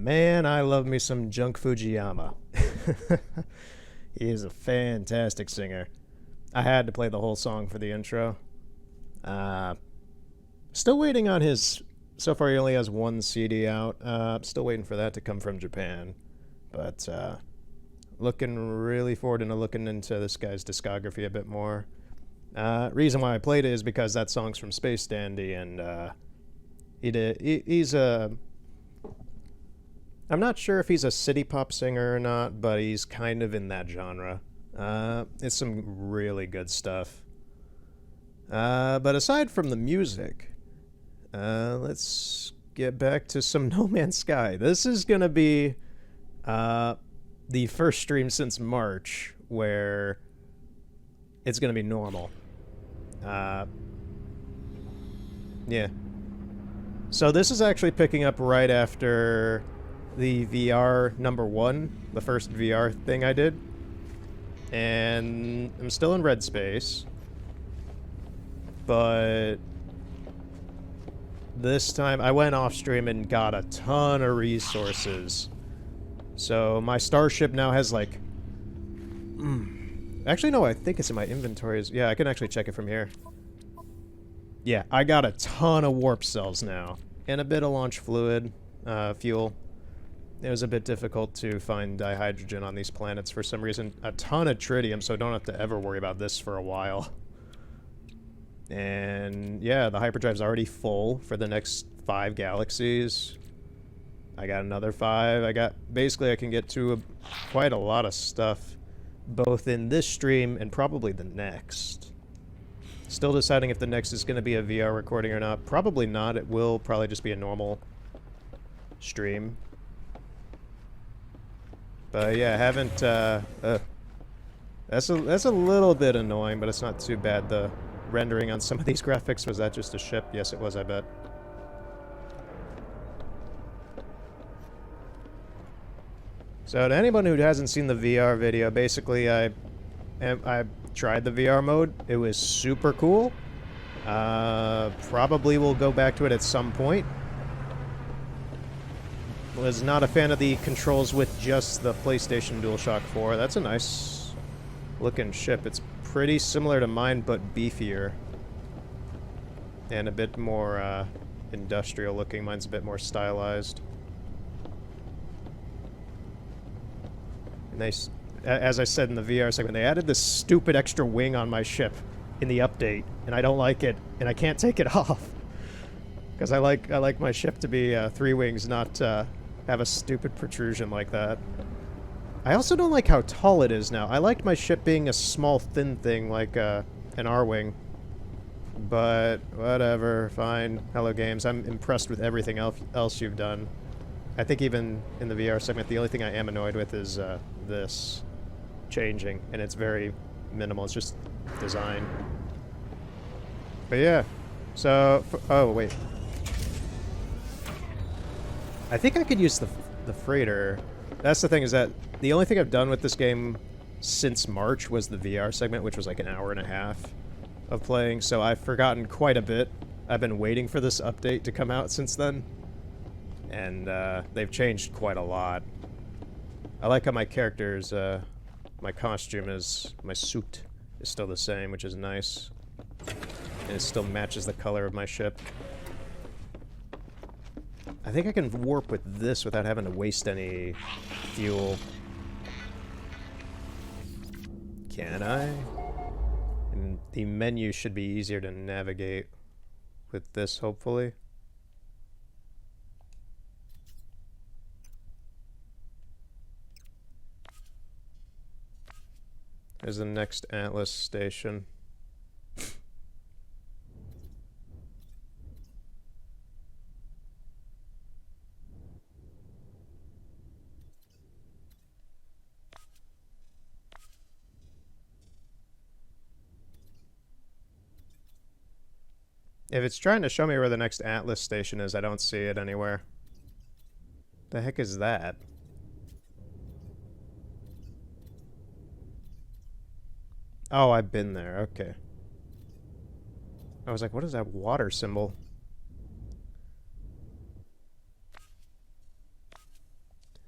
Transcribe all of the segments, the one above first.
Man, I love me some Junk Fujiyama. He is a fantastic singer. I had to play the whole song for the intro. Uh, Still waiting on his. So far, he only has one CD out. Still waiting for that to come from Japan. But looking really forward to looking into this guy's discography a bit more. Reason why I played it is because that song's from Space Dandy, and he's a. I'm not sure if he's a city pop singer or not, but he's kind of in that genre. It's some really good stuff. But aside from the music, let's get back to some No Man's Sky. This is gonna be the first stream since March where it's gonna be normal. Yeah. So this is actually picking up right after the VR #1, the first VR thing I did. And I'm still in red space. But this time I went off stream and got a ton of resources. So my starship now has like... Actually, no, I think it's in my inventories. Yeah, I can actually check it from here. Yeah, I got a ton of warp cells now. And a bit of launch fluid, fuel. It was a bit difficult to find dihydrogen on these planets for some reason. A ton of tritium, so don't have to ever worry about this for a while. And yeah, the hyperdrive's already full for the next 5 galaxies. I got another 5. Basically I can get to quite a lot of stuff, both in this stream and probably the next. Still deciding if the next is going to be a VR recording or not. Probably not. It will probably just be a normal stream. But yeah, I haven't, that's a little bit annoying, but it's not too bad. The rendering on some of these graphics, was that just a ship? Yes, it was, I bet. So to anyone who hasn't seen the VR video, basically I tried the VR mode. It was super cool. Probably will go back to it at some point. Was not a fan of the controls with just the PlayStation DualShock 4. That's a nice looking ship. It's pretty similar to mine, but beefier. And a bit more industrial looking. Mine's a bit more stylized. And they, as I said in the VR segment, they added this stupid extra wing on my ship in the update, and I don't like it, and I can't take it off. Because I like my ship to be 3 wings, not have a stupid protrusion like that. I also don't like how tall it is now. I liked my ship being a small, thin thing like an R-wing. But whatever, fine. Hello Games, I'm impressed with everything else you've done. I think even in the VR segment, the only thing I am annoyed with is this changing, and it's very minimal. It's just design. But yeah, so... oh, wait. I think I could use the freighter. That's the thing, is that the only thing I've done with this game since March was the VR segment, which was like an hour and a half of playing, so I've forgotten quite a bit. I've been waiting for this update to come out since then, and they've changed quite a lot. I like how my character's, my costume is, my suit is still the same, which is nice. And it still matches the color of my ship. I think I can warp with this without having to waste any fuel. Can I? And the menu should be easier to navigate with this, hopefully. There's the next Atlas station. If it's trying to show me where the next Atlas station is, I don't see it anywhere. The heck is that? Oh, I've been there. Okay. I was like, what is that water symbol?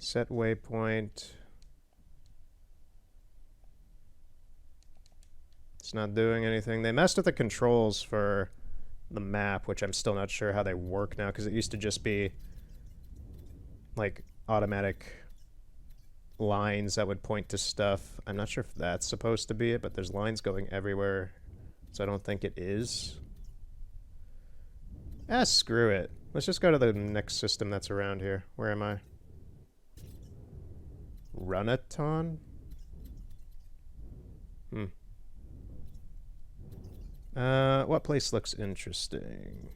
Set waypoint. It's not doing anything. They messed with the controls for the map, which I'm still not sure how they work now, because it used to just be like automatic lines that would point to stuff. I'm not sure if that's supposed to be it, but there's lines going everywhere, so I don't think it is. Ah, screw it. Let's just go to the next system that's around here. Where am I? Runaton? What place looks interesting?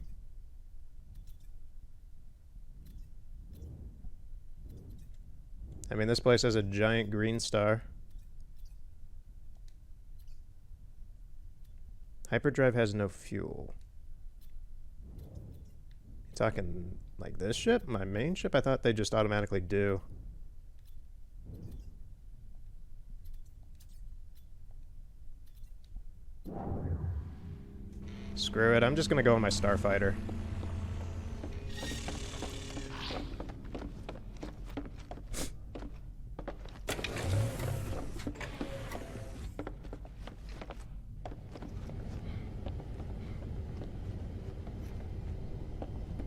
I mean, this place has a giant green star. Hyperdrive has no fuel. You talking like this ship? My main ship? I thought they just automatically do. Screw it, I'm just gonna go on my starfighter.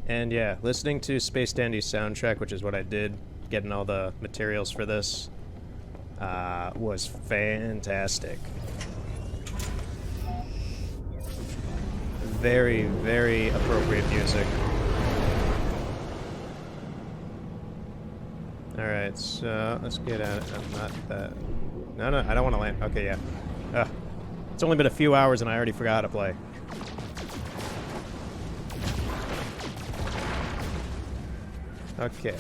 And yeah, listening to Space Dandy's soundtrack, which is what I did, getting all the materials for this, was fantastic. Very, very appropriate music. Alright, so let's get at it. I'm not that... No, I don't want to land. Okay, yeah. It's only been a few hours and I already forgot how to play. Okay.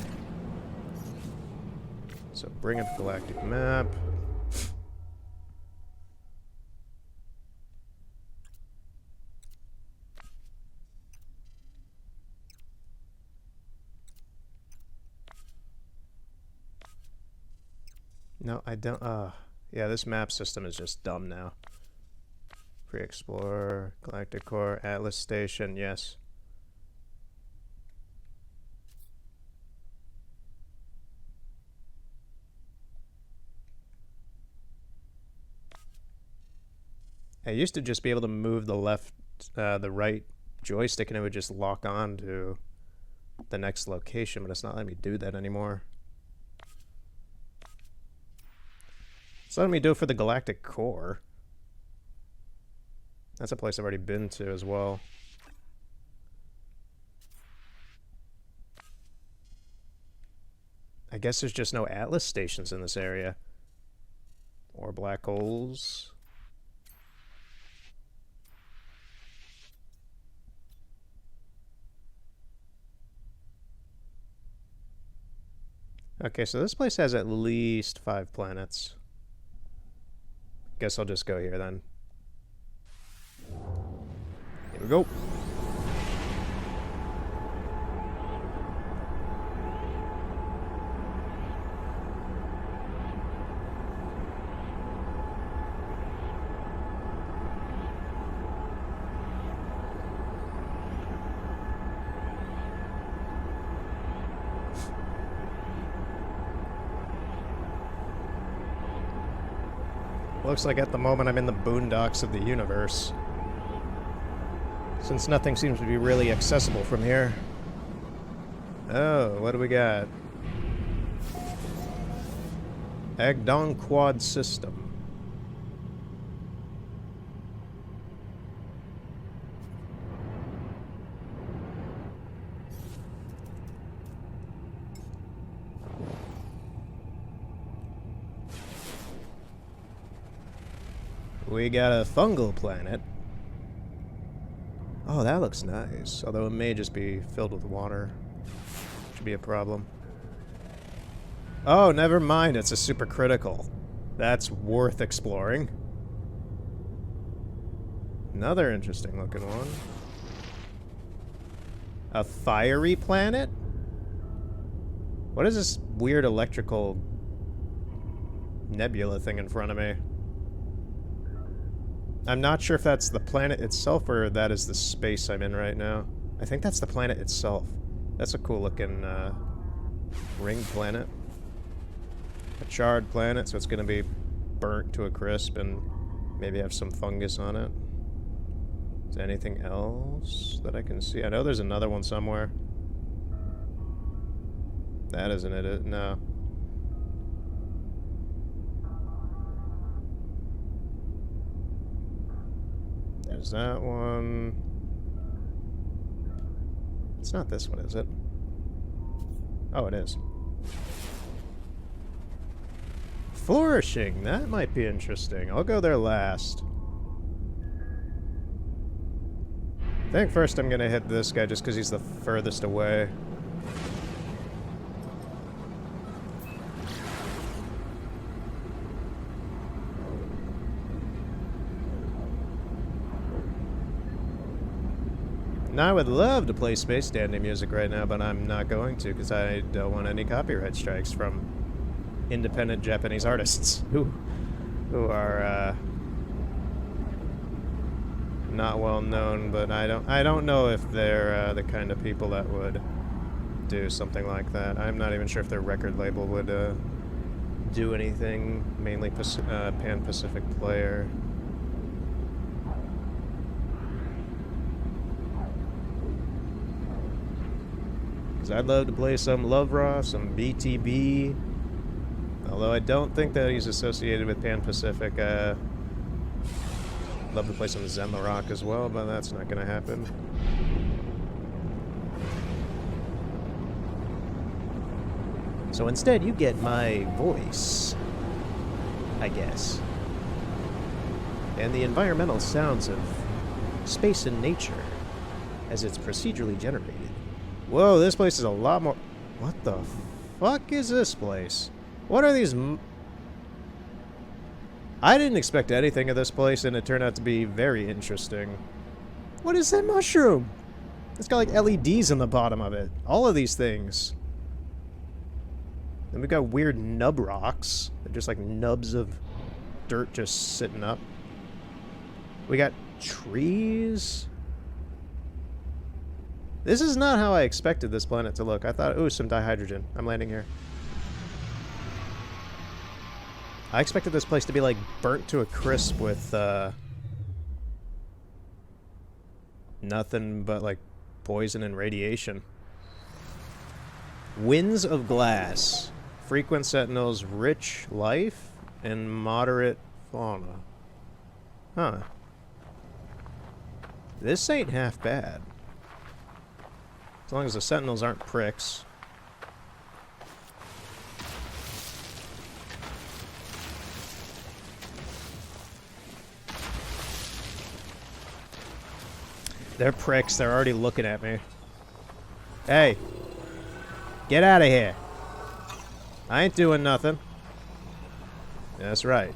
So bring up the galactic map. No, I don't. Yeah, this map system is just dumb now. Pre-Explorer, Galactic Core, Atlas Station, yes. I used to just be able to move the right joystick and it would just lock on to the next location, but it's not letting me do that anymore. It's letting me do it for the Galactic Core. That's a place I've already been to as well. I guess there's just no Atlas stations in this area. Or black holes. Okay, so this place has at least 5 planets. Guess I'll just go here then. Here we go. Looks like at the moment I'm in the boondocks of the universe, since nothing seems to be really accessible from here. Oh, what do we got? Agdon Quad System. We got a fungal planet. Oh, that looks nice. Although it may just be filled with water. Should be a problem. Oh, never mind. It's a supercritical. That's worth exploring. Another interesting looking one. A fiery planet? What is this weird electrical nebula thing in front of me? I'm not sure if that's the planet itself or that is the space I'm in right now. I think that's the planet itself. That's a cool looking ring planet. A charred planet, so it's going to be burnt to a crisp and maybe have some fungus on it. Is there anything else that I can see? I know there's another one somewhere. That isn't it, no. There's that one. It's not this one, is it? Oh, it is. Flourishing, that might be interesting. I'll go there last. I think first I'm gonna hit this guy just because he's the furthest away. Now I would love to play Space Dandy music right now, but I'm not going to because I don't want any copyright strikes from independent Japanese artists who are not well known, but I don't know if they're the kind of people that would do something like that. I'm not even sure if their record label would do anything. Mainly Pan Pacific Player. Because I'd love to play some Love Raw, some BTB. Although I don't think that he's associated with Pan Pacific. Love to play some Zen the Rock as well, but that's not going to happen. So instead, you get my voice, I guess. And the environmental sounds of space and nature as it's procedurally generated. Whoa, this place is a lot more... What the fuck is this place? What are these... I didn't expect anything of this place, and it turned out to be very interesting. What is that mushroom? It's got like LEDs on the bottom of it. All of these things. Then we got weird nub rocks. They're just like nubs of dirt just sitting up. We got trees. This is not how I expected this planet to look. I thought, ooh, some dihydrogen. I'm landing here. I expected this place to be, like, burnt to a crisp with, nothing but, like, poison and radiation. Winds of glass. Frequent sentinels, rich life, and moderate fauna. Huh. This ain't half bad. As long as the sentinels aren't pricks. They're pricks. They're already looking at me. Hey. Get out of here. I ain't doing nothing. That's right.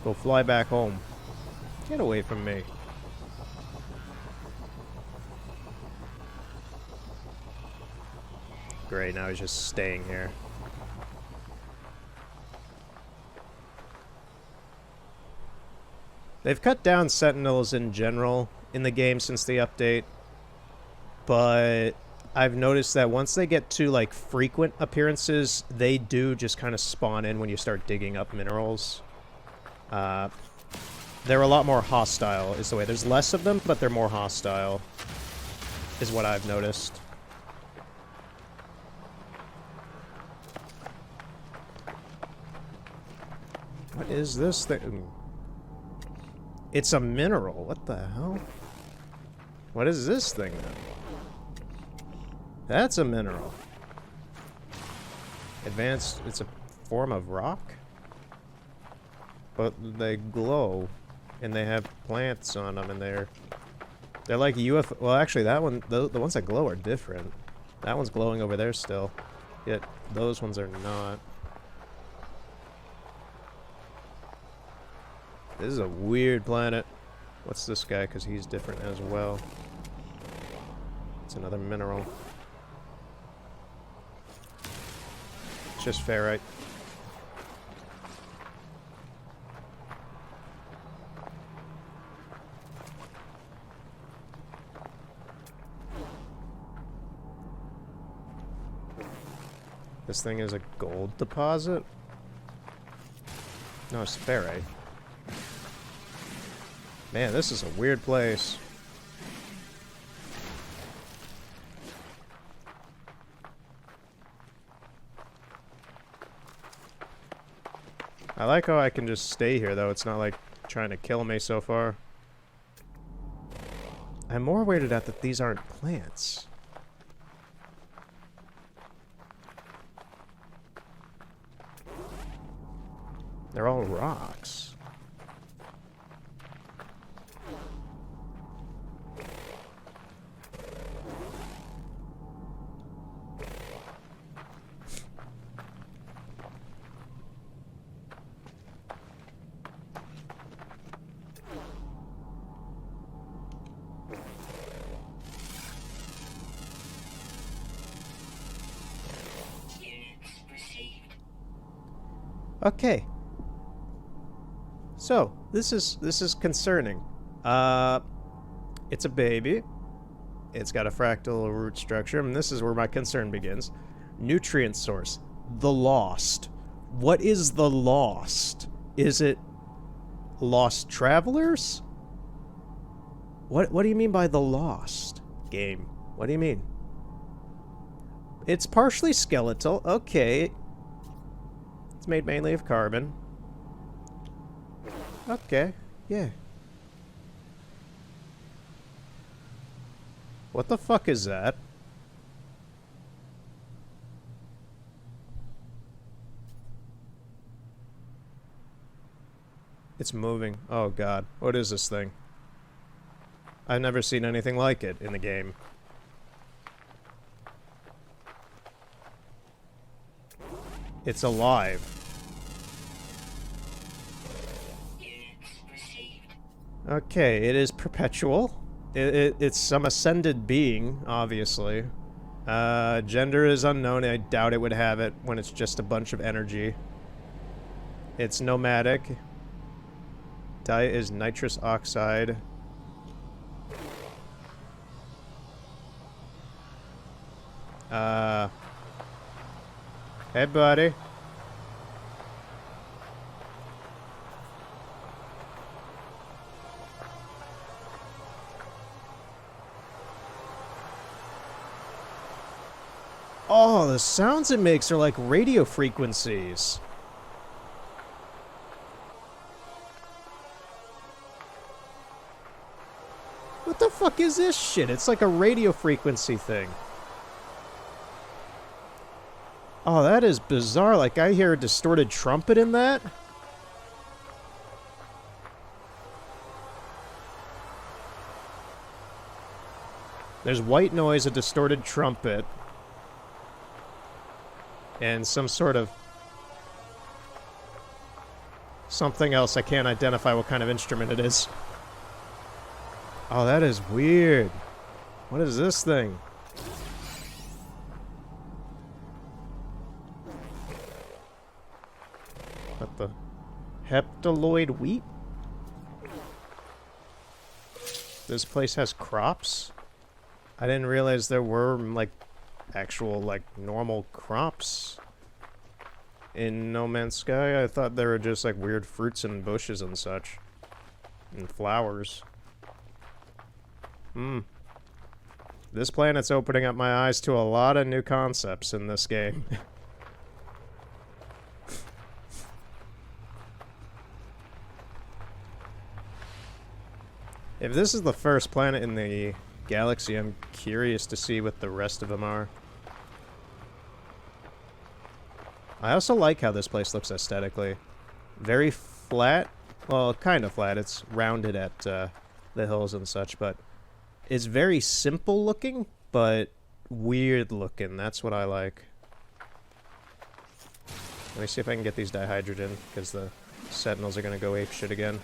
Go fly back home. Get away from me. Great, now he's just staying here. They've cut down sentinels in general in the game since the update, but I've noticed that once they get to like frequent appearances, they do just kind of spawn in when you start digging up minerals. They're a lot more hostile is the way. There's less of them, but they're more hostile is what I've noticed. What is this thing? It's a mineral. What the hell? What is this thing then? That's a mineral. Advanced, it's a form of rock? But they glow, and they have plants on them, and they're like UFO. Well, actually, that one, the ones that glow are different. That one's glowing over there still, yet those ones are not. This is a weird planet. What's this guy? Because he's different as well. It's another mineral. It's just ferrite. This thing is a gold deposit? No, it's ferrite. Man, this is a weird place. I like how I can just stay here, though. It's not like trying to kill me so far. I'm more weirded out that these aren't plants. They're all rocks. Okay. So, this is concerning. It's a baby. It's got a fractal root structure, and this is where my concern begins. Nutrient source. The Lost. What is the Lost? Is it lost travelers? What do you mean by the Lost game? What do you mean? It's partially skeletal. Okay. It's made mainly of carbon. Okay, yeah. What the fuck is that? It's moving. Oh god. What is this thing? I've never seen anything like it in the game. It's alive. Okay, it is perpetual. It's some ascended being, obviously. Gender is unknown. I doubt it would have it when it's just a bunch of energy. It's nomadic. Diet is nitrous oxide. Hey, buddy. Oh, the sounds it makes are like radio frequencies. What the fuck is this shit? It's like a radio frequency thing. Oh, that is bizarre. Like, I hear a distorted trumpet in that. There's white noise, a distorted trumpet. And some sort of something else. I can't identify what kind of instrument it is. Oh, that is weird. What is this thing? What the? Heptaloid wheat? This place has crops? I didn't realize there were, like, actual, like, normal crops in No Man's Sky. I thought there were just, like, weird fruits and bushes and such. And flowers. This planet's opening up my eyes to a lot of new concepts in this game. If this is the first planet in the galaxy, I'm curious to see what the rest of them are. I also like how this place looks aesthetically. Very flat. Well, kind of flat. It's rounded at the hills and such, but it's very simple looking, but weird looking. That's what I like. Let me see if I can get these dihydrogen, because the sentinels are going to go apeshit again.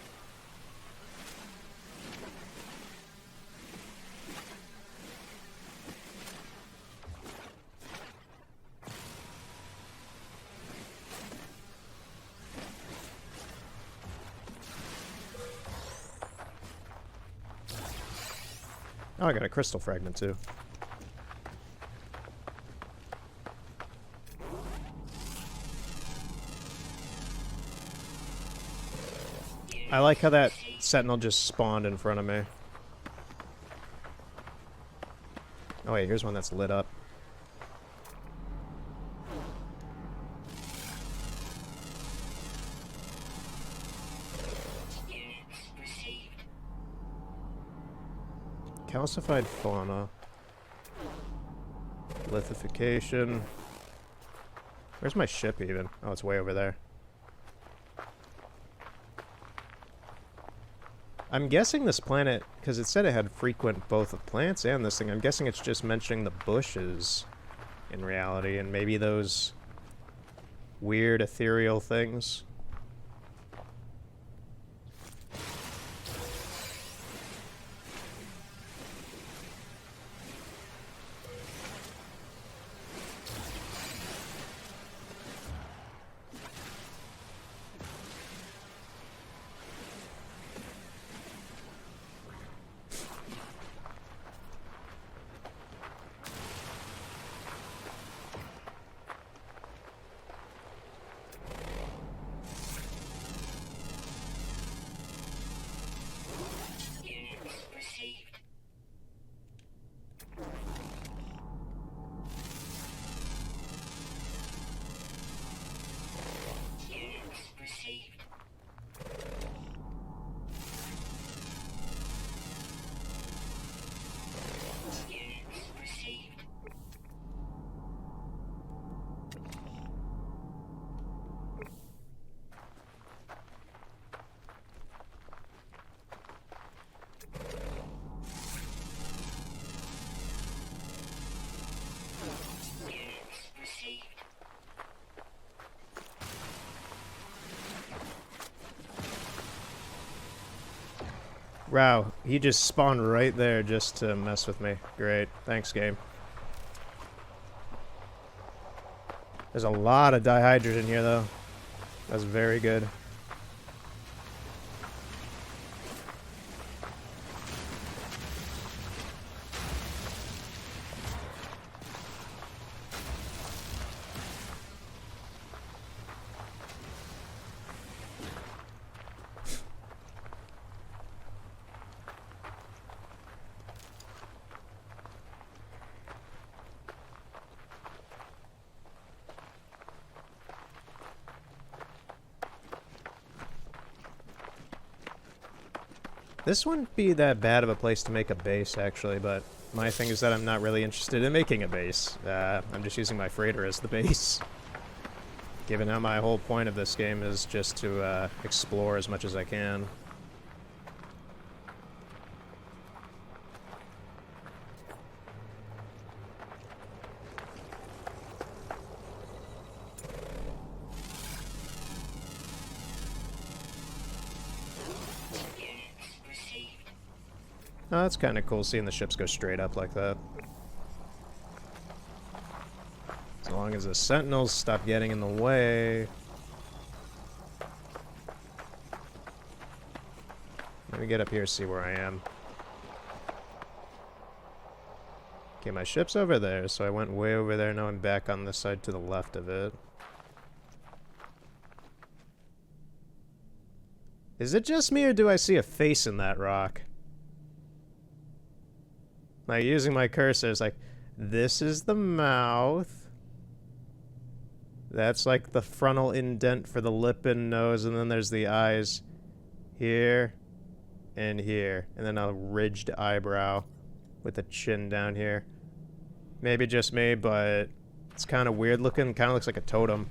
Oh, I got a crystal fragment too. I like how that sentinel just spawned in front of me. Oh wait, here's one that's lit up. Calcified fauna. Lithification. Where's my ship even? Oh, it's way over there. I'm guessing this planet, because it said it had frequent both of plants and this thing, I'm guessing it's just mentioning the bushes in reality, and maybe those weird ethereal things. Wow, he just spawned right there just to mess with me. Great. Thanks, game. There's a lot of dihydrogen here, though. That's very good. This wouldn't be that bad of a place to make a base, actually, but my thing is that I'm not really interested in making a base. I'm just using my freighter as the base. Given how my whole point of this game is just to explore as much as I can. Oh, that's kind of cool seeing the ships go straight up like that. As long as the sentinels stop getting in the way. Let me get up here and see where I am. Okay, my ship's over there, so I went way over there. Now I'm back on this side to the left of it. Is it just me, or do I see a face in that rock? Like, using my cursor, it's like, this is the mouth. That's like the frontal indent for the lip and nose, and then there's the eyes here and here. And then a ridged eyebrow with a chin down here. Maybe just me, but it's kind of weird looking. Kind of looks like a totem.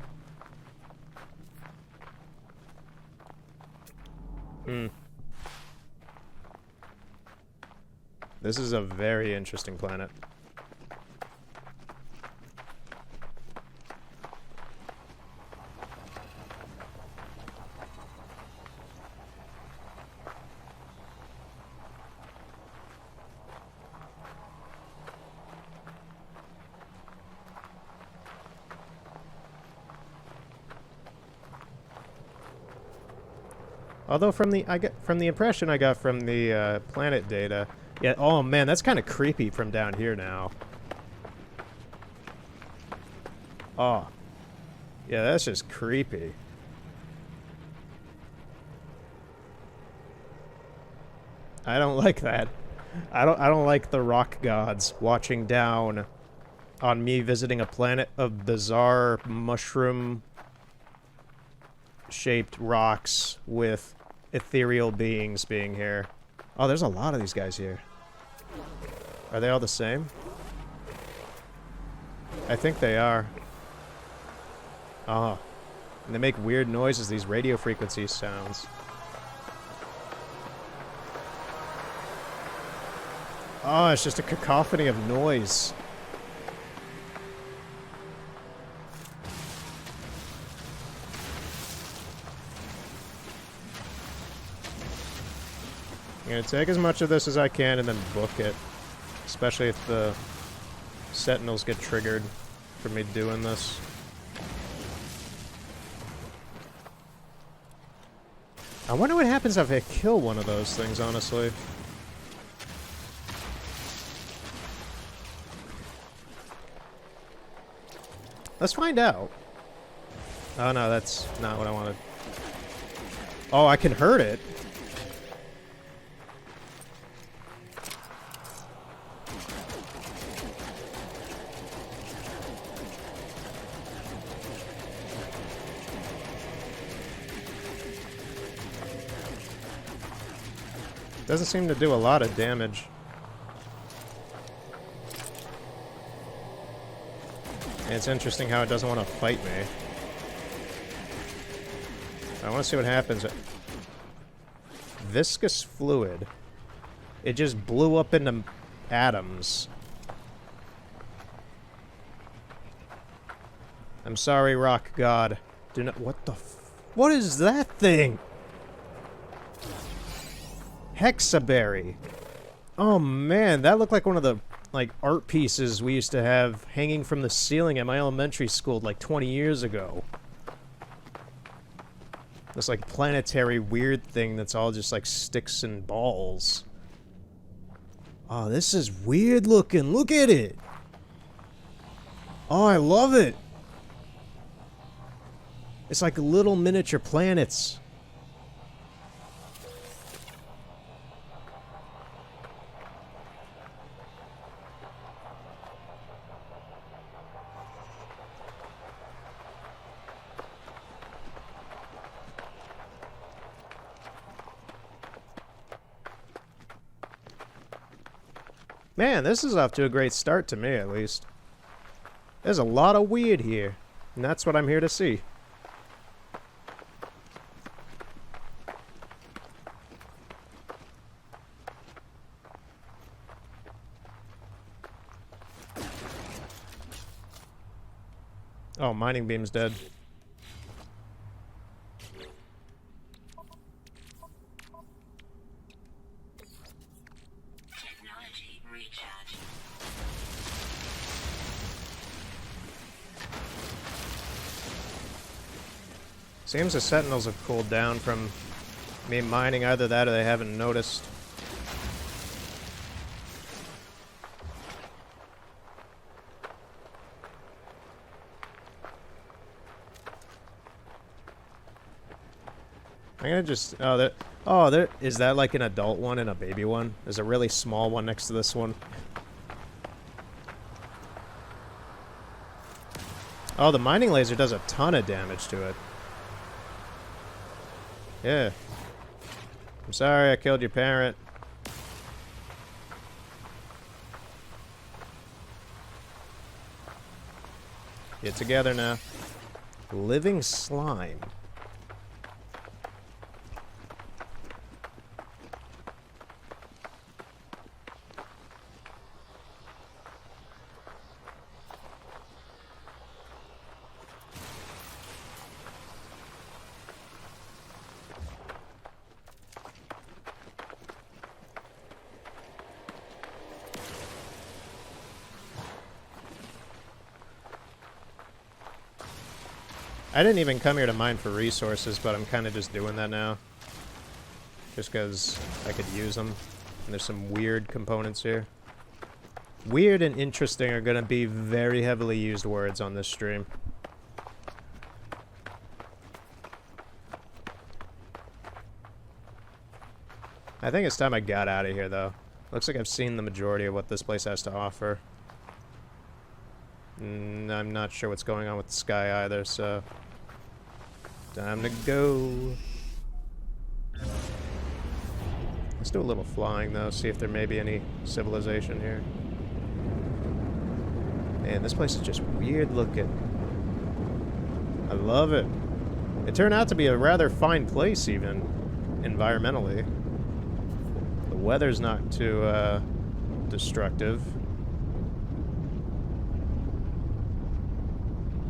This is a very interesting planet. Although from the impression I got from the planet data, yeah. Oh man, that's kind of creepy from down here now. Oh, yeah, that's just creepy. I don't like that. I don't like the rock gods watching down on me visiting a planet of bizarre mushroom shaped rocks with ethereal beings being here. Oh, there's a lot of these guys here. Are they all the same? I think they are. Oh. And they make weird noises, these radio frequency sounds. Oh, it's just a cacophony of noise. I'm gonna take as much of this as I can and then book it. Especially if the sentinels get triggered for me doing this. I wonder what happens if I kill one of those things, honestly. Let's find out. Oh no, that's not what I wanted. Oh, I can hurt it. Doesn't seem to do a lot of damage. And it's interesting how it doesn't want to fight me. I want to see what happens. Viscous fluid. It just blew up into atoms. I'm sorry, rock god. Do not. What the? What is that thing? Hexaberry. Oh man, that looked like one of the art pieces we used to have hanging from the ceiling at my elementary school like 20 years ago. This like planetary weird thing that's all just like sticks and balls. Oh, this is weird looking. Look at it. Oh, I love it. It's like little miniature planets. Man, this is off to a great start to me, at least. There's a lot of weird here, and that's what I'm here to see. Oh, mining beam's dead. Seems the sentinels have cooled down from me mining. Either that or they haven't noticed. I'm gonna just... Oh, there... Oh, there... Is that like an adult one and a baby one? There's a really small one next to this one. Oh, the mining laser does a ton of damage to it. Yeah. I'm sorry I killed your parent. Get together now. Living slime. I didn't even come here to mine for resources, but I'm kind of just doing that now. Just because I could use them. And there's some weird components here. Weird and interesting are going to be very heavily used words on this stream. I think it's time I got out of here, though. Looks like I've seen the majority of what this place has to offer. I'm not sure what's going on with the sky either, so... time to go. Let's do a little flying, though, see if there may be any civilization here. Man, this place is just weird looking. I love it. It turned out to be a rather fine place, even, environmentally. The weather's not too, destructive.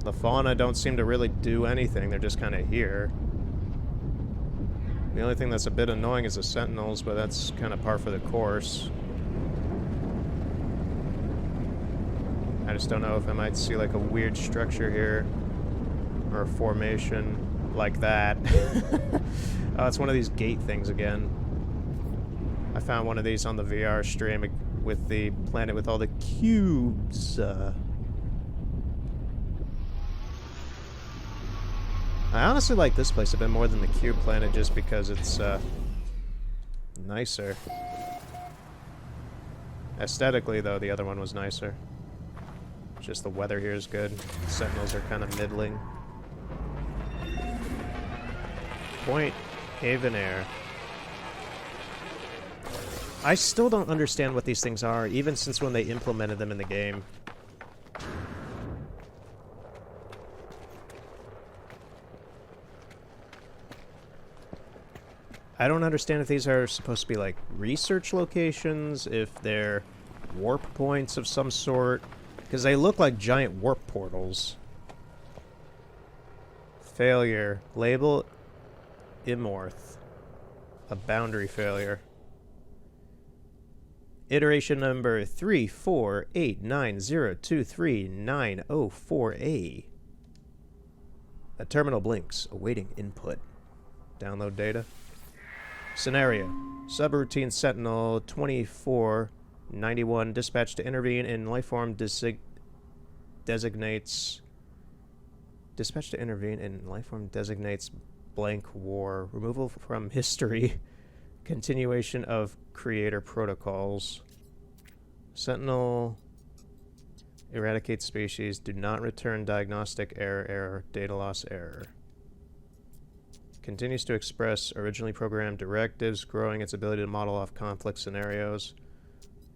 The fauna don't seem to really do anything, they're just kind of here. The only thing that's a bit annoying is the sentinels, but that's kind of par for the course. I just don't know if I might see like a weird structure here, or a formation like that. Oh, it's one of these gate things again. I found one of these on the VR stream with the planet with all the cubes. I honestly like this place a bit more than the cube planet just because it's nicer. Aesthetically, though, the other one was nicer. Just the weather here is good. Sentinels are kind of middling. Point Haven Air. I still don't understand what these things are, even since when they implemented them in the game. I don't understand if these are supposed to be like research locations, if they're warp points of some sort, because they look like giant warp portals. Failure. Label Immorth. A boundary failure. Iteration number 34890239004A. A terminal blinks, awaiting input. Download data. Scenario. Subroutine Sentinel 2491 dispatched to intervene in lifeform designates... Dispatch to intervene in lifeform designates blank war. Removal from history. Continuation of creator protocols. Sentinel eradicate species. Do not return diagnostic error, data loss error. Continues to express originally programmed directives, growing its ability to model off conflict scenarios.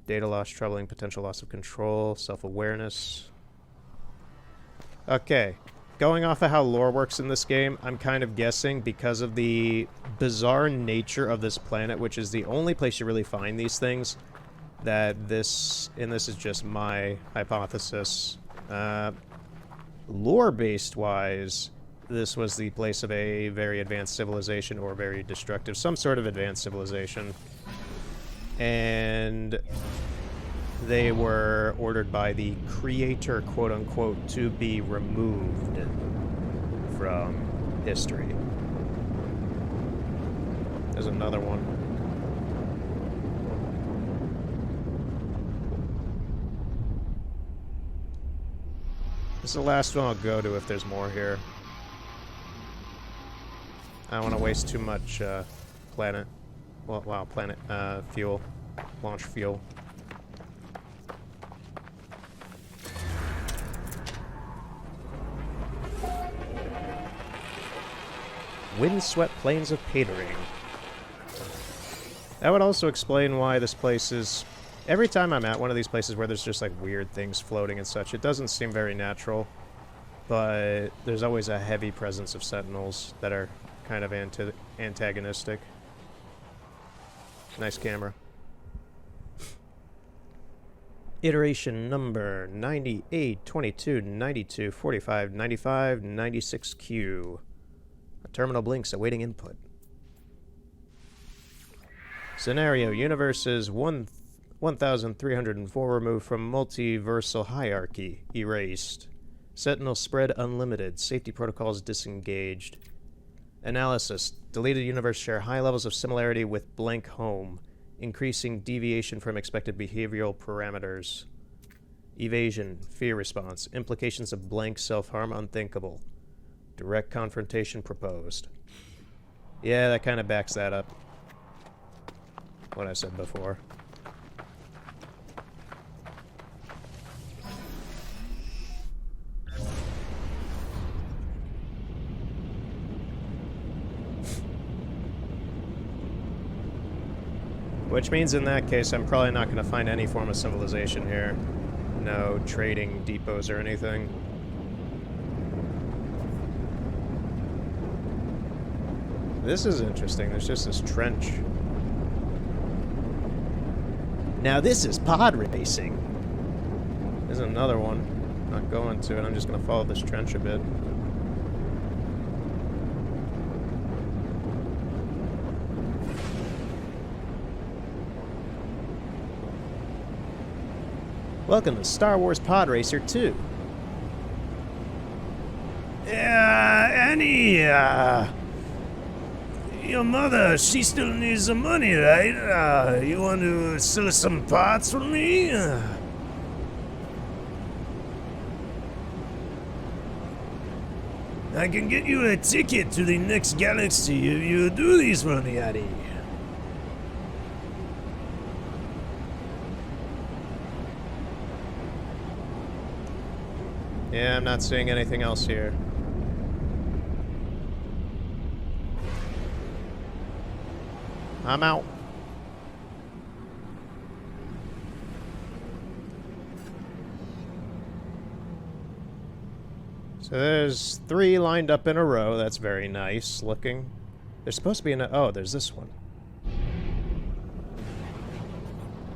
Data loss, troubling potential loss of control, self-awareness. Okay. Going off of how lore works in this game, I'm kind of guessing because of the bizarre nature of this planet, which is the only place you really find these things, that this is just my hypothesis. Lore-based wise, this was the place of a very advanced civilization, or very destructive, some sort of advanced civilization. And they were ordered by the creator, quote-unquote, to be removed from history. There's another one. This is the last one I'll go to if there's more here. I don't want to waste too much planet fuel, launch fuel. Windswept plains of Patering. That would also explain why this place is... Every time I'm at one of these places where there's just like weird things floating and such, it doesn't seem very natural. But there's always a heavy presence of sentinels that are kind of antagonistic. Nice camera. Iteration number 98, 22, 92, 45, 95, 96Q. A terminal blinks awaiting input. Scenario. Universe is 1,304 removed from multiversal hierarchy. Erased. Sentinel spread unlimited. Safety protocols disengaged. Analysis. Deleted universe share high levels of similarity with blank home, increasing deviation from expected behavioral parameters. Evasion. Fear response. Implications of blank self-harm unthinkable. Direct confrontation proposed. Yeah, that kind of backs that up. what I said before. Which means in that case, I'm probably not going to find any form of civilization here. No trading depots or anything. This is interesting. There's just this trench. Now this is pod racing. There's another one. Not going to it. I'm just going to follow this trench a bit. Welcome to Star Wars Pod Racer 2. Annie, your mother, she still needs the money, right? You want to sell some parts for me? I can get you a ticket to the next galaxy if you do these for me, Annie. Yeah, I'm not seeing anything else here. I'm out. So there's 3 lined up in a row. That's very nice looking. There's supposed to be oh, there's this one.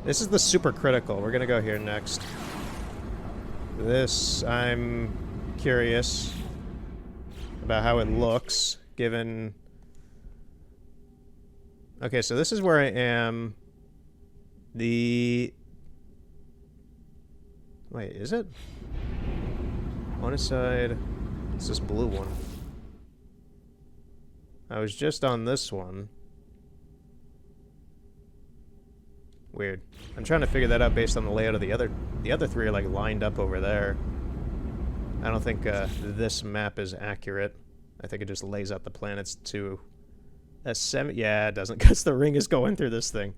This is the super critical. We're gonna go here next. This, I'm curious about how it looks, given... Okay, so this is where I am. Wait, is it? On its side... It's this blue one. I was just on this one. Weird. I'm trying to figure that out based on the layout of the other 3 are like lined up over there. I don't think this map is accurate. I think it just lays out the planets to a yeah, it doesn't, because the ring is going through this thing.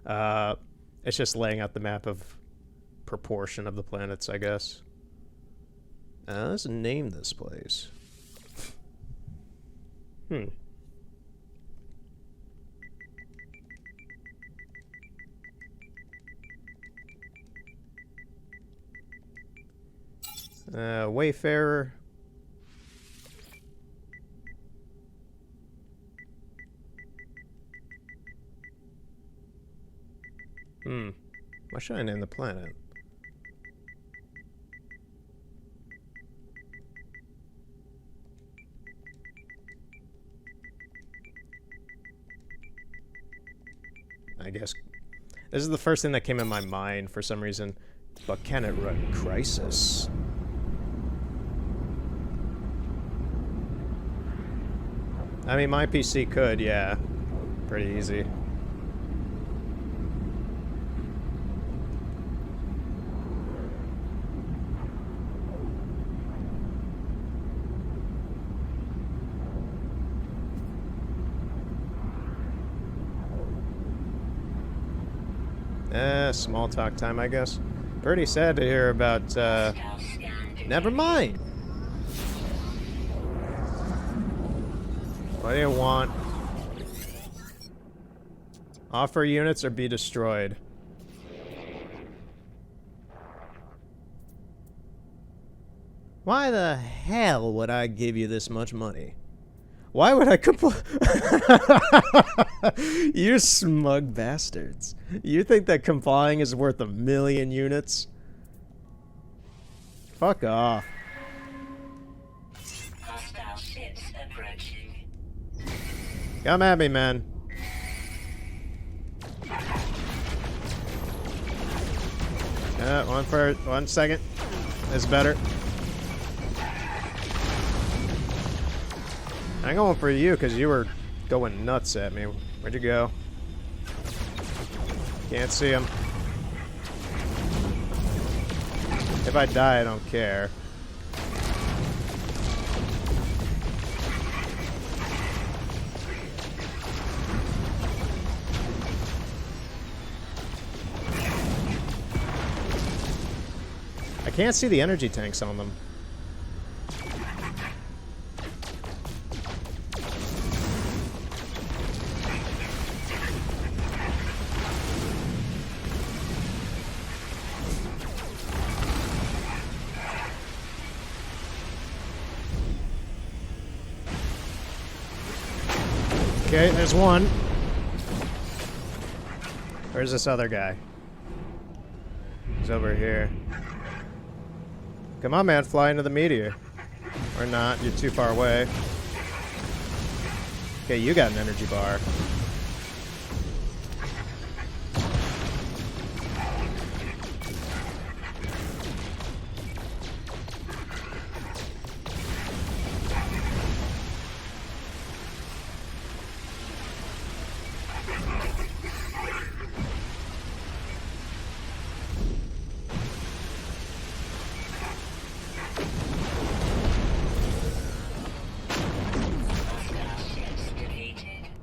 It's just laying out the map of proportion of the planets, I guess. Let's name this place. Wayfarer. What should I name the planet? I guess this is the first thing that came in my mind for some reason. But can it run Crisis? I mean, my PC could, yeah. Pretty easy. Small talk time, I guess. Pretty sad to hear about, never mind. What do you want? Offer units or be destroyed. Why the hell would I give you this much money? Why would I You smug bastards. You think that complying is worth 1,000,000 units? Fuck off. Hostile ships approaching. Come at me, man. One second. It's better. I'm going for you because you were going nuts at me. Where'd you go? Can't see him. If I die, I don't care. can't see the energy tanks on them. Okay, there's one. Where's this other guy? He's over here. Come on, man, fly into the meteor. Or not, you're too far away. Okay, you got an energy bar.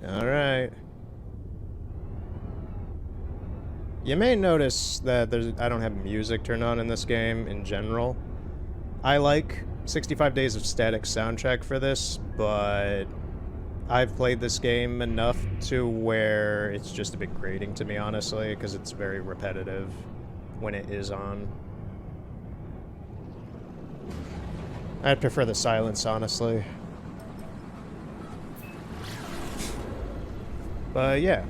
Alright. You may notice that I don't have music turned on in this game in general. I like 65 Days of Static soundtrack for this, but I've played this game enough to where it's just a bit grating to me, honestly, because it's very repetitive when it is on. I'd prefer the silence, honestly. But yeah,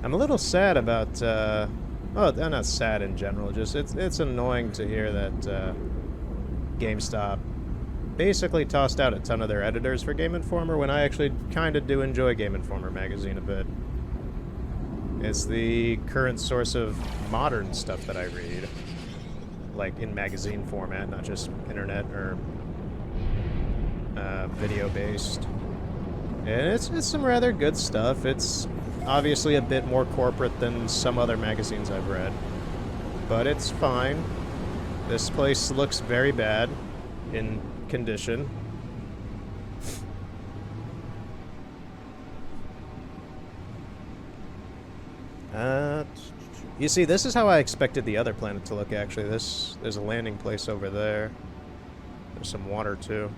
I'm a little sad about, well, I'm not sad in general, just it's annoying to hear that GameStop basically tossed out a ton of their editors for Game Informer when I actually kind of do enjoy Game Informer magazine a bit. It's the current source of modern stuff that I read, like in magazine format, not just internet or video-based. And it's some rather good stuff. It's obviously a bit more corporate than some other magazines I've read, but it's fine. This place looks very bad in condition. You see, this is how I expected the other planet to look, actually. There's a landing place over there. There's some water, too.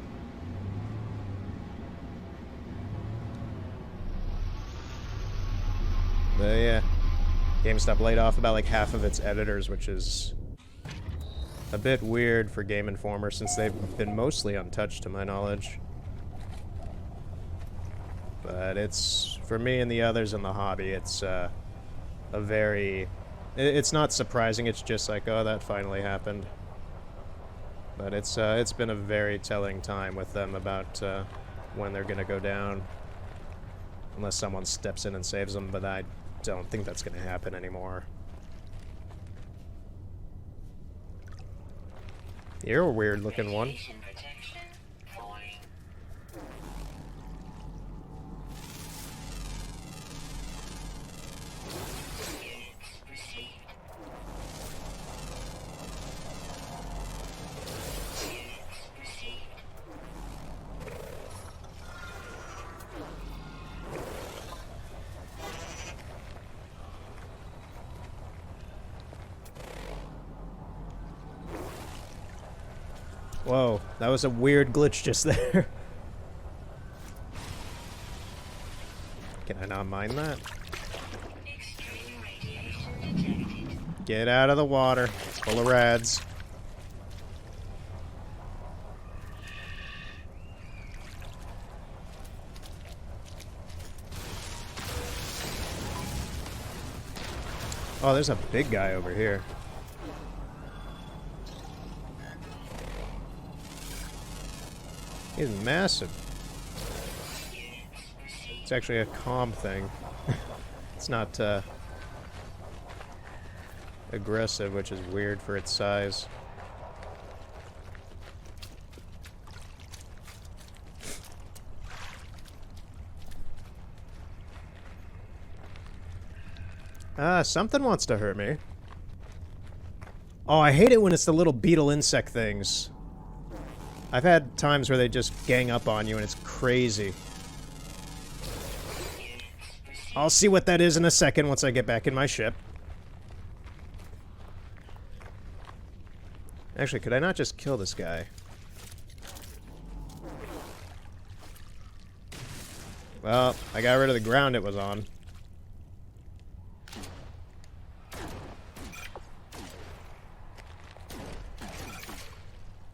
But yeah, GameStop laid off about like half of its editors, which is a bit weird for Game Informer since they've been mostly untouched to my knowledge. But it's, for me and the others in the hobby, it's it's not surprising, it's just like, oh, that finally happened. But it's been a very telling time with them about when they're gonna go down. Unless someone steps in and saves them, but I don't think that's going to happen anymore. You're a weird-looking one. Radiation protection falling. Units received. Units received. Whoa, that was a weird glitch just there. Can I not mine that? Extreme radiation detected. Get out of the water. It's full of rads. Oh, there's a big guy over here. He's massive. It's actually a calm thing. It's not aggressive, which is weird for its size. Something wants to hurt me. Oh, I hate it when it's the little beetle insect things. I've had times where they just gang up on you and it's crazy. I'll see what that is in a second once I get back in my ship. Actually, could I not just kill this guy? Well, I got rid of the ground it was on.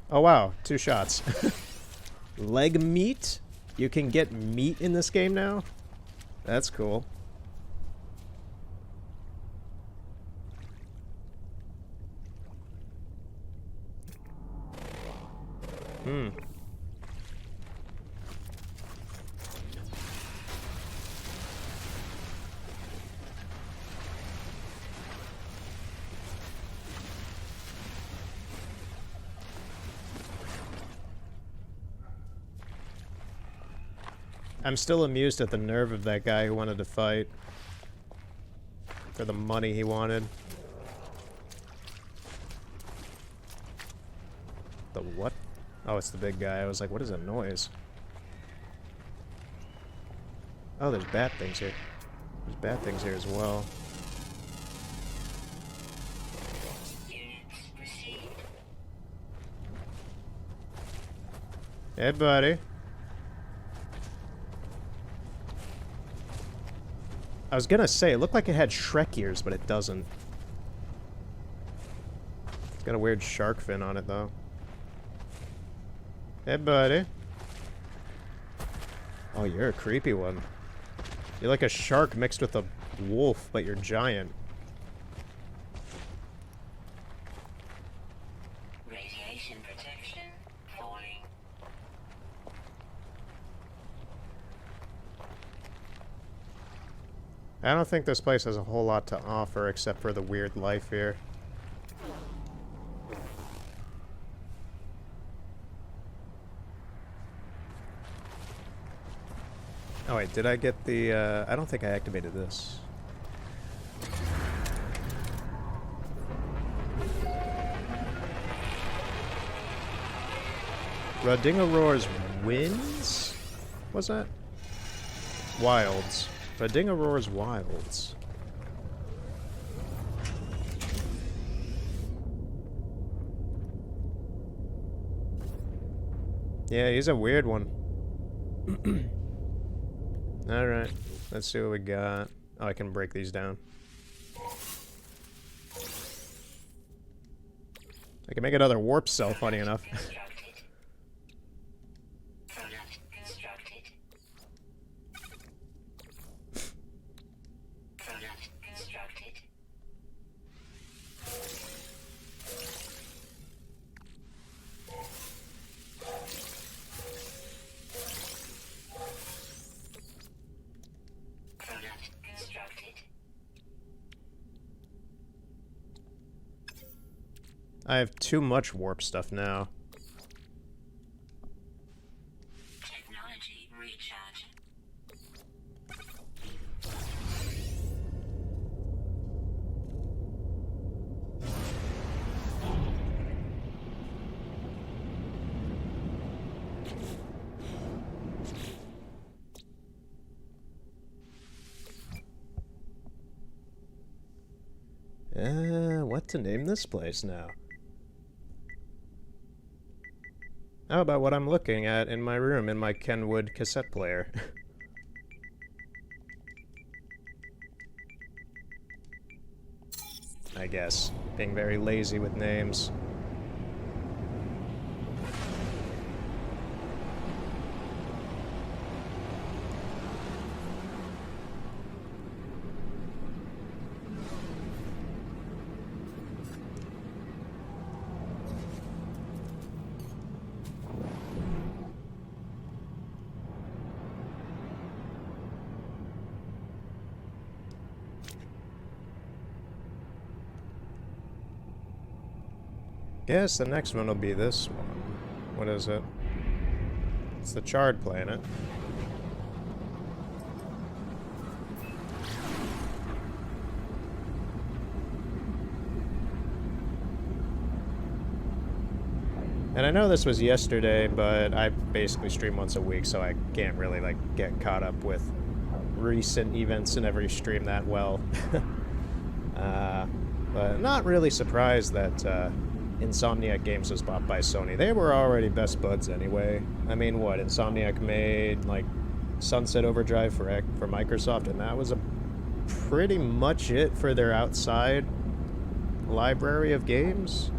Oh wow, 2 shots. Leg meat? You can get meat in this game now? That's cool. Hmm. I'm still amused at the nerve of that guy who wanted to fight. For the money he wanted. The what? Oh, it's the big guy. I was like, what is that noise? Oh, there's bad things here. There's bad things here as well. Units received. Hey, buddy. I was gonna say, it looked like it had Shrek ears, but it doesn't. It's got a weird shark fin on it, though. Hey, buddy. Oh, you're a creepy one. You're like a shark mixed with a wolf, but you're giant. Radiation protection falling. I don't think this place has a whole lot to offer except for the weird life here. Oh wait, did I get the, I don't think I activated this. Radingaroar's Winds? What's that? Wilds. Radingaroar's Wilds. Yeah, he's a weird one. Alright, let's see what we got. Oh, I can break these down. I can make another warp cell, funny enough. Constructed. Product constructed. Product constructed. Product constructed. I have too much warp stuff now. Technology recharge. What to name this place now? How about what I'm looking at in my room in my Kenwood cassette player? I guess. Being very lazy with names. Guess the next one will be this one. What is it? It's the Charred Planet. And I know this was yesterday, but I basically stream once a week, so I can't really like get caught up with recent events in every stream that well. But not really surprised that Insomniac Games was bought by Sony. They were already best buds anyway. I mean, what? Insomniac made, like, Sunset Overdrive for Microsoft, and that was pretty much it for their outside library of games.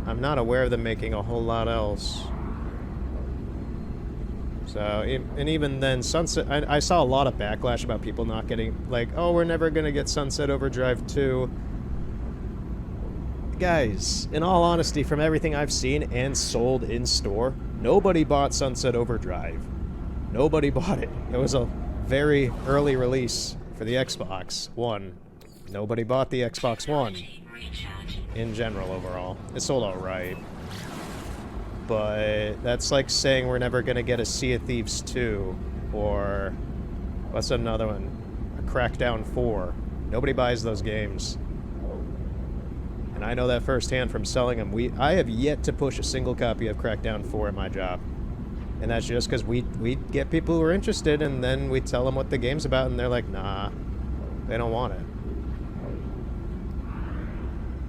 I'm not aware of them making a whole lot else. So, and even then, Sunset... I saw a lot of backlash about people not getting... Like, oh, we're never going to get Sunset Overdrive 2. Guys, in all honesty, from everything I've seen and sold in store, nobody bought Sunset Overdrive. Nobody bought it. It was a very early release for the Xbox One. Nobody bought the Xbox One in general overall. It sold alright. But that's like saying we're never going to get a Sea of Thieves 2 or what's another one? A Crackdown 4. Nobody buys those games. And I know that firsthand from selling them. I have yet to push a single copy of Crackdown 4 at my job. And that's just because we get people who are interested, and then we tell them what the game's about, and they're like, nah, they don't want it.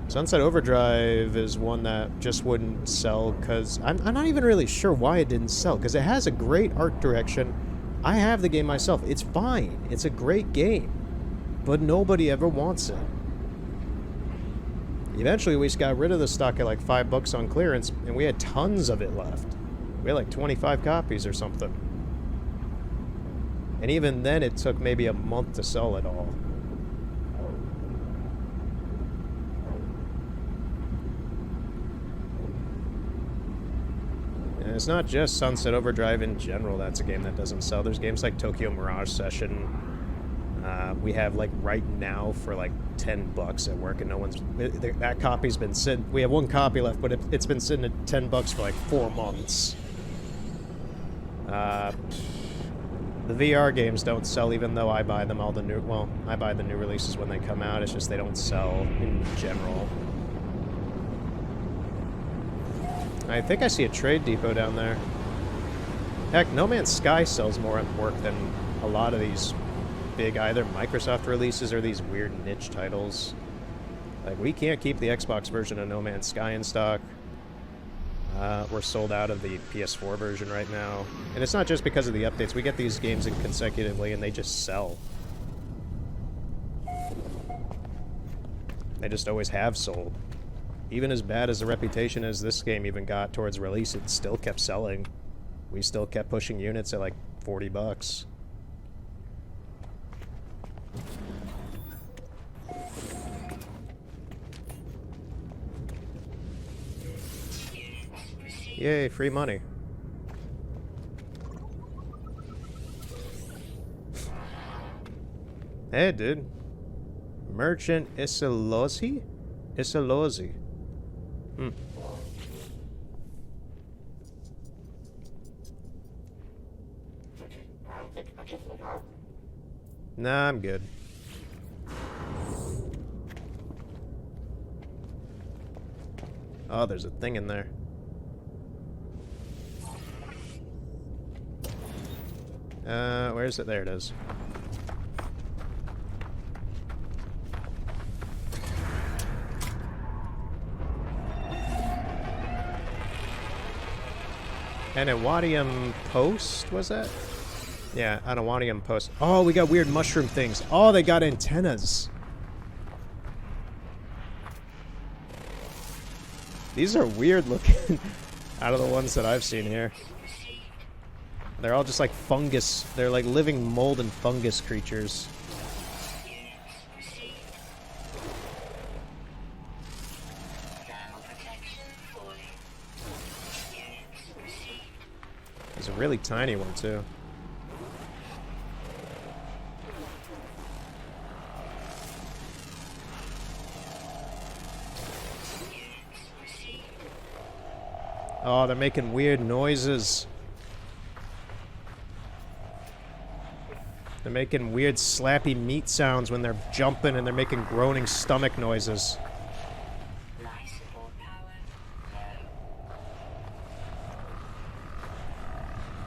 Sunset Overdrive is one that just wouldn't sell, because I'm not even really sure why it didn't sell, because it has a great art direction. I have the game myself. It's fine. It's a great game. But nobody ever wants it. Eventually, we just got rid of the stock at like $5 on clearance, and we had tons of it left. We had like 25 copies or something. And even then, it took maybe a month to sell it all. And it's not just Sunset Overdrive in general that's a game that doesn't sell. There's games like Tokyo Mirage Session. We have like right now for like $10 at work, and no one's... That copy's been sitting... We have one copy left, but it's been sitting at $10 for like 4 months. The VR games don't sell, even though I buy them all the new... Well, I buy the new releases when they come out. It's just they don't sell in general. I think I see a Trade Depot down there. Heck, No Man's Sky sells more at work than a lot of these big either Microsoft releases or these weird niche titles. Like, we can't keep the Xbox version of No Man's Sky in stock. We're sold out of the PS4 version right now. And it's not just because of the updates. We get these games in consecutively and they just sell. They just always have sold. Even as bad as the reputation as this game even got towards release, it still kept selling. We still kept pushing units at like $40. Yay, free money. Hey, dude. Merchant Isilozi? Isilozi. Nah, I'm good. Oh, there's a thing in there. Where is it? There it is. Anawadium Post, was that? Yeah, Anawadium Post. Oh, we got weird mushroom things. Oh, they got antennas. These are weird looking out of the ones that I've seen here. They're all just like fungus. They're like living mold and fungus creatures. There's a really tiny one too. Oh, they're making weird noises. They're making weird slappy meat sounds when they're jumping, and they're making groaning stomach noises.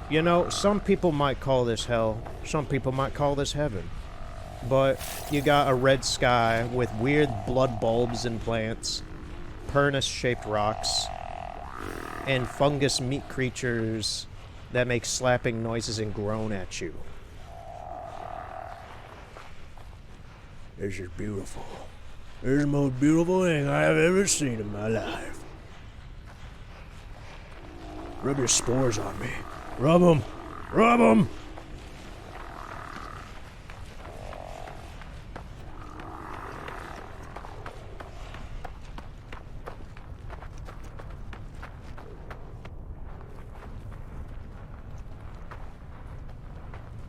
You know, some people might call this hell. Some people might call this heaven. But you got a red sky with weird blood bulbs and plants. Supernus-shaped rocks, and fungus meat creatures that make slapping noises and groan at you. This is beautiful. This is the most beautiful thing I have ever seen in my life. Rub your spores on me. Rub them. Rub them.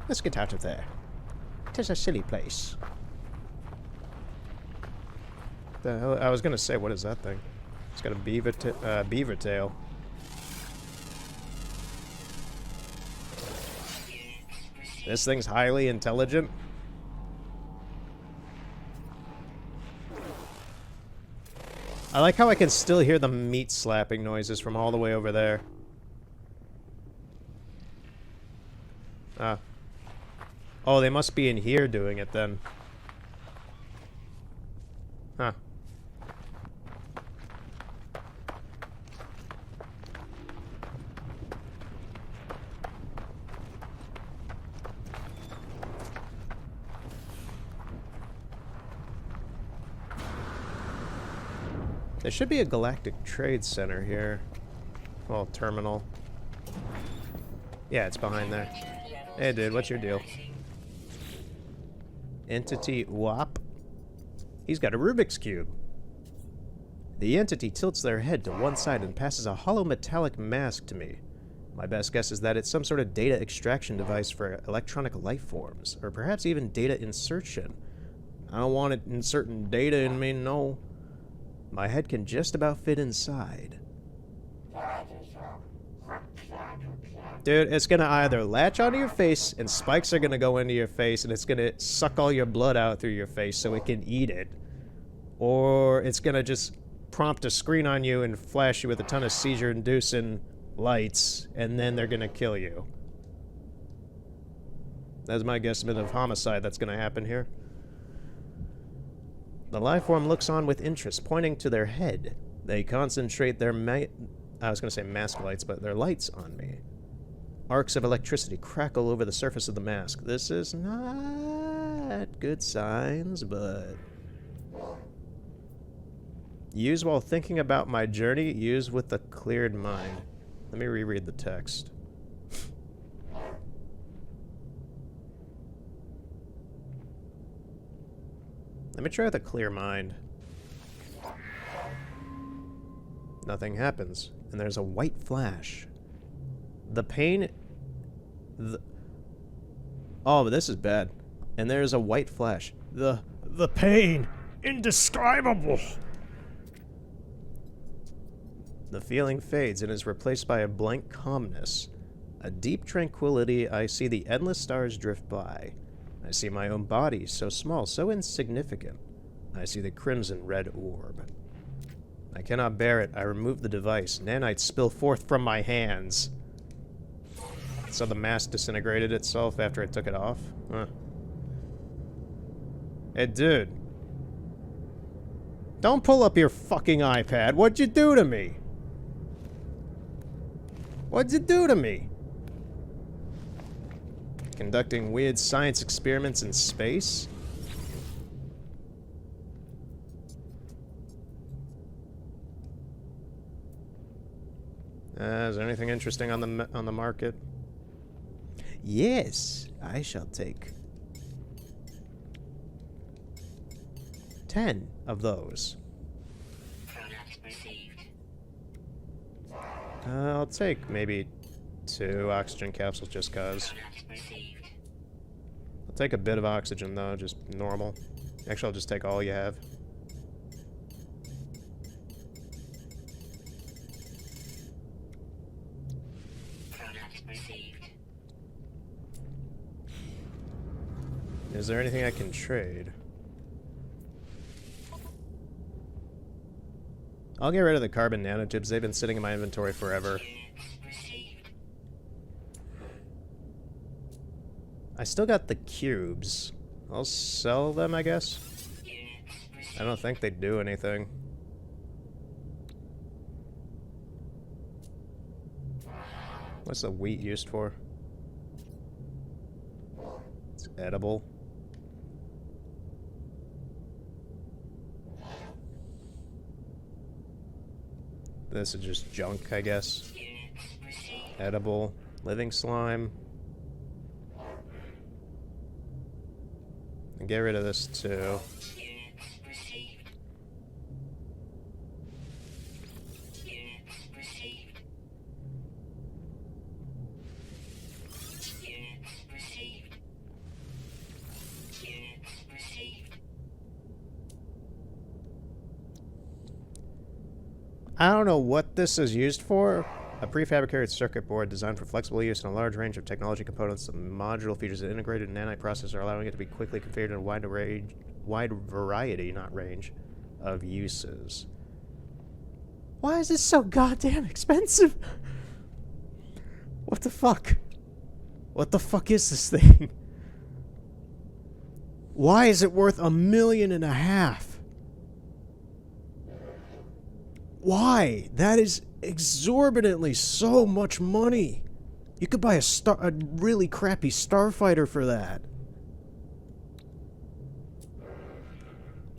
Let's get out of there. Tis a silly place. The hell? I was gonna say, what is that thing? It's got a beaver tail. This thing's highly intelligent. I like how I can still hear the meat slapping noises from all the way over there. Ah. Oh, they must be in here doing it then. Huh. There should be a galactic trade center here. Well, terminal. Yeah, it's behind there. Hey, dude, what's your deal? Entity WAP. He's got a Rubik's Cube. The entity tilts their head to one side and passes a hollow metallic mask to me. My best guess is that it's some sort of data extraction device for electronic life forms, or perhaps even data insertion. I don't want it inserting data in me, no. My head can just about fit inside. Dude, it's gonna either latch onto your face and spikes are gonna go into your face and it's gonna suck all your blood out through your face so it can eat it. Or it's gonna just prompt a screen on you and flash you with a ton of seizure-inducing lights and then they're gonna kill you. That's my guesstimate of homicide that's gonna happen here. The life form looks on with interest, pointing to their head. They concentrate their I was gonna say mask lights, but their lights on me. Arcs of electricity crackle over the surface of the mask. This is not good signs, but... Use while thinking about my journey. Use with a cleared mind. Let me reread the text. Let me try with a clear mind. Nothing happens, and there's a white flash. The pain... Oh, but this is bad. And there's a white flash. The pain! Indescribable! The feeling fades and is replaced by a blank calmness. A deep tranquility. I see the endless stars drift by. I see my own body, so small, so insignificant. I see the crimson red orb. I cannot bear it. I remove the device. Nanites spill forth from my hands. So the mask disintegrated itself after I took it off? Huh. Hey, dude. Don't pull up your fucking iPad. What'd you do to me? What'd you do to me? Conducting weird science experiments in space? Is there anything interesting on the market? Yes, I shall take 10 of those. I'll take maybe 2 oxygen capsules just cause. I'll take a bit of oxygen though, just normal. Actually, I'll just take all you have. Is there anything I can trade? I'll get rid of the carbon nanotubes. They've been sitting in my inventory forever. I still got the cubes. I'll sell them, I guess. I don't think they do anything. What's the wheat used for? It's edible. This is just junk, I guess. Edible. Living slime. And get rid of this too. I don't know what this is used for. A prefabricated circuit board designed for flexible use in a large range of technology components. The modular features an integrated nanite processor, allowing it to be quickly configured in a wide variety, not range, of uses. Why is this so goddamn expensive? What the fuck? What the fuck is this thing? Why is it worth $1.5 million? Why? That is exorbitantly so much money. You could buy a really crappy starfighter for that.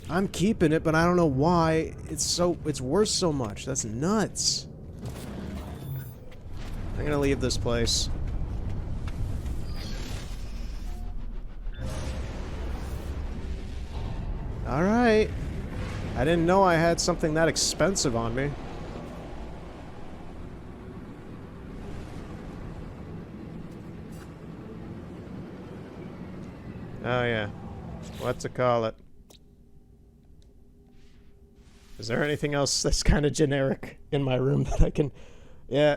I'm keeping it, but I don't know why it's worth so much. That's nuts. I'm gonna leave this place. All right. I didn't know I had something that expensive on me. Oh yeah. What to call it? Is there anything else that's kind of generic in my room that I can... Yeah.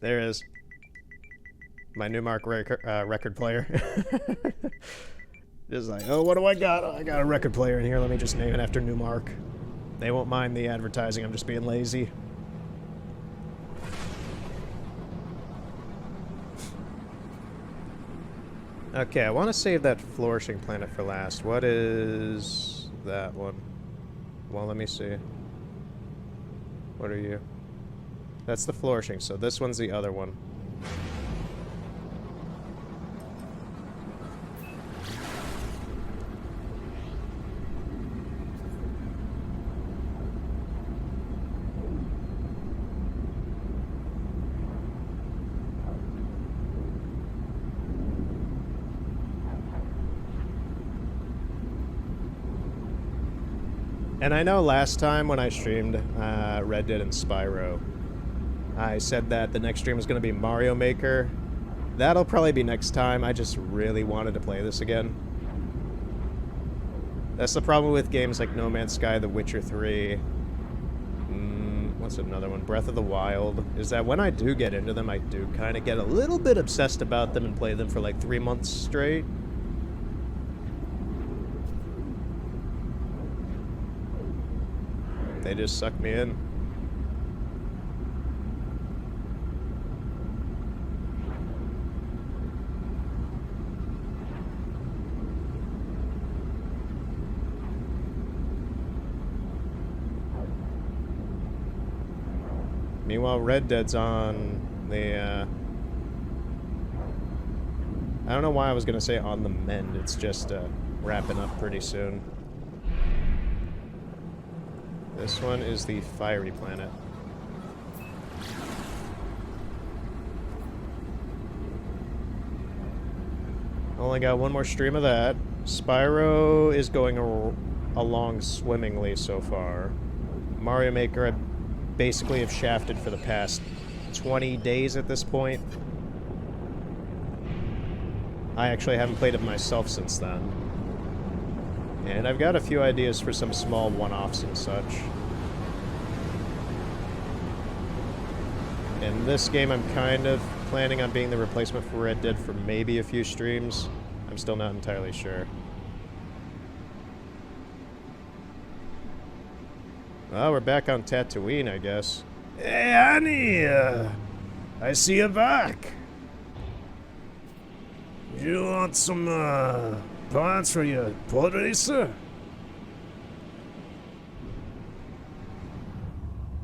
There is. My Newmark record player. Just like, oh, what do I got? Oh, I got a record player in here. Let me just name it after Newmark. They won't mind the advertising. I'm just being lazy. Okay, I want to save that flourishing planet for last. What is that one? Well, let me see. What are you? That's the flourishing, so this one's the other one. And I know last time when I streamed Red Dead and Spyro, I said that the next stream was going to be Mario Maker. That'll probably be next time. I just really wanted to play this again. That's the problem with games like No Man's Sky, The Witcher 3. What's another one? Breath of the Wild. Is that when I do get into them, I do kind of get a little bit obsessed about them and play them for like 3 months straight. They just suck me in. Meanwhile, Red Dead's on the, I don't know why I was gonna say on the mend. It's just, wrapping up pretty soon. This one is the Fiery Planet. Only got one more stream of that. Spyro is going along swimmingly so far. Mario Maker, I basically have shafted for the past 20 days at this point. I actually haven't played it myself since then. And I've got a few ideas for some small one-offs and such. In this game, I'm kind of planning on being the replacement for Red Dead for maybe a few streams. I'm still not entirely sure. Well, we're back on Tatooine, I guess. Hey, Annie, I see you back. You want some, plans for your pod racer?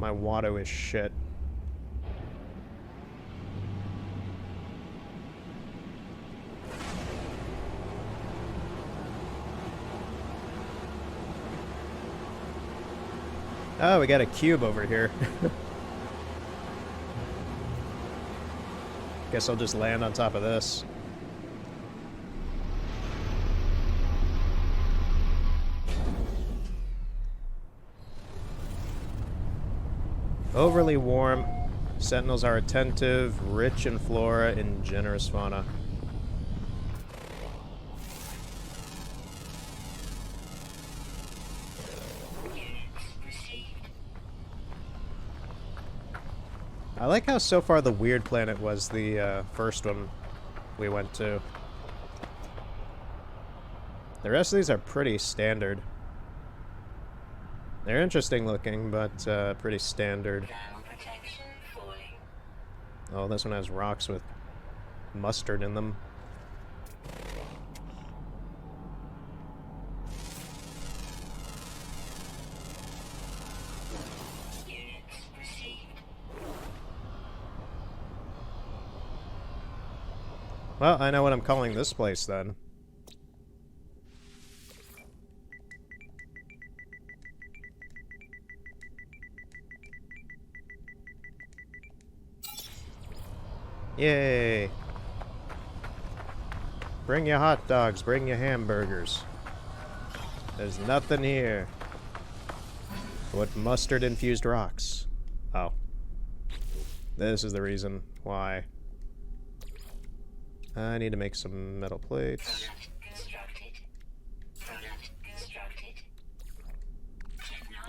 My Watto is shit. Oh, we got a cube over here. Guess I'll just land on top of this. Overly warm. Sentinels are attentive, rich in flora, and generous fauna. I like how so far the weird planet was the first one we went to. The rest of these are pretty standard. They're interesting looking, but pretty standard. Protection falling. Oh, this one has rocks with mustard in them. Units received. Well, I know what I'm calling this place then. Yay! Bring your hot dogs, bring your hamburgers. There's nothing here but mustard-infused rocks. Oh. This is the reason why. I need to make some metal plates. Product constructed. Product constructed.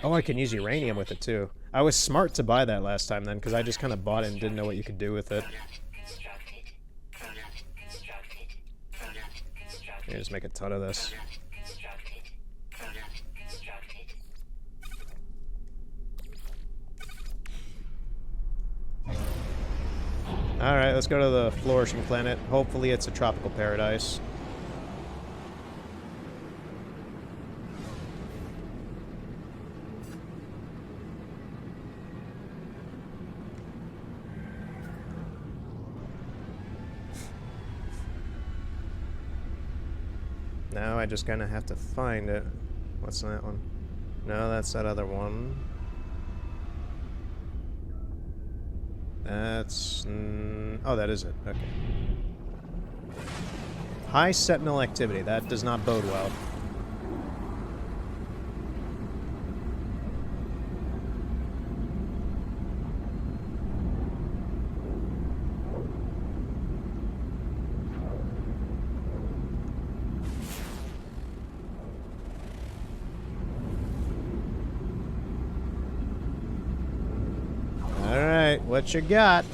Oh, I can use uranium with it too. I was smart to buy that last time then, because I just kind of bought it and didn't know what you could do with it. Product constructed. Product constructed. Product constructed. You just make a ton of this. Product constructed. Product constructed. Alright, let's go to the flourishing planet. Hopefully it's a tropical paradise. Now I just kind of have to find it. What's that one? No, that's that other one. That's... oh, that is it. Okay. High Sentinel activity. That does not bode well. Alright, what you got?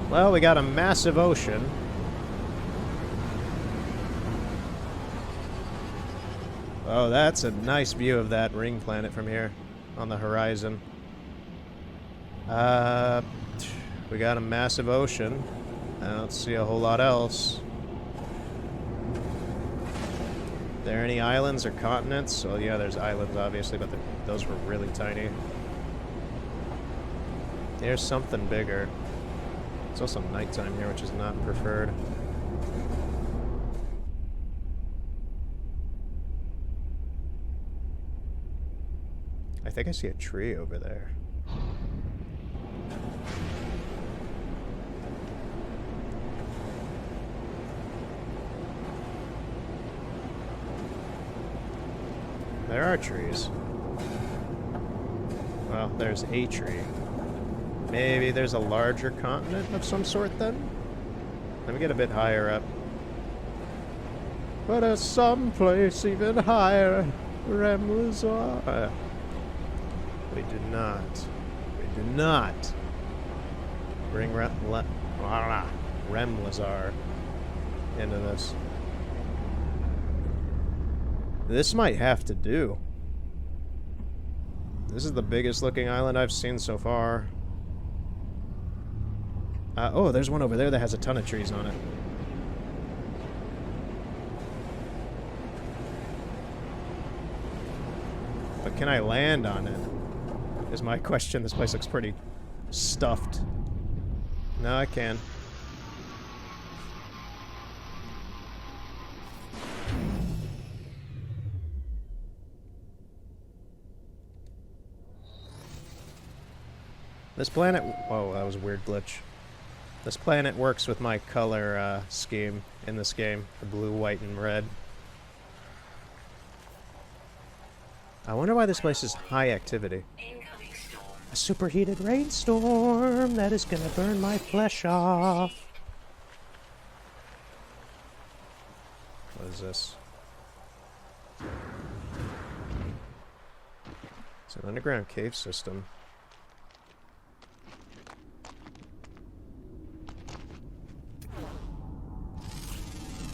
Well, we got a massive ocean. Oh, that's a nice view of that ring planet from here on the horizon. We got a massive ocean. I don't see a whole lot else. There any islands or continents? Well, yeah, there's islands, obviously, but those were really tiny. There's something bigger. It's also nighttime here, which is not preferred. I think I see a tree over there. There are trees. Well, there's a tree. Maybe there's a larger continent of some sort then? Let me get a bit higher up. But there's someplace even higher. Remlazar. We do not. We do not bring Remlazar into this. This might have to do. This is the biggest looking island I've seen so far. Oh, there's one over there that has a ton of trees on it. But can I land on it? Is my question. This place looks pretty stuffed. No, I can. This planet... Whoa, that was a weird glitch. This planet works with my color scheme in this game. The blue, white, and red. I wonder why this place is high activity. Incoming storm. A superheated rainstorm that is gonna burn my flesh off. What is this? It's an underground cave system.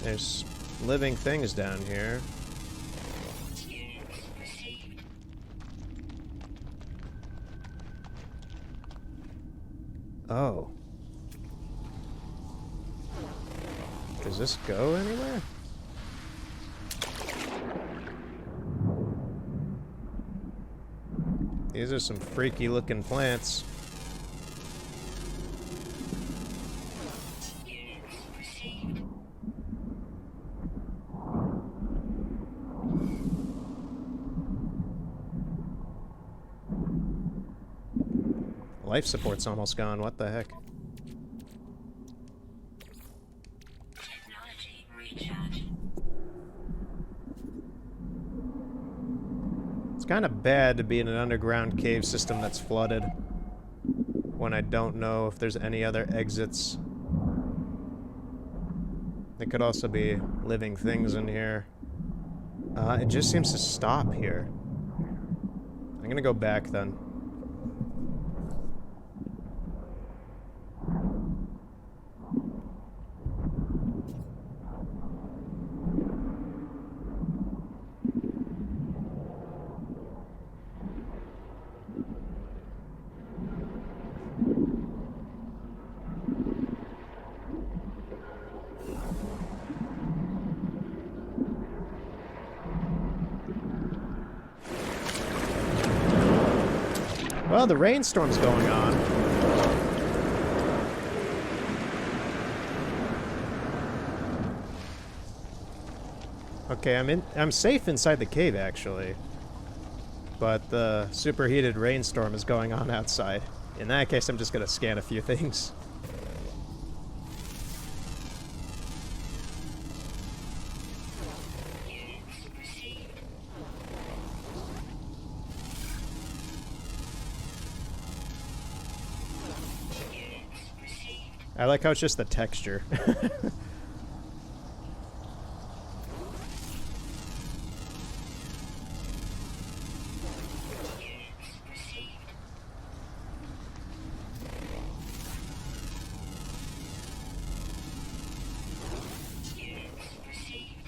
There's living things down here. Units received. Oh. Does this go anywhere? These are some freaky looking plants. Units received. Life support's almost gone. What the heck? Technology recharge. It's kind of bad to be in an underground cave system that's flooded when I don't know if there's any other exits. There could also be living things in here. It just seems to stop here. I'm gonna go back then. Well, the rainstorm's going on. Okay, I'm safe inside the cave actually. But the superheated rainstorm is going on outside. In that case, I'm just gonna scan a few things. Units received. Units received. I like how it's just the texture. Units received. Units received.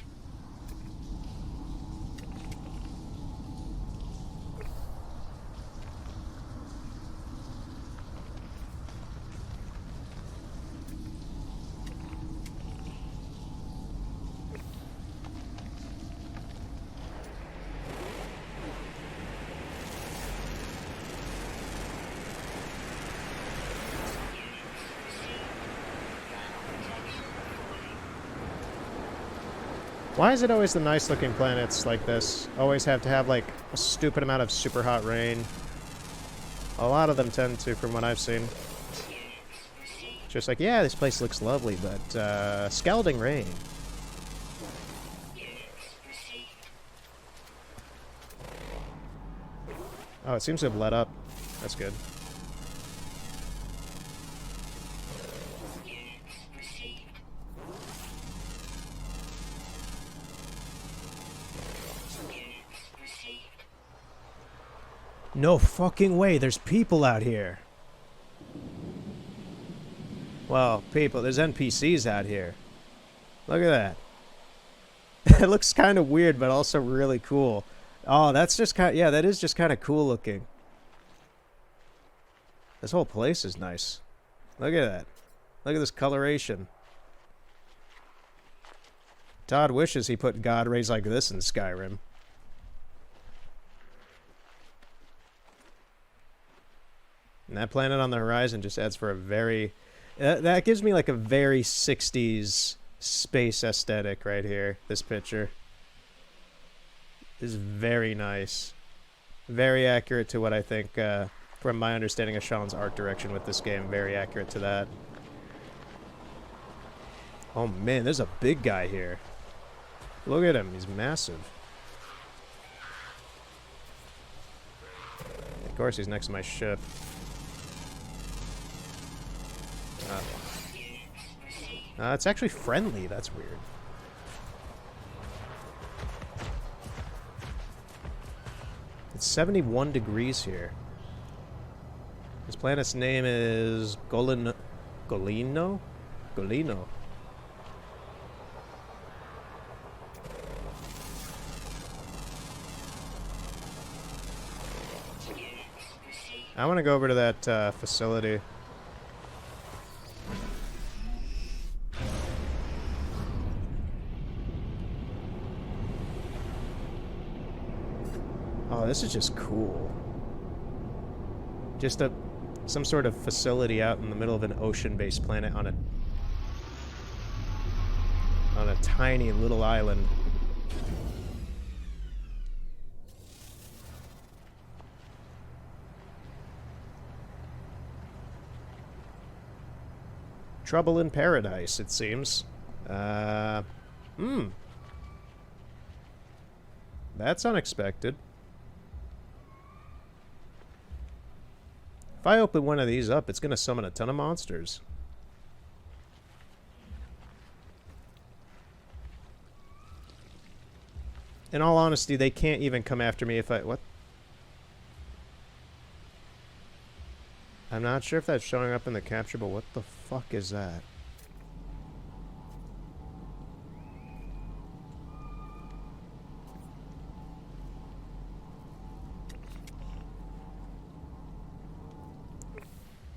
Why is it always the nice looking planets like this always have to have like a stupid amount of super hot rain? A lot of them tend to, from what I've seen. Just like, yeah, this place looks lovely, but scalding rain. Oh, it seems to have let up. That's good. No fucking way, there's people out here. Well, people, there's NPCs out here. Look at that. It looks kind of weird, but also really cool. Oh, that's just kind of, yeah, that is just kind of cool looking. This whole place is nice. Look at that. Look at this coloration. Todd wishes he put God rays like this in Skyrim. And that planet on the horizon just adds for a very... that gives me like a very 60s space aesthetic right here, this picture. Is very nice. Very accurate to what I think, from my understanding of Sean's art direction with this game, very accurate to that. Oh man, there's a big guy here. Look at him, he's massive. Of course he's next to my ship. It's actually friendly, that's weird. It's 71 degrees here. This planet's name is Golino? Golino? I want to go over to that facility. Oh, this is just cool. Just some sort of facility out in the middle of an ocean-based planet on a tiny little island. Trouble in paradise, it seems. That's unexpected. If I open one of these up, it's going to summon a ton of monsters. In all honesty, they can't even come after me if I... What? I'm not sure if that's showing up in the capture, but what the fuck is that?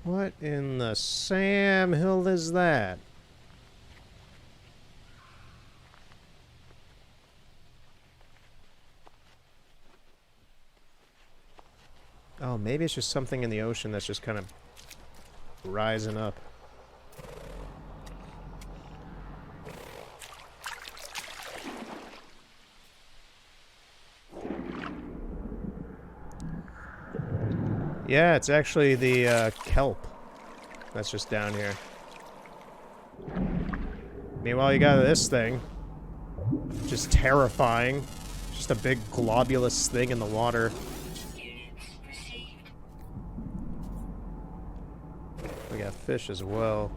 What in the Sam Hill is that? Oh, maybe it's just something in the ocean that's just kind of rising up. Yeah, it's actually the kelp that's just down here. Meanwhile, you got this thing. Just terrifying. Just a big globulous thing in the water. We got fish as well.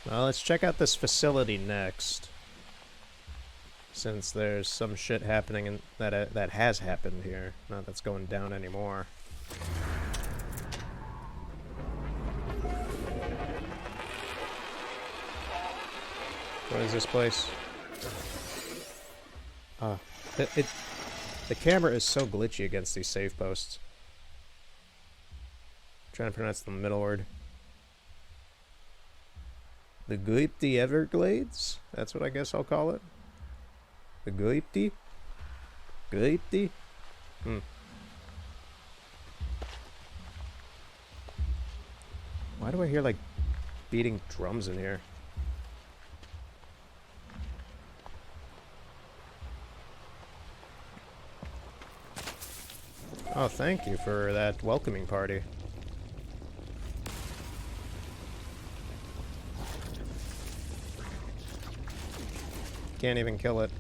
Well, let's check out this facility next. Since there's some shit happening in that has happened here. Not that's going down anymore. What is this place? The camera is so glitchy against these save posts. I'm trying to pronounce the middle word. The Guipti Everglades? That's what I guess I'll call it. The Guipti? Guipti? Why do I hear, like, beating drums in here? Oh, thank you for that welcoming party. Can't even kill it.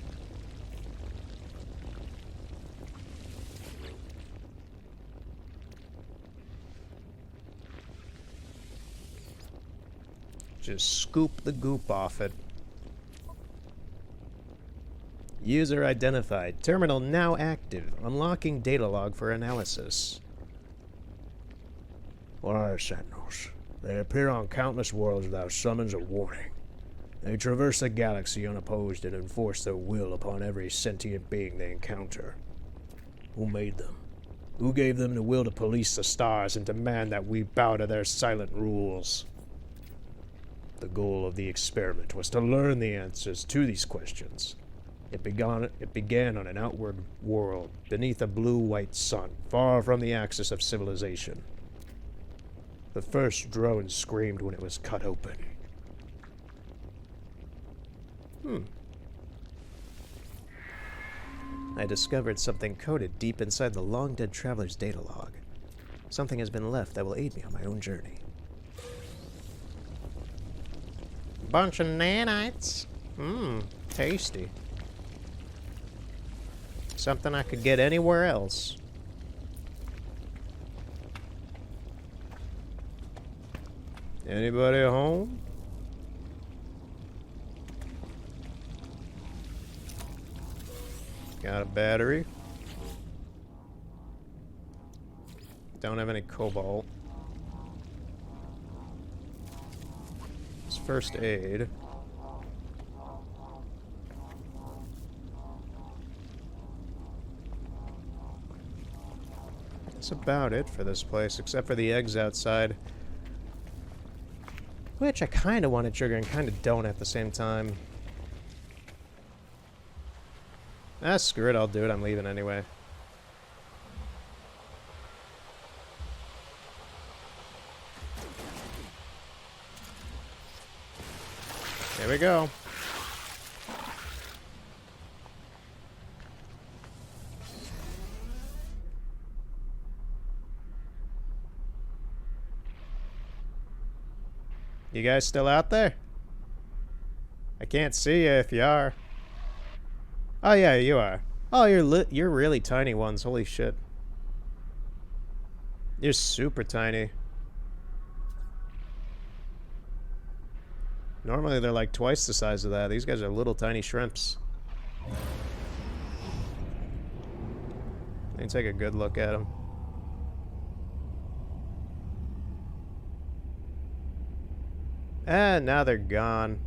Just scoop the goop off it. User identified. Terminal now active. Unlocking data log for analysis. Wire sentinels. They appear on countless worlds without summons or warning. They traverse the galaxy unopposed and enforce their will upon every sentient being they encounter. Who made them? Who gave them the will to police the stars and demand that we bow to their silent rules? The goal of the experiment was to learn the answers to these questions. It began on an outward world, beneath a blue-white sun, far from the axis of civilization. The first drone screamed when it was cut open. I discovered something coded deep inside the long-dead traveler's data log. Something has been left that will aid me on my own journey. Bunch of nanites. Tasty. Something I could get anywhere else. Anybody home? Got a battery. Don't have any cobalt. It's first aid. That's about it for this place, except for the eggs outside. Which I kind of want to trigger and kind of don't at the same time. Ah, screw it, I'll do it. I'm leaving anyway. Here we go. You guys still out there? I can't see you if you are. Oh yeah, you are. Oh, you're really tiny ones. Holy shit. You're super tiny. Normally they're like twice the size of that. These guys are little tiny shrimps. Let me take a good look at them. And now they're gone.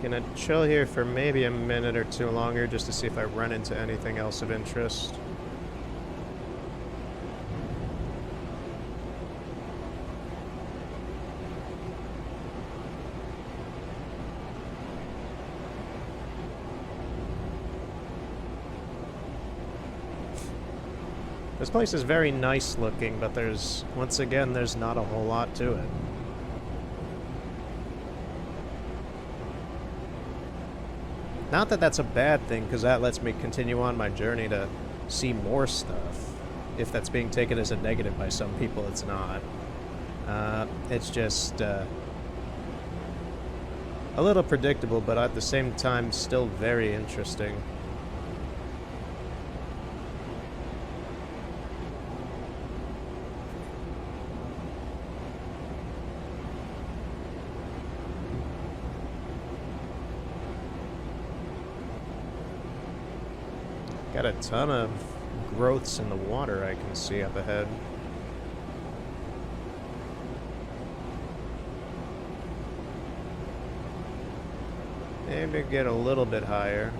Gonna chill here for maybe a minute or two longer just to see if I run into anything else of interest. This place is very nice looking, but once again, there's not a whole lot to it. Not that that's a bad thing, because that lets me continue on my journey to see more stuff. If that's being taken as a negative by some people, it's not. It's just a little predictable, but at the same time, still very interesting. Got a ton of growths in the water I can see up ahead. Maybe get a little bit higher.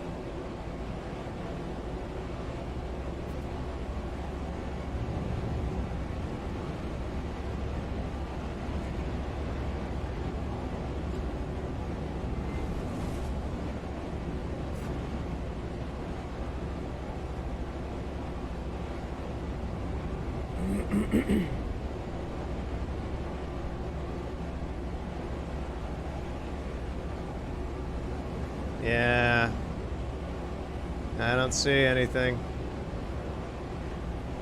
don't see anything.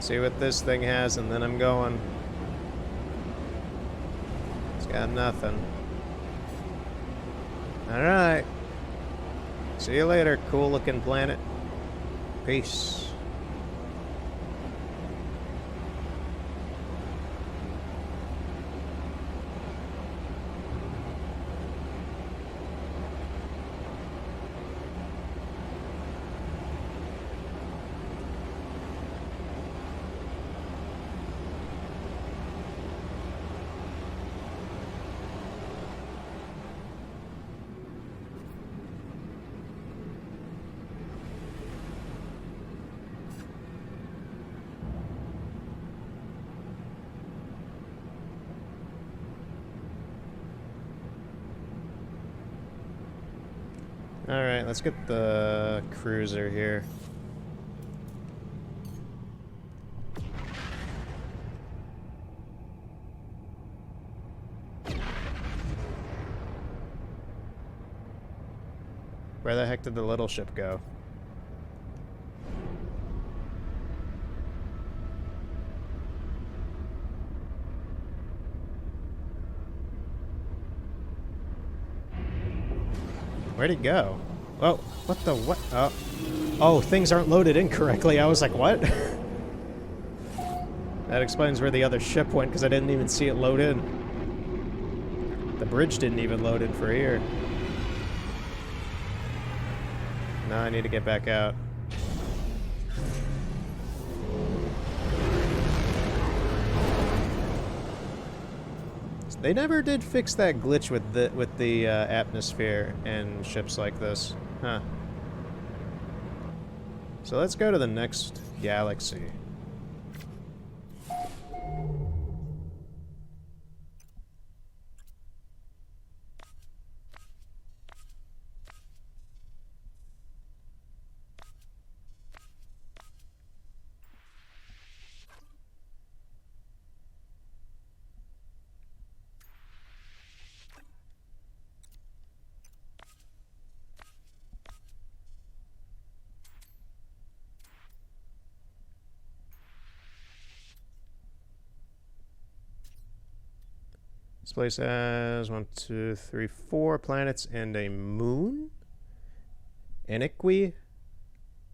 See what this thing has, and then I'm going. It's got nothing. Alright. See you later, cool looking planet. Peace. Alright, let's get the cruiser here. Where the heck did the little ship go? Where'd it go? Oh, what the what? Oh. Oh, things aren't loaded incorrectly. I was like, what? That explains where the other ship went, because I didn't even see it load in. The bridge didn't even load in for here. Now I need to get back out. They never did fix that glitch with the atmosphere and ships like this, huh? So let's go to the next galaxy. This place has 1, 2, 3, 4 planets and a moon. Iniqui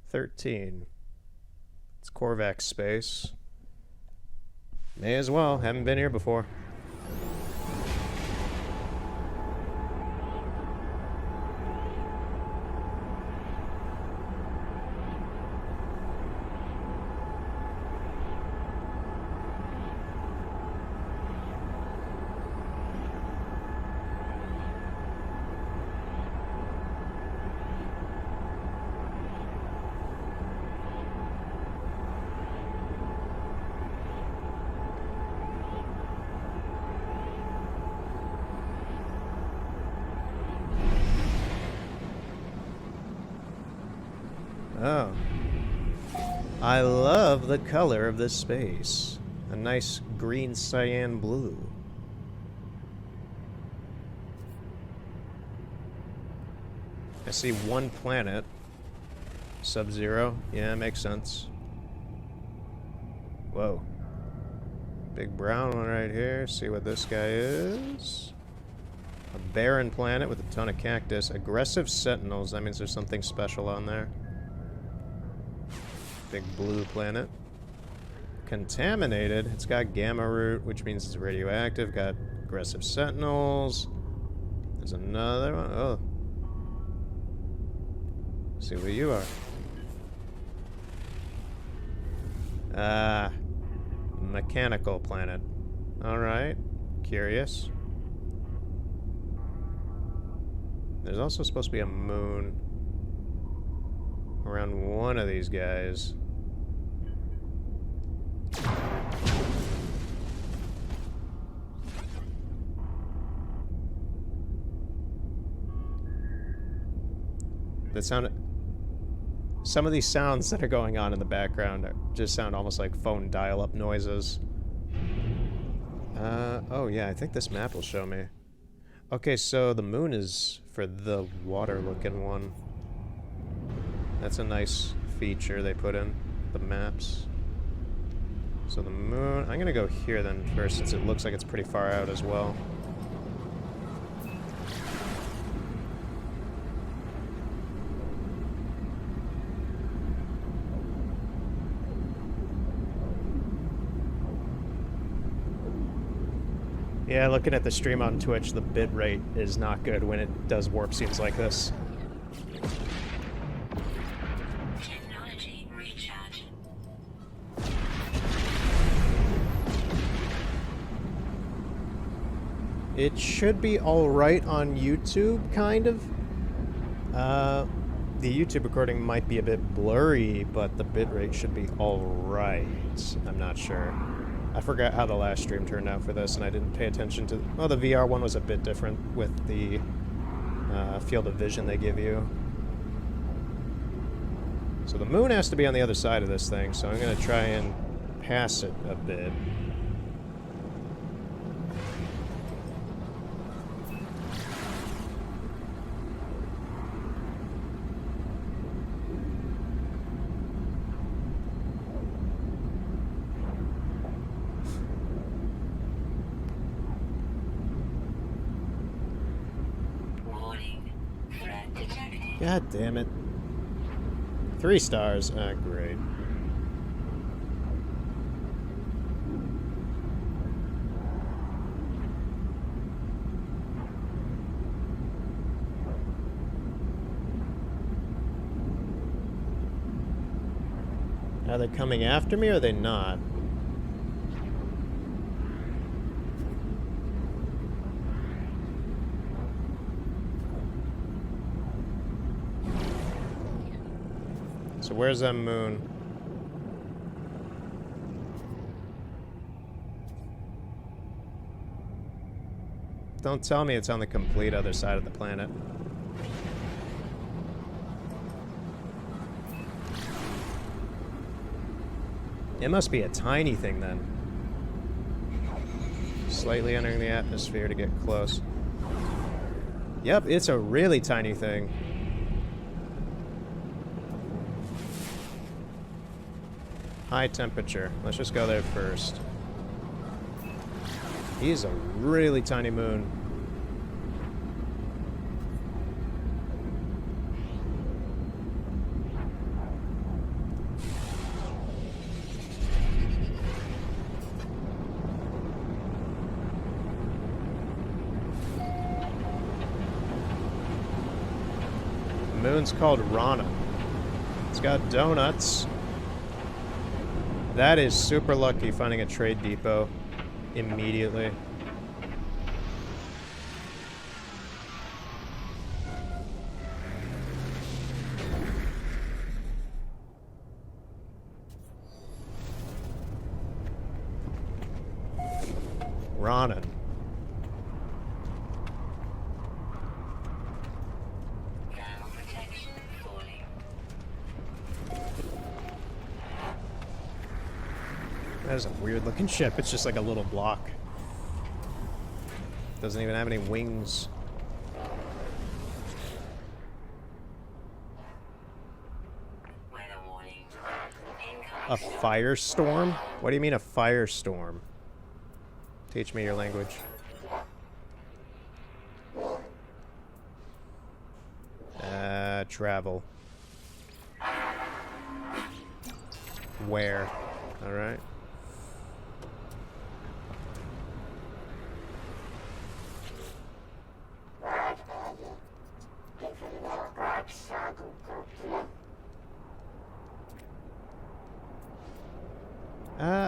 13. It's Korvax space. May as well. Haven't been here before. Oh. I love the color of this space. A nice green cyan blue. I see one planet. Sub-Zero. Yeah, makes sense. Whoa. Big brown one right here. See what this guy is. A barren planet with a ton of cactus. Aggressive sentinels. That means there's something special on there. Big blue planet. Contaminated. It's got gamma root, which means it's radioactive. Got aggressive sentinels. There's another one. Oh. See where you are. Mechanical planet. Alright. Curious. There's also supposed to be a moon around one of these guys. That sounded... Some of these sounds that are going on in the background just sound almost like phone dial-up noises. Oh yeah, I think this map will show me. Okay, so the moon is for the water-looking one. That's a nice feature they put in the maps. So the moon, I'm gonna go here then first, since it looks like it's pretty far out as well. Yeah, looking at the stream on Twitch, the bit rate is not good when it does warp scenes like this. Technology recharge. It should be alright on YouTube, kind of. The YouTube recording might be a bit blurry, but the bitrate should be alright. I'm not sure. I forgot how the last stream turned out for this, and I didn't pay attention to... Oh, the VR one was a bit different with the field of vision they give you. So the moon has to be on the other side of this thing, so I'm going to try and pass it a bit. Warning. Threat detected. God damn it. 3 stars. Ah, great. Are they coming after me or are they not? So where's that moon? Don't tell me it's on the complete other side of the planet. It must be a tiny thing then. Slightly entering the atmosphere to get close. Yep, it's a really tiny thing. High temperature. Let's just go there first. He's a really tiny moon. The moon's called Rana. It's got donuts. That is super lucky finding a trade depot immediately. Ronan. Thermal protection falling. That is a weird looking ship. It's just like a little block. Doesn't even have any wings. Weather warning. A firestorm? What do you mean a firestorm? Teach me your language. Travel. Where? Alright.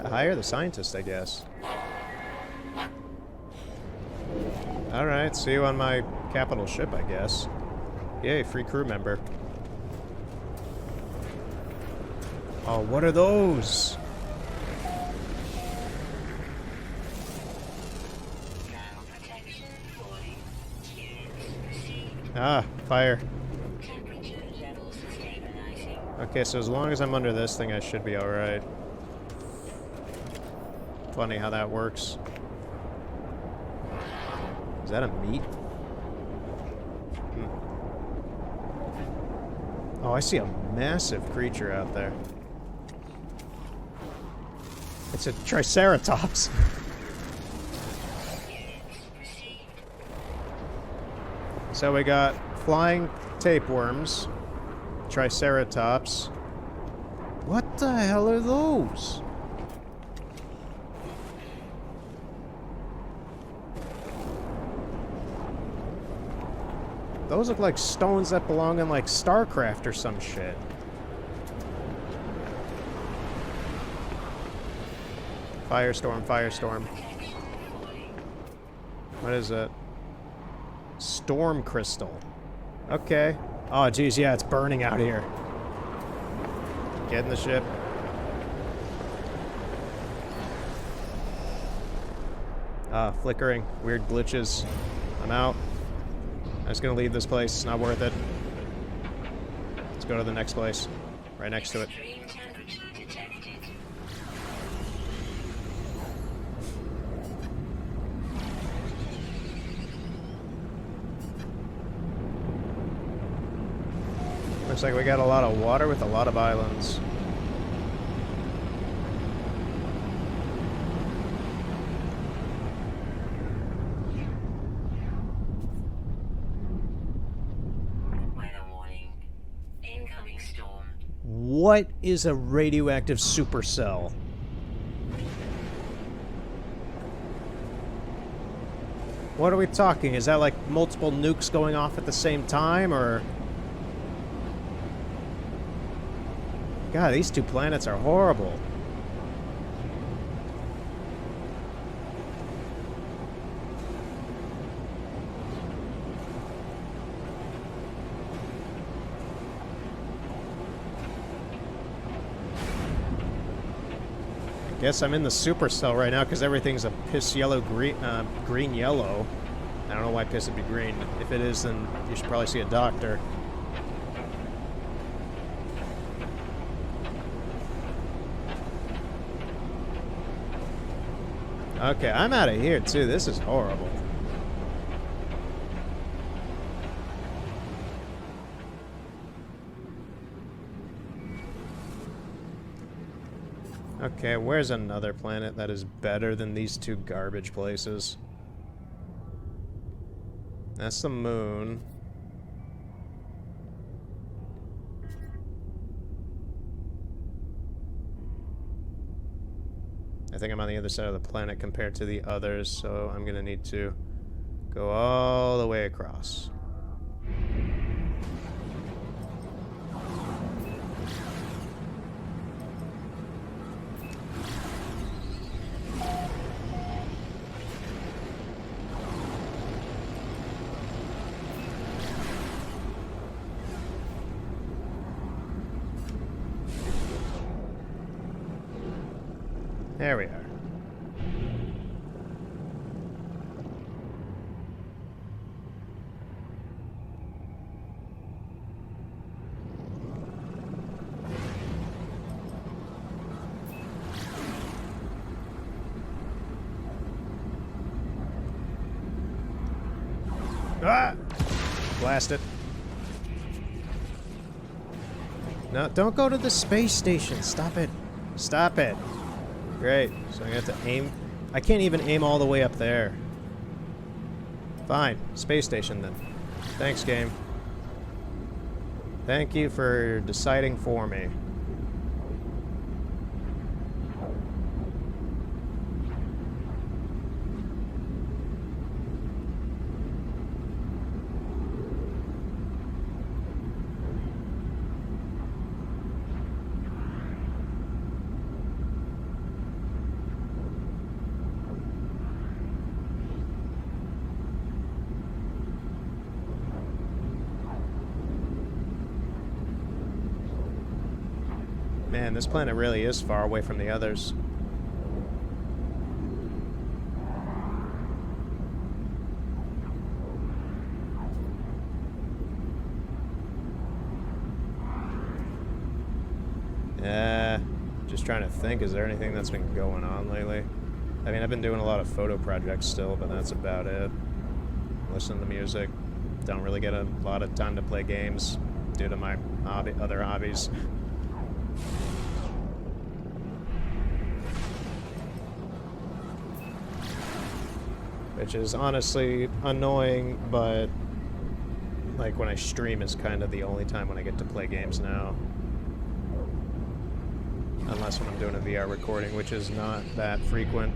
Hire the scientist, I guess. Alright, see you on my capital ship, I guess. Yay, free crew member. Oh, what are those? Thermal protection falling. Units received. Ah, fire. Temperature levels stabilizing. Okay, so as long as I'm under this thing, I should be alright. Funny how that works. Is that a meat? Oh, I see a massive creature out there. It's a Triceratops. So we got flying tapeworms, Triceratops. What the hell are those? Those look like stones that belong in like StarCraft or some shit. Firestorm, firestorm. What is it? Storm crystal. Okay. Oh, geez, yeah, it's burning out here. Get in the ship. Flickering. Weird glitches. I'm out. I'm just gonna leave this place. It's not worth it. Let's go to the next place. Right next to it. Extreme temperature detected. Looks like we got a lot of water with a lot of islands. Weather warning. Incoming storm. What is a radioactive supercell? What are we talking? Is that like multiple nukes going off at the same time, or... God, these two planets are horrible. I guess I'm in the supercell right now because everything's a piss yellow green, green yellow. I don't know why piss would be green. If it is, then you should probably see a doctor. Okay, I'm out of here too. This is horrible. Okay, where's another planet that is better than these two garbage places? That's the moon. I think I'm on the other side of the planet compared to the others, so I'm gonna need to go all the way across. There we are. Ah! Blast it. No, don't go to the space station. Stop it. Stop it. Great. So I have to aim. I can't even aim all the way up there. Fine. Space station then. Thanks, game. Thank you for deciding for me. Man, this planet really is far away from the others. Just trying to think, is there anything that's been going on lately? I mean, I've been doing a lot of photo projects still, but that's about it. Listen to music. Don't really get a lot of time to play games. due to my other hobbies. Which is honestly annoying, but like when I stream is kind of the only time when I get to play games now. Unless when I'm doing a VR recording, which is not that frequent.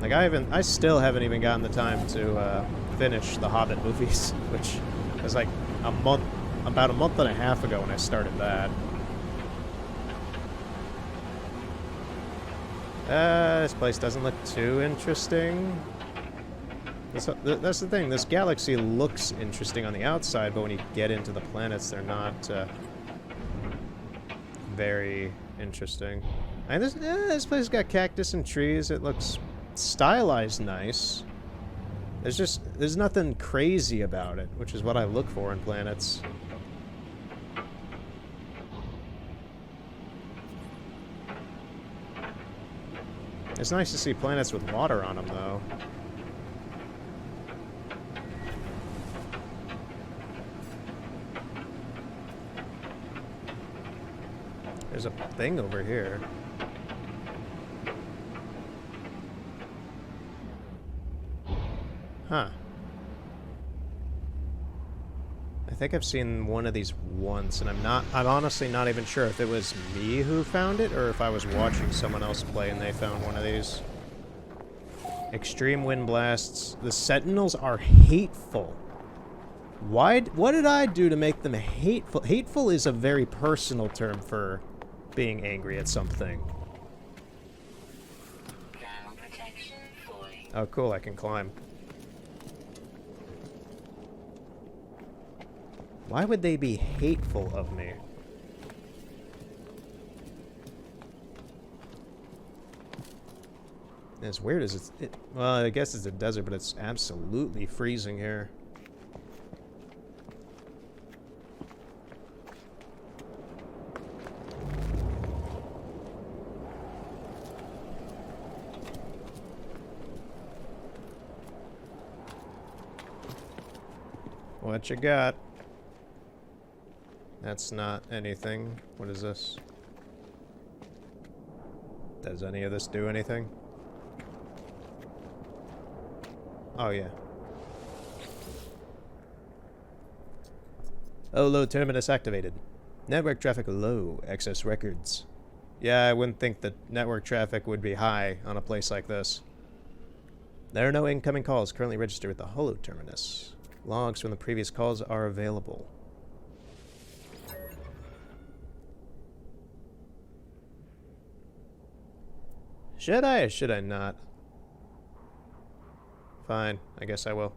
Like I still haven't even gotten the time to finish the Hobbit movies, which was like about a month and a half ago when I started that. This place doesn't look too interesting. That's the thing, this galaxy looks interesting on the outside, but when you get into the planets, they're not very interesting. And this place has got cactus and trees. It looks stylized nice. There's nothing crazy about it, which is what I look for in planets. It's nice to see planets with water on them, though. There's a thing over here. Huh. I think I've seen one of these once, and I'm honestly not even sure if it was me who found it or if I was watching someone else play and they found one of these. Extreme wind blasts. The Sentinels are hateful. What did I do to make them hateful? Hateful is a very personal term for being angry at something. Ground protection fully. Oh, cool, I can climb. Why would they be hateful of me? And as weird as well, I guess it's a desert, but it's absolutely freezing here. What you got? That's not anything. What is this? Does any of this do anything? Oh, yeah. Oh, low terminus activated. Network traffic low. Access records. Yeah, I wouldn't think that network traffic would be high on a place like this. There are no incoming calls currently registered with the holo terminus. Logs from the previous calls are available. Should I or should I not? Fine, I guess I will.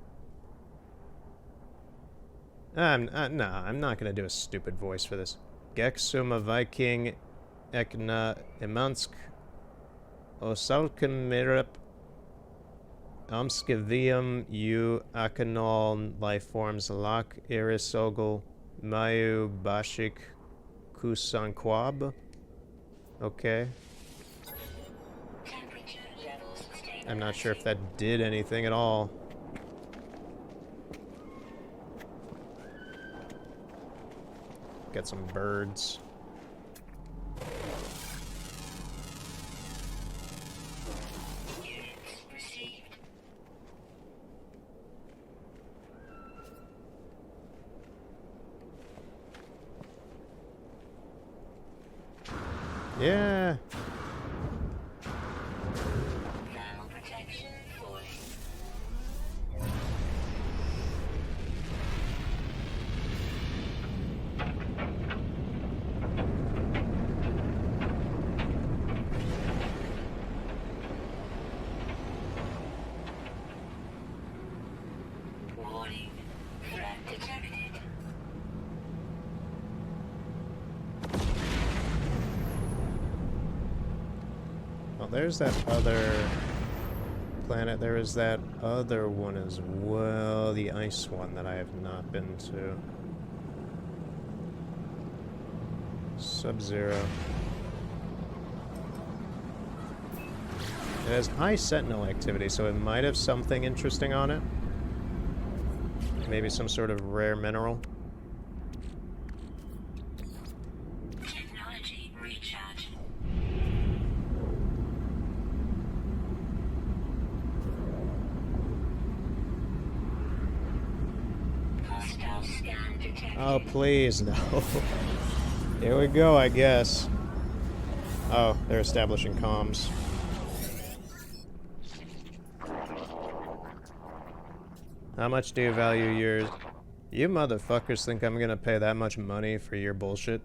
No, I'm not gonna do a stupid voice for this. Gexuma Viking Ekna Imansk Osalkenmirip Amskivium U Akanol Lifeforms Lak Irisogel Mayu Bashik Kusankwab. Okay. I'm not sure if that did anything at all. Get some birds. Yeah. There's that other planet. There is that other one as well, the ice one that I have not been to. Sub-Zero. It has high Sentinel activity, so it might have something interesting on it. Maybe some sort of rare mineral. Technology recharge. Hostile scan detected. Oh, please, no. Here we go, I guess. Oh, they're establishing comms. How much do you value yours? You motherfuckers think I'm gonna pay that much money for your bullshit?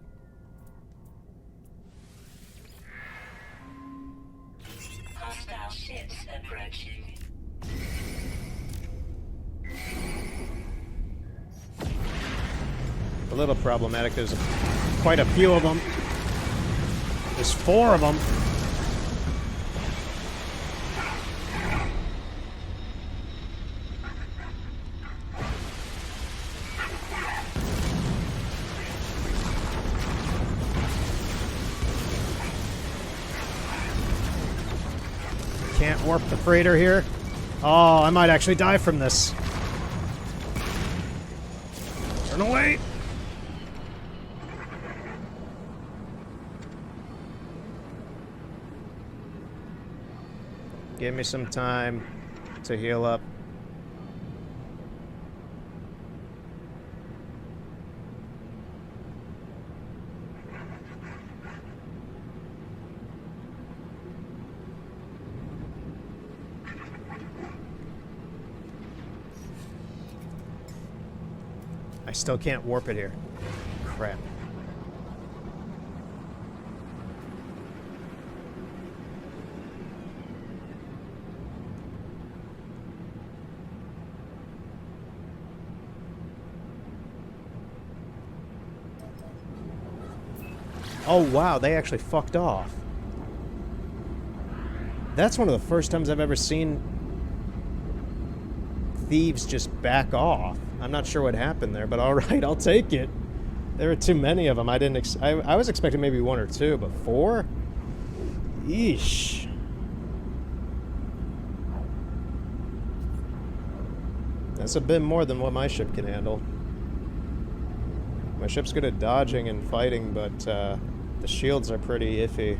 Hostile ships approaching. A little problematic. There's quite a few of them. There's 4 of them. Can't warp the freighter here. Oh, I might actually die from this. Turn away. Give me some time to heal up. I still can't warp it here. Crap. Oh wow, they actually fucked off. That's one of the first times I've ever seen thieves just back off. I'm not sure what happened there, but alright, I'll take it. There were too many of them. I didn't I was expecting maybe 1 or 2, but 4? Yeesh. That's a bit more than what my ship can handle. My ship's good at dodging and fighting, but the shields are pretty iffy.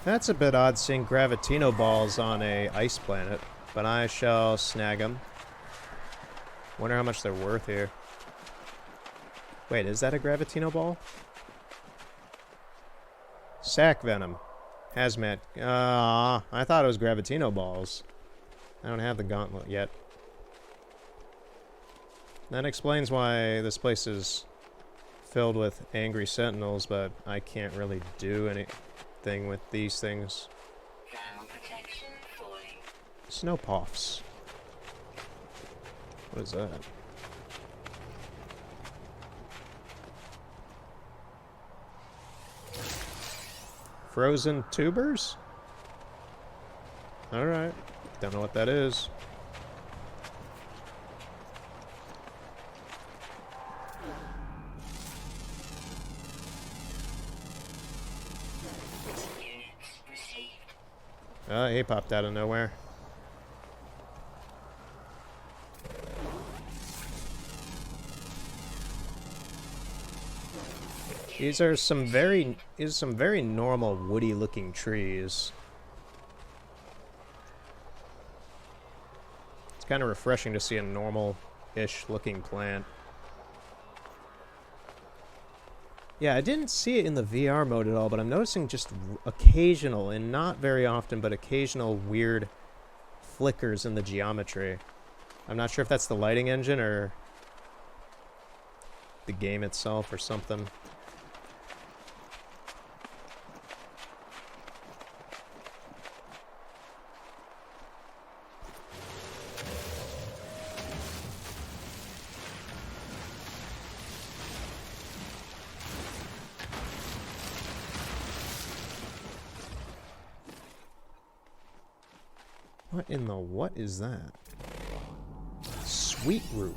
That's a bit odd seeing Gravitino balls on a ice planet, but I shall snag them. Wonder how much they're worth here. Wait, is that a Gravitino ball? Sac venom. Hazmat. I thought it was Gravitino balls. I don't have the gauntlet yet. That explains why this place is filled with angry sentinels, but I can't really do anything with these things. Thermal protection falling. Snow puffs. What is that? Frozen tubers? Alright. Don't know what that is. Units received. He popped out of nowhere. These are some very normal woody looking trees. kind of refreshing to see a normal-ish looking plant. Yeah, I didn't see it in the VR mode at all, but I'm noticing just occasional, and not very often, but occasional weird flickers in the geometry. I'm not sure if that's the lighting engine or the game itself or something. What in the what is that? Sweet root.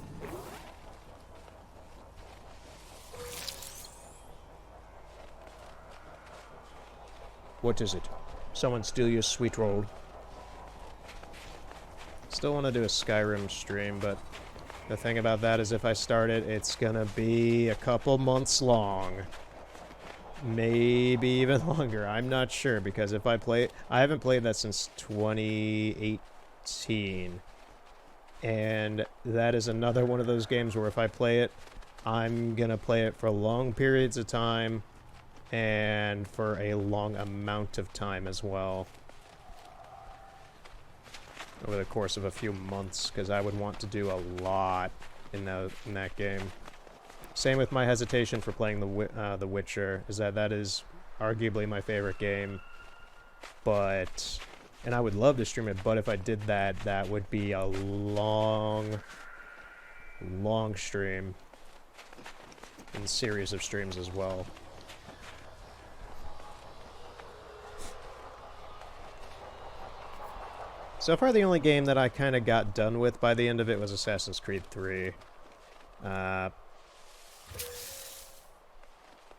What is it? Someone steal your sweet roll. Still want to do a Skyrim stream, but the thing about that is if I start it, it's gonna be a couple months long. Maybe even longer. I'm not sure, because if I play... I haven't played that since 2018. And that is another one of those games where if I play it, I'm gonna play it for long periods of time and for a long amount of time as well. Over the course of a few months, because I would want to do a lot in that game. Same with my hesitation for playing The Witcher, is that is arguably my favorite game, but... And I would love to stream it, but if I did that, that would be a long stream. And series of streams as well. So far, the only game that I kind of got done with by the end of it was Assassin's Creed 3.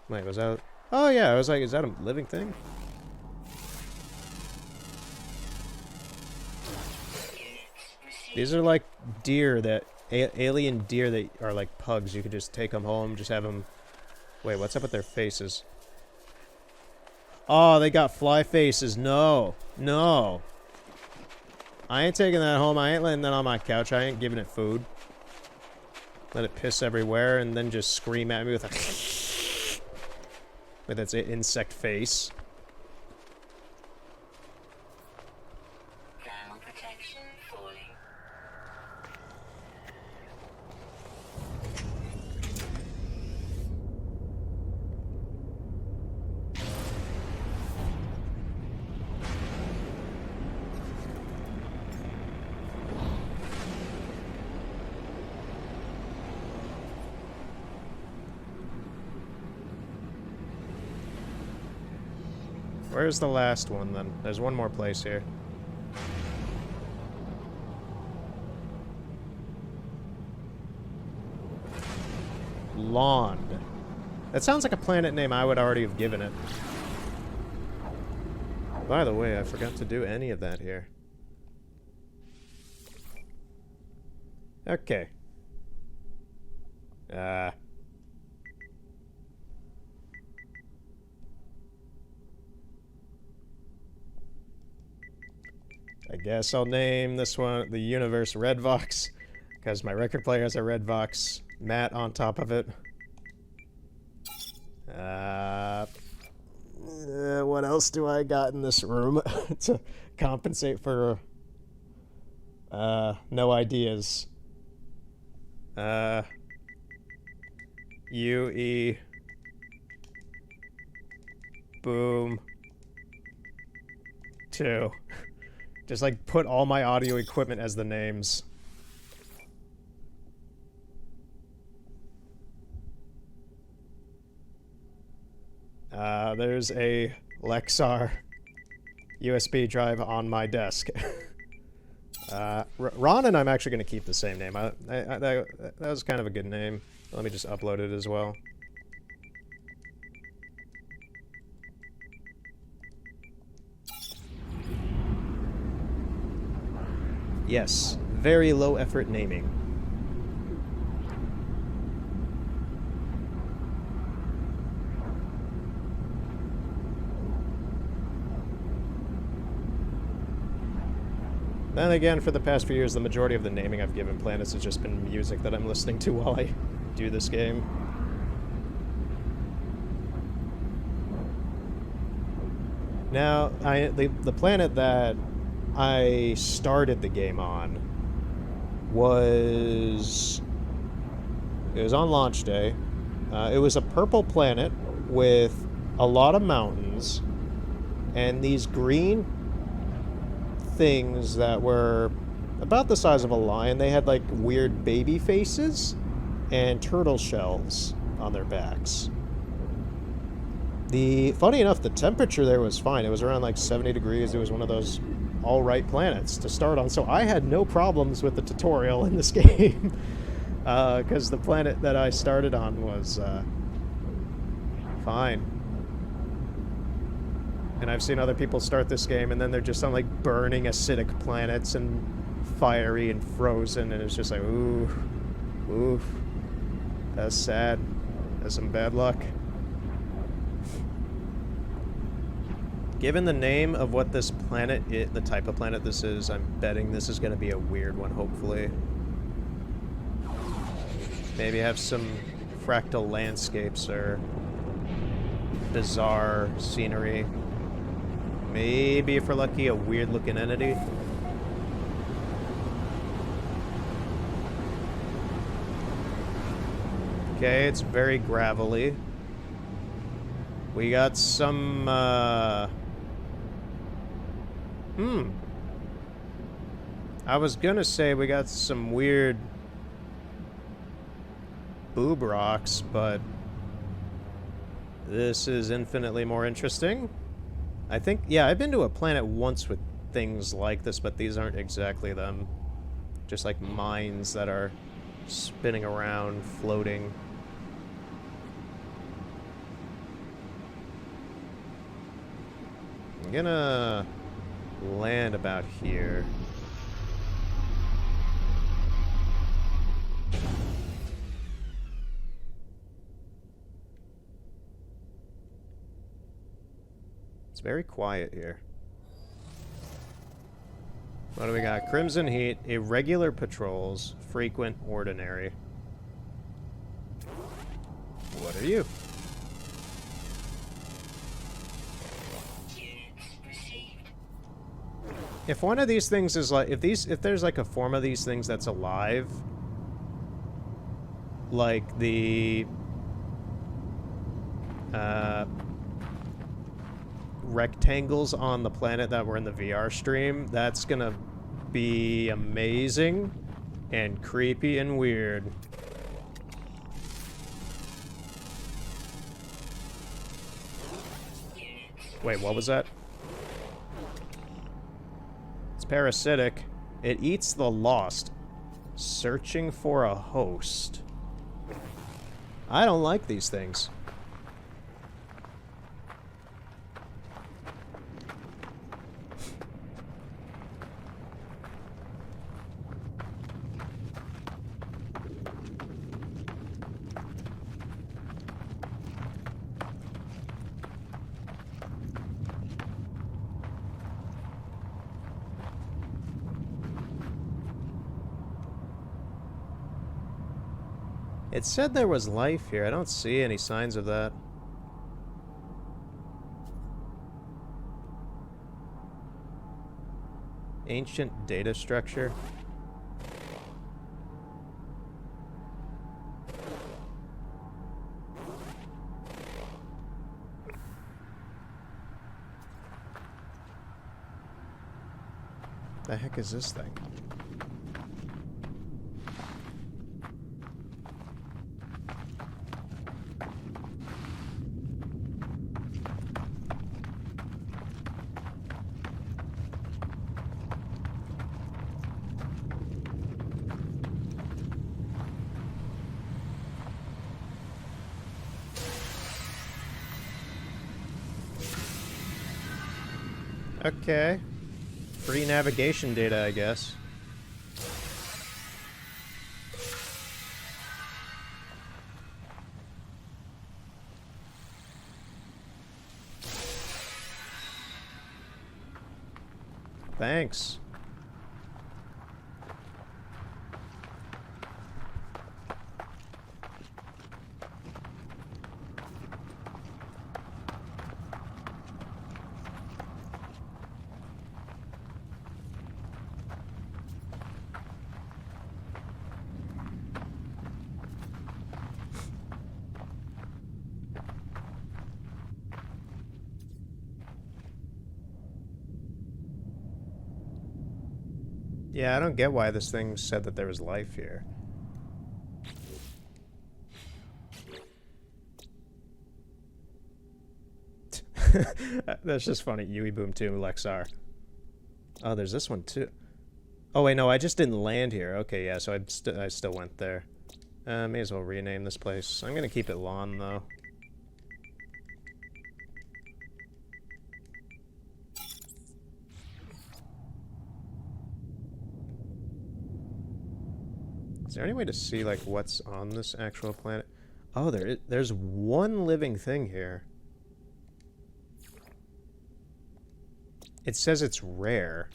Wait, was that... Oh yeah, I was like, is that a living thing? These are like deer that... alien deer that are like pugs. You could just take them home, just have them... Wait, what's up with their faces? Oh, they got fly faces. No. No. I ain't taking that home. I ain't letting that on my couch. I ain't giving it food. Let it piss everywhere and then just scream at me with a... with its insect face. Ground protection falling. Where's the last one, then? There's one more place here. Lond. That sounds like a planet name I would already have given it. By the way, I forgot to do any of that here. Okay. I guess I'll name this one the Universe Red Vox, because my record player has a Red Vox mat on top of it. What else do I got in this room to compensate for no ideas? UE Boom 2. Just like put all my audio equipment as the names. There's a Lexar USB drive on my desk. Ronan, I'm actually going to keep the same name. That was kind of a good name. Let me just upload it as well. Yes, very low effort naming. Then again, for the past few years, the majority of the naming I've given planets has just been music that I'm listening to while I do this game. Now, the planet that I started the game on was... It was on launch day. It was a purple planet with a lot of mountains and these green things that were about the size of a lion. They had like weird baby faces and turtle shells on their backs. Funny enough, the temperature there was fine. It was around like 70 degrees. It was one of those all-right planets to start on. So I had no problems with the tutorial in this game. Because the planet that I started on was fine. And I've seen other people start this game and then they're just on like burning acidic planets and fiery and frozen, and it's just like, ooh, oof. That's sad. That's some bad luck. Given the name of what this planet is, the type of planet this is, I'm betting this is going to be a weird one, hopefully. Maybe have some fractal landscapes or bizarre scenery. Maybe, if we're lucky, a weird-looking entity. Okay, it's very gravelly. We got some, I was gonna say we got some weird boob rocks, but this is infinitely more interesting. I think, yeah, I've been to a planet once with things like this, but these aren't exactly them. Just like mines that are spinning around, floating. I'm gonna land about here. Very quiet here. What do we got? Crimson Heat, irregular patrols, frequent, ordinary. What are you? If one of these things is like, if there's like a form of these things that's alive, like the rectangles on the planet that were in the VR stream, that's gonna be amazing and creepy and weird. Wait, what was that? It's parasitic. It eats the lost. Searching for a host. I don't like these things. It said there was life here. I don't see any signs of that. Ancient data structure. The heck is this thing? Okay. Free navigation data, I guess. Thanks. Yeah, I don't get why this thing said that there was life here. That's just funny. Yui Boom 2, Lexar. Oh, there's this one too. Oh wait, no, I just didn't land here. Okay, yeah, so I still went there. May as well rename this place. I'm gonna keep it lawn though. Is there any way to see like what's on this actual planet? Oh, there's one living thing here. It says it's rare.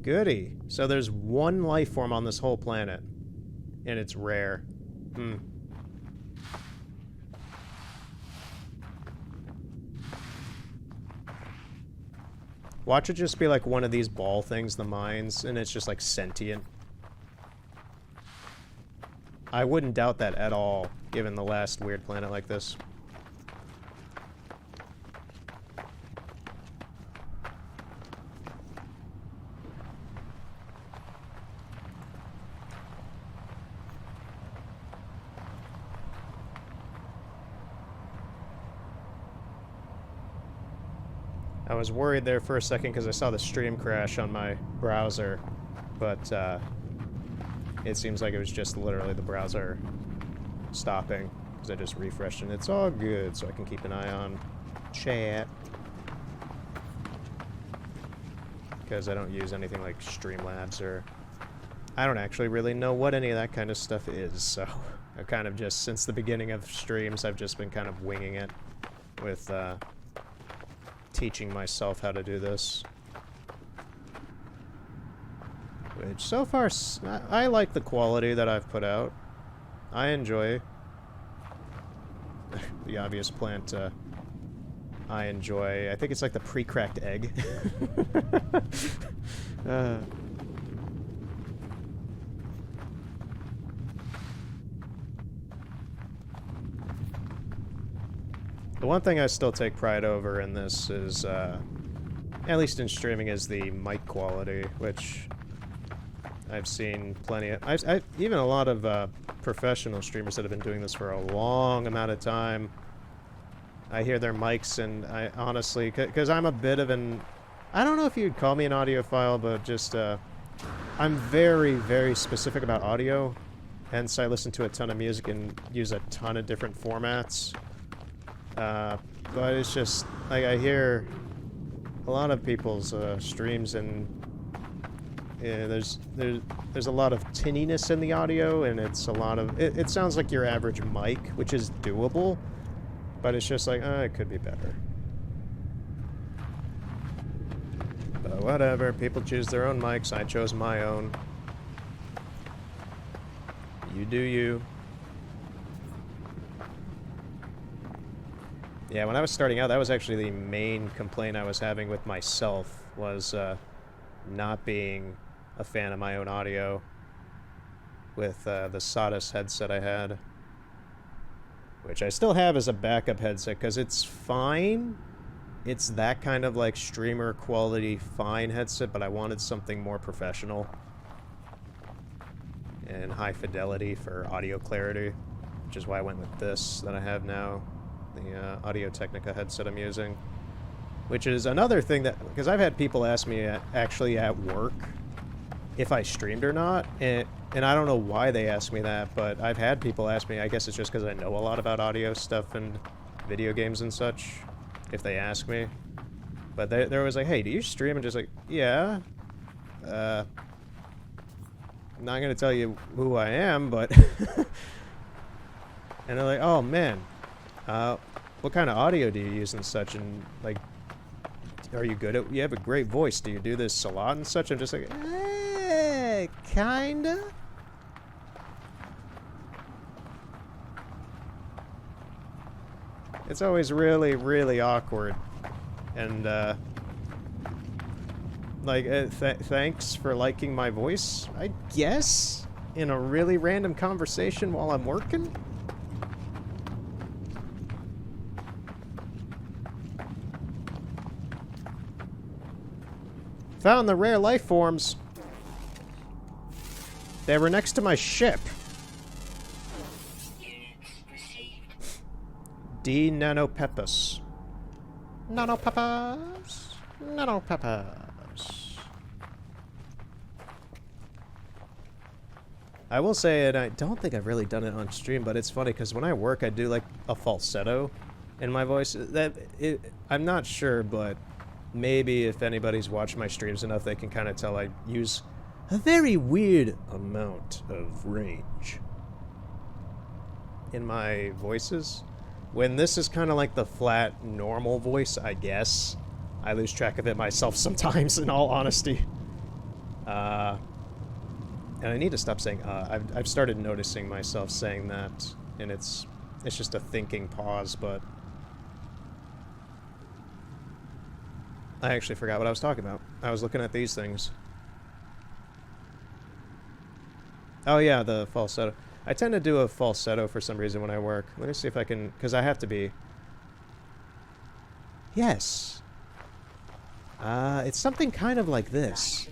Goody. So there's one life form on this whole planet. And it's rare. Hmm. Watch it just be like one of these ball things, the mines, and it's just like sentient. I wouldn't doubt that at all, given the last weird planet like this. I was worried there for a second because I saw the stream crash on my browser, but it seems like it was just literally the browser stopping because I just refreshed and it's all good, so I can keep an eye on chat because I don't use anything like Streamlabs or I don't actually really know what any of that kind of stuff is, so I kind of just, since the beginning of streams, I've just been kind of winging it with teaching myself how to do this. Which, so far, I like the quality that I've put out. I enjoy the obvious plant. I enjoy, I think it's like the pre-cracked egg. The one thing I still take pride over in this is, at least in streaming, is the mic quality, which I've seen plenty of... even a lot of professional streamers that have been doing this for a long amount of time, I hear their mics, and I honestly... Because I'm a bit of an... I don't know if you'd call me an audiophile, but just... I'm very, very specific about audio, hence I listen to a ton of music and use a ton of different formats. But it's just, like, I hear a lot of people's streams, and yeah, there's a lot of tinniness in the audio, and it's a lot of, it sounds like your average mic, which is doable, but it's just like, it could be better. But whatever, people choose their own mics, I chose my own. You do you. Yeah, when I was starting out, that was actually the main complaint I was having with myself, was not being a fan of my own audio with the Sodus headset I had. Which I still have as a backup headset, because it's fine. It's that kind of like streamer quality fine headset, but I wanted something more professional and high fidelity for audio clarity, which is why I went with this that I have now. The Audio-Technica headset I'm using, which is another thing that, because I've had people ask me actually at work if I streamed or not, and I don't know why they ask me that, but I've had people ask me, I guess it's just because I know a lot about audio stuff and video games and such, if they ask me, but they're always like, hey, do you stream? And just like, yeah, I'm not going to tell you who I am, but, and they're like, oh man, what kind of audio do you use and such, and like, are you good at, you have a great voice, do you do this a lot and such? I'm just like, kinda. It's always really, really awkward, and like, thanks for liking my voice, I guess, in a really random conversation while I'm working. Found the rare life forms. They were next to my ship. Units received. D. Nanopeppus. Nanopeppus. Nanopeppus. I will say, and I don't think I've really done it on stream, but it's funny because when I work, I do like a falsetto in my voice. I'm not sure, but maybe if anybody's watched my streams enough, they can kind of tell I use a very weird amount of range in my voices. When this is kind of like the flat, normal voice, I guess. I lose track of it myself sometimes, in all honesty. And I need to stop saying, I've started noticing myself saying that, and it's just a thinking pause, but I actually forgot what I was talking about. I was looking at these things. Oh yeah, the falsetto. I tend to do a falsetto for some reason when I work. Let me see if I can, because I have to be. Yes. It's something kind of like this.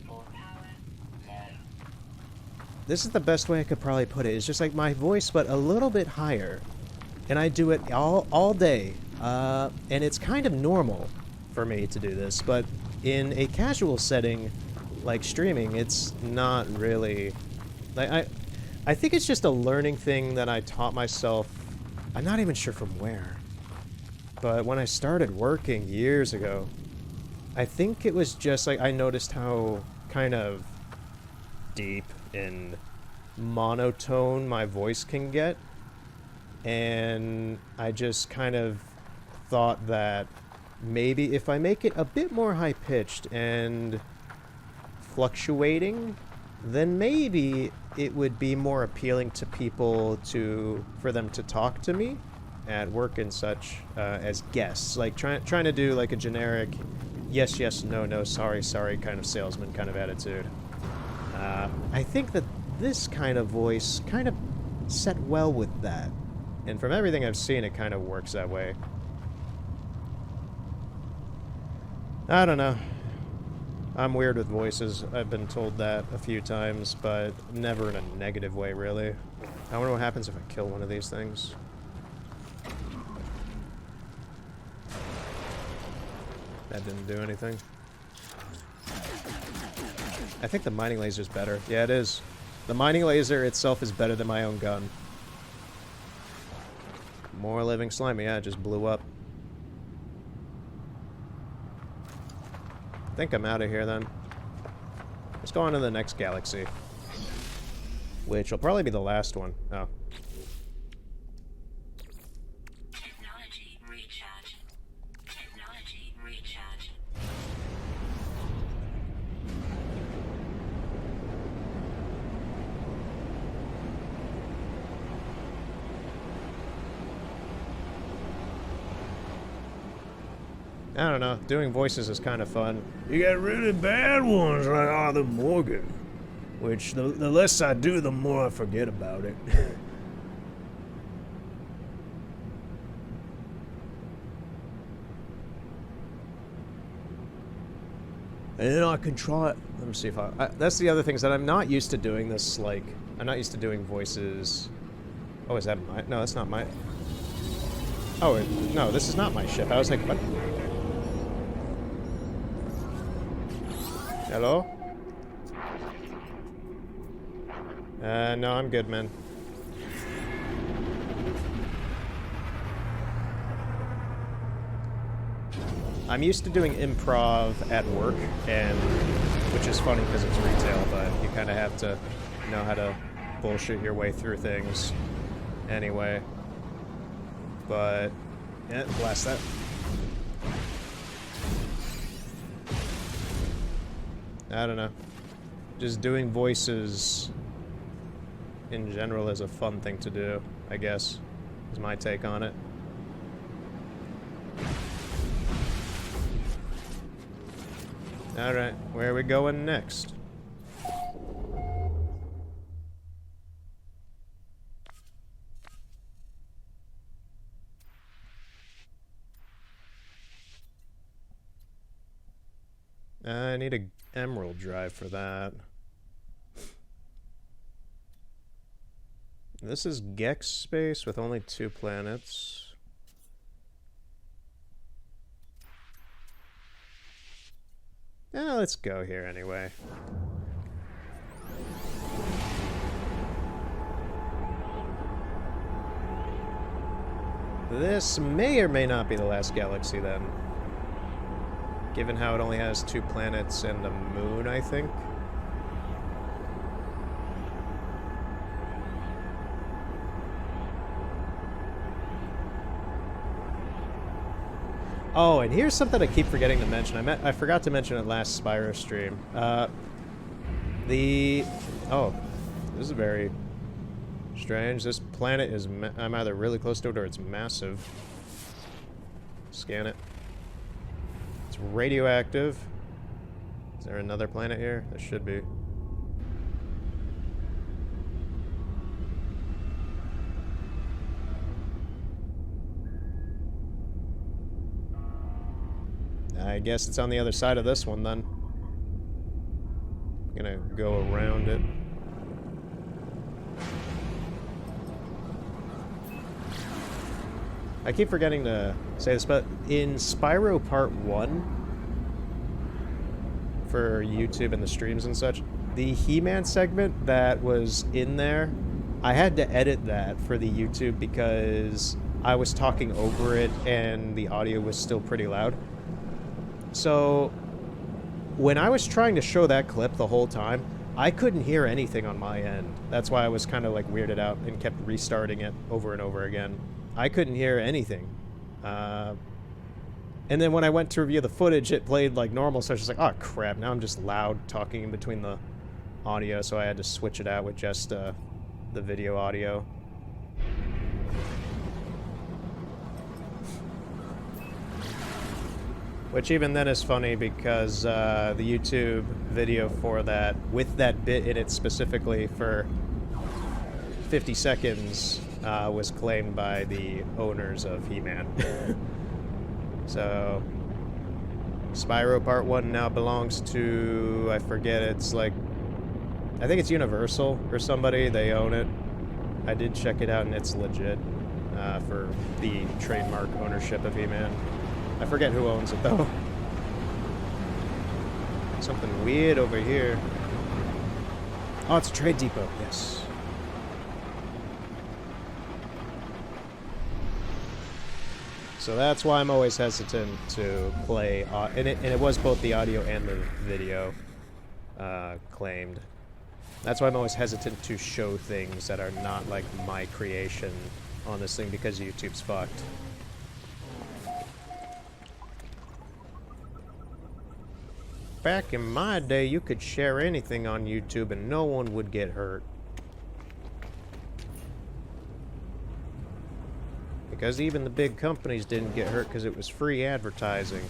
This is the best way I could probably put it. It's just like my voice, but a little bit higher. And I do it all day. And it's kind of normal for me to do this, but in a casual setting, like streaming, it's not really... Like, I think it's just a learning thing that I taught myself. I'm not even sure from where. But when I started working years ago, I think it was just like I noticed how kind of deep and monotone my voice can get. And I just kind of thought that maybe if I make it a bit more high-pitched and fluctuating, then maybe it would be more appealing to people for them to talk to me at work and such as guests. Like trying to do like a generic yes, yes, no, no, sorry, sorry kind of salesman kind of attitude. I think that this kind of voice kind of set well with that. And from everything I've seen, it kind of works that way. I don't know. I'm weird with voices. I've been told that a few times, but never in a negative way, really. I wonder what happens if I kill one of these things. That didn't do anything. I think the mining laser's better. Yeah, it is. The mining laser itself is better than my own gun. More living slime. Yeah, it just blew up. I think I'm out of here then. Let's go on to the next galaxy. Which will probably be the last one. Oh. Technology recharge. Technology recharge. I don't know. Doing voices is kind of fun. You got really bad ones like Arthur Morgan, which the less I do, the more I forget about it. And then I can try it. Let me see if that's the other things that I'm not used to doing this, like, I'm not used to doing voices. Oh, is that my... No, that's not my... Oh, no, this is not my ship. I was like, what? Hello? No, I'm good, man. I'm used to doing improv at work, and which is funny because it's retail, but you kind of have to know how to bullshit your way through things anyway. But, yeah, blast that. I don't know. Just doing voices in general is a fun thing to do, I guess, is my take on it. Alright, where are we going next? I need a emerald drive for that. This is Gex space with only 2 planets. Yeah, let's go here anyway. This may or may not be the last galaxy then. Given how it only has 2 planets and a moon, I think. Oh, and here's something I keep forgetting to mention. I forgot to mention it last Spyro stream. Oh, this is very strange. This planet is... I'm either really close to it or it's massive. Scan it. It's radioactive. Is there another planet here? There should be. I guess it's on the other side of this one then. I'm gonna go around it. I keep forgetting to say this, but in Spyro Part 1, for YouTube and the streams and such, the He-Man segment that was in there, I had to edit that for the YouTube because I was talking over it and the audio was still pretty loud. So, when I was trying to show that clip the whole time, I couldn't hear anything on my end. That's why I was kind of like weirded out and kept restarting it over and over again. I couldn't hear anything. And then when I went to review the footage, it played like normal, so I was just like, oh crap, now I'm just loud talking in between the audio, so I had to switch it out with just the video audio. Which even then is funny because the YouTube video for that, with that bit in it specifically for 50 seconds, was claimed by the owners of He-Man. So, Spyro Part 1 now belongs to, I forget, it's like, I think it's Universal or somebody, they own it. I did check it out and it's legit for the trademark ownership of He-Man. I forget who owns it, though. Something weird over here. Oh, it's a trade depot. Yes. So that's why I'm always hesitant to play... and it was both the audio and the video claimed. That's why I'm always hesitant to show things that are not, like, my creation on this thing, because YouTube's fucked. Back in my day, you could share anything on YouTube and no one would get hurt. Because even the big companies didn't get hurt because it was free advertising.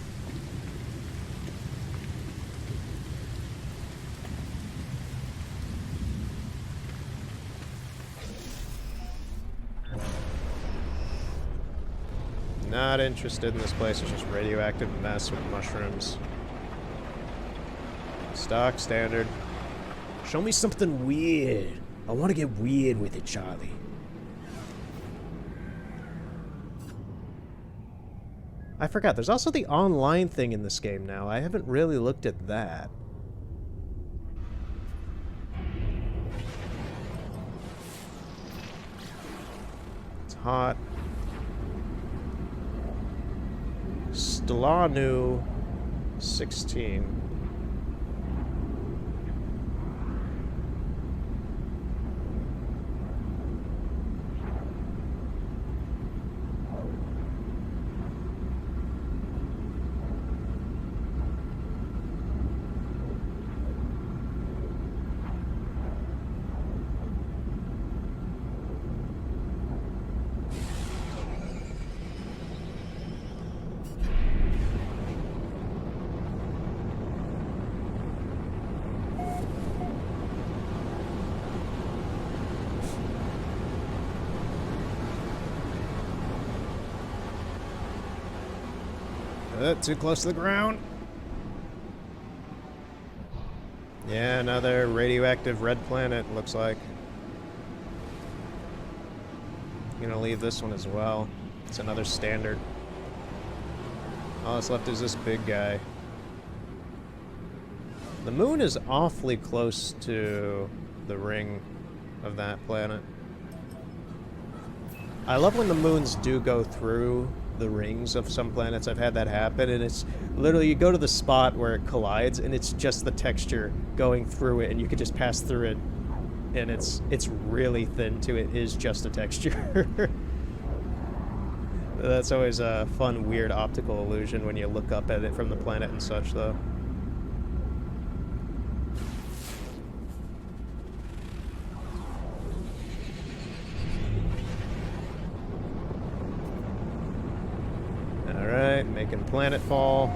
Not interested in this place, it's just radioactive mess with mushrooms. Stock standard. Show me something weird. I want to get weird with it, Charlie. I forgot, there's also the online thing in this game now. I haven't really looked at that. It's hot. Stelanu 16. Too close to the ground. Yeah, another radioactive red planet, looks like. I'm gonna leave this one as well. It's another standard. All that's left is this big guy. The moon is awfully close to the ring of that planet. I love when the moons do go through the rings of some planets. I've had that happen, and it's literally, you go to the spot where it collides, and it's just the texture going through it, and you could just pass through it, and it's really thin too. It is just a texture. That's always a fun, weird optical illusion when you look up at it from the planet and such, though. Alright, making planetfall.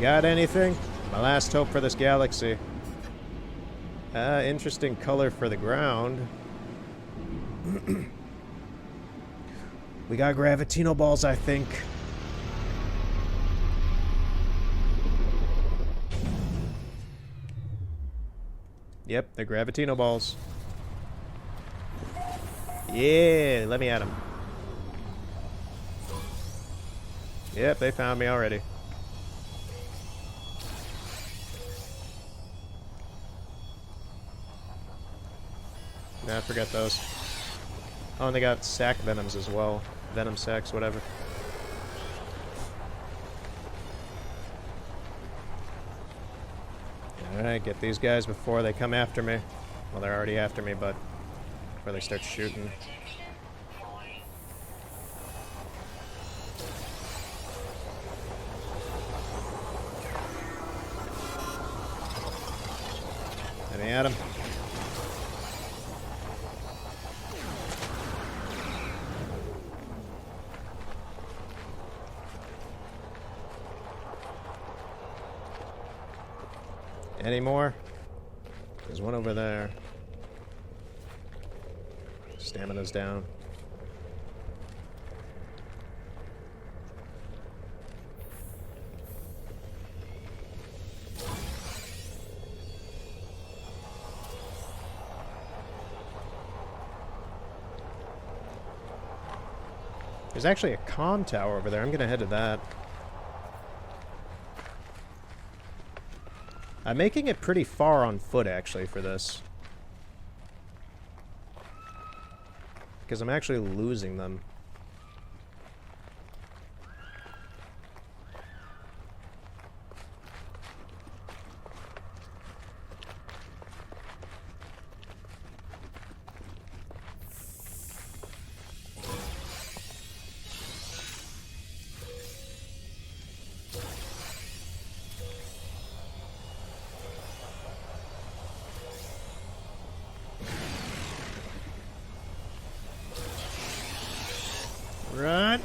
Got anything? My last hope for this galaxy. Interesting color for the ground. We got gravitino balls, I think. Yep, they're gravitino balls. Yeah, let me at them. Yep, they found me already. Nah, forget those. Oh, and they got sac venoms as well. Venom sacs, whatever. Alright, get these guys before they come after me. Well, they're already after me, but before they start shooting. Let me at him. Any more? There's one over there. Stamina's down. There's actually a comm tower over there. I'm gonna head to that. I'm making it pretty far on foot, actually, for this. Because I'm actually losing them. Run!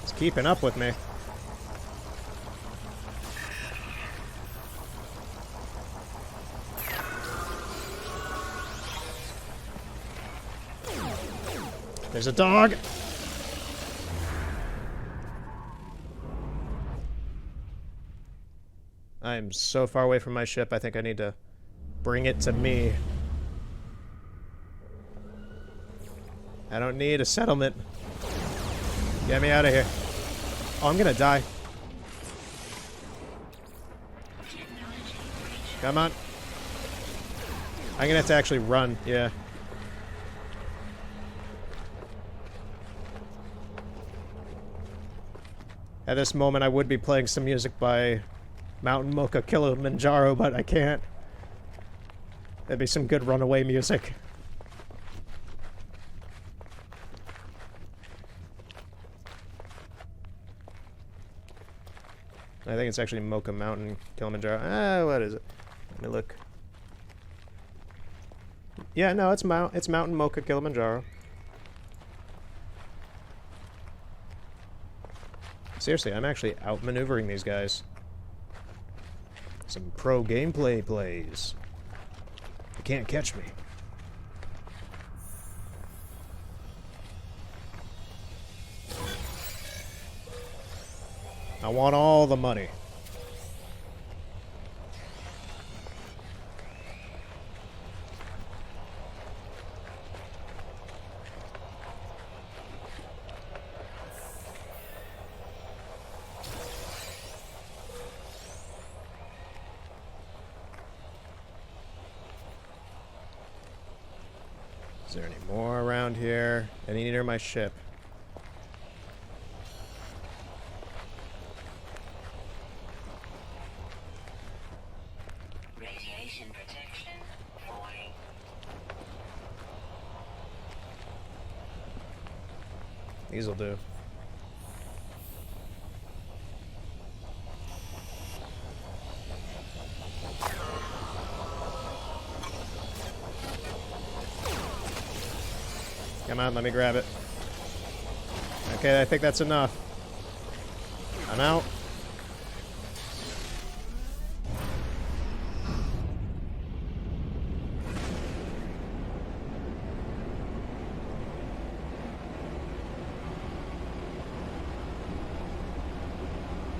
It's keeping up with me. There's a dog! I am so far away from my ship, I think I need to bring it to me. I don't need a settlement. Get me out of here. Oh, I'm gonna die. Come on. I'm gonna have to actually run, yeah. At this moment, I would be playing some music by Mountain Mocha Kilimanjaro, but I can't. That'd be some good runaway music. I think it's actually Mocha Mountain Kilimanjaro. Ah, what is it? Let me look. Yeah, no, it's Mountain Mocha Kilimanjaro. Seriously, I'm actually outmaneuvering these guys. Some pro gameplay plays. You can't catch me. I want all the money. Is there any more around here? Any near my ship? Radiation protection 40. These'll do. Come on, let me grab it. Okay, I think that's enough. I'm out.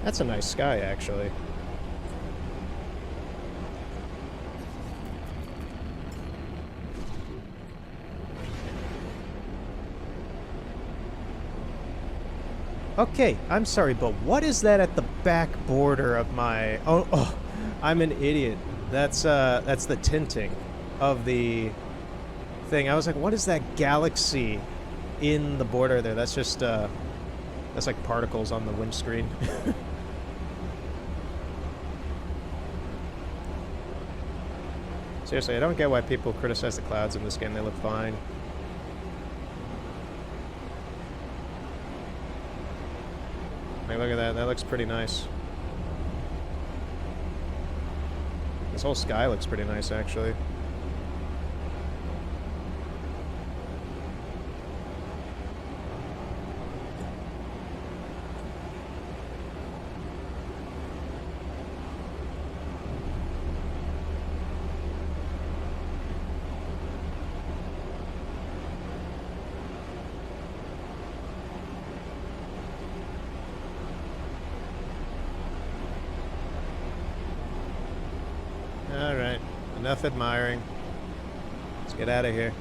That's a nice sky, actually. Okay, I'm sorry, but what is that at the back border of my... Oh, I'm an idiot. That's the tinting of the thing. I was like, what is that galaxy in the border there? That's just, that's like particles on the windscreen. Seriously, I don't get why people criticize the clouds in this game. They look fine. Like, look at that. That looks pretty nice. This whole sky looks pretty nice, actually. Alright, enough admiring. Let's get out of here.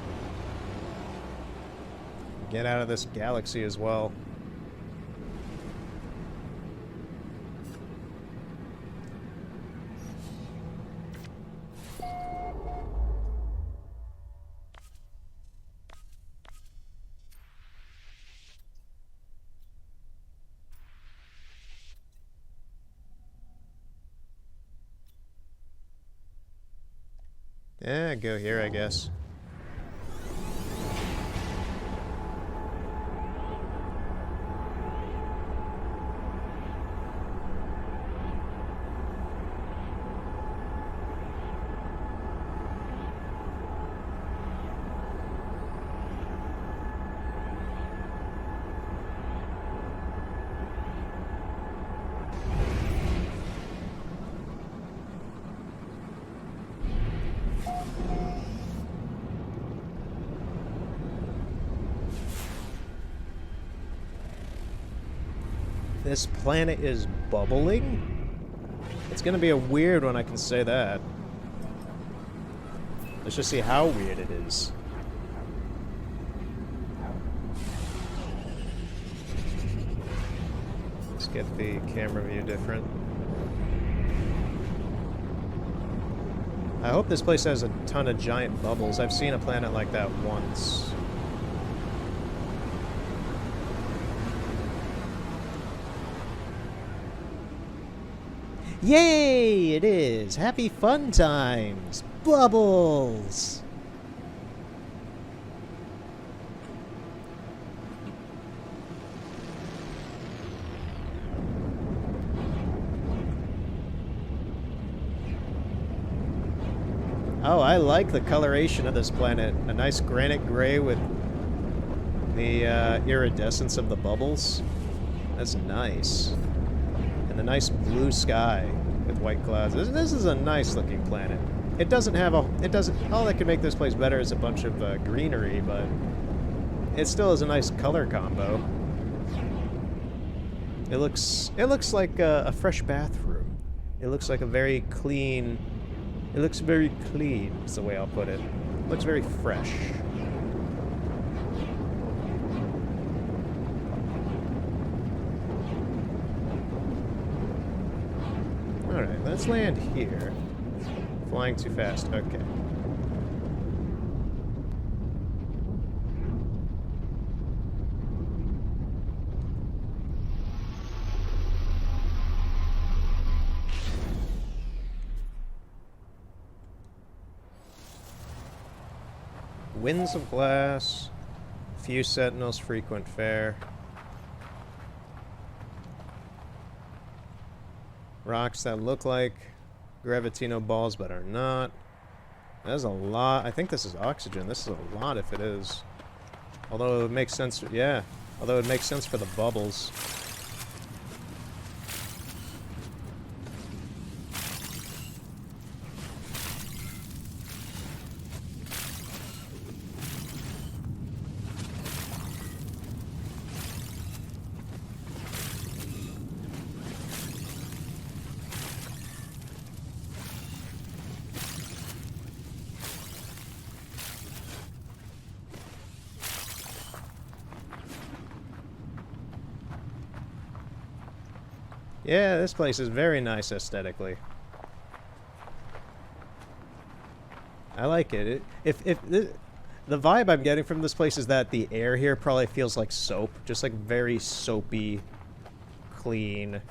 Get out of this galaxy as well. Yeah, go here, I guess. This planet is bubbling? It's gonna be a weird one, I can say that. Let's just see how weird it is. Let's get the camera view different. I hope this place has a ton of giant bubbles. I've seen a planet like that once. Yay! It is! Happy fun times! Bubbles! Oh, I like the coloration of this planet. A nice granite gray with the iridescence of the bubbles. That's nice. And a nice blue sky with white clouds. This is a nice looking planet. It doesn't have a... all that could make this place better is a bunch of greenery, but it still is a nice color combo. It looks like a fresh bathroom. It looks like a very clean. It looks very clean, is the way I'll put it. It looks very fresh. Alright, let's land here. Flying too fast, okay. Winds of glass, few sentinels, frequent fare. Rocks that look like Gravitino balls but are not. That's a lot. I think this is oxygen. This is a lot if it is. Although it would make sense, yeah. Although it would make sense for the bubbles. Yeah, this place is very nice aesthetically. I like it. The vibe I'm getting from this place is that the air here probably feels like soap, just like very soapy, clean.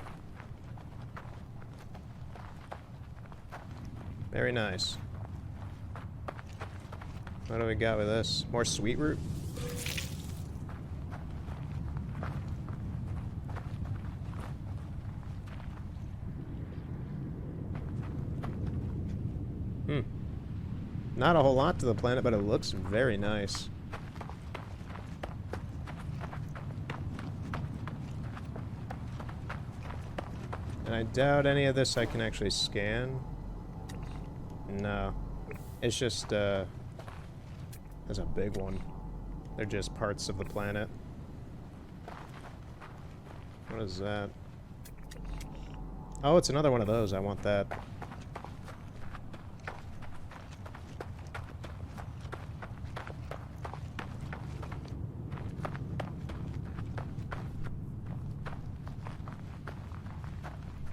Very nice. What do we got with this? More sweet root? Not a whole lot to the planet, but it looks very nice. And I doubt any of this I can actually scan. No. It's just, there's a big one. They're just parts of the planet. What is that? Oh, it's another one of those. I want that.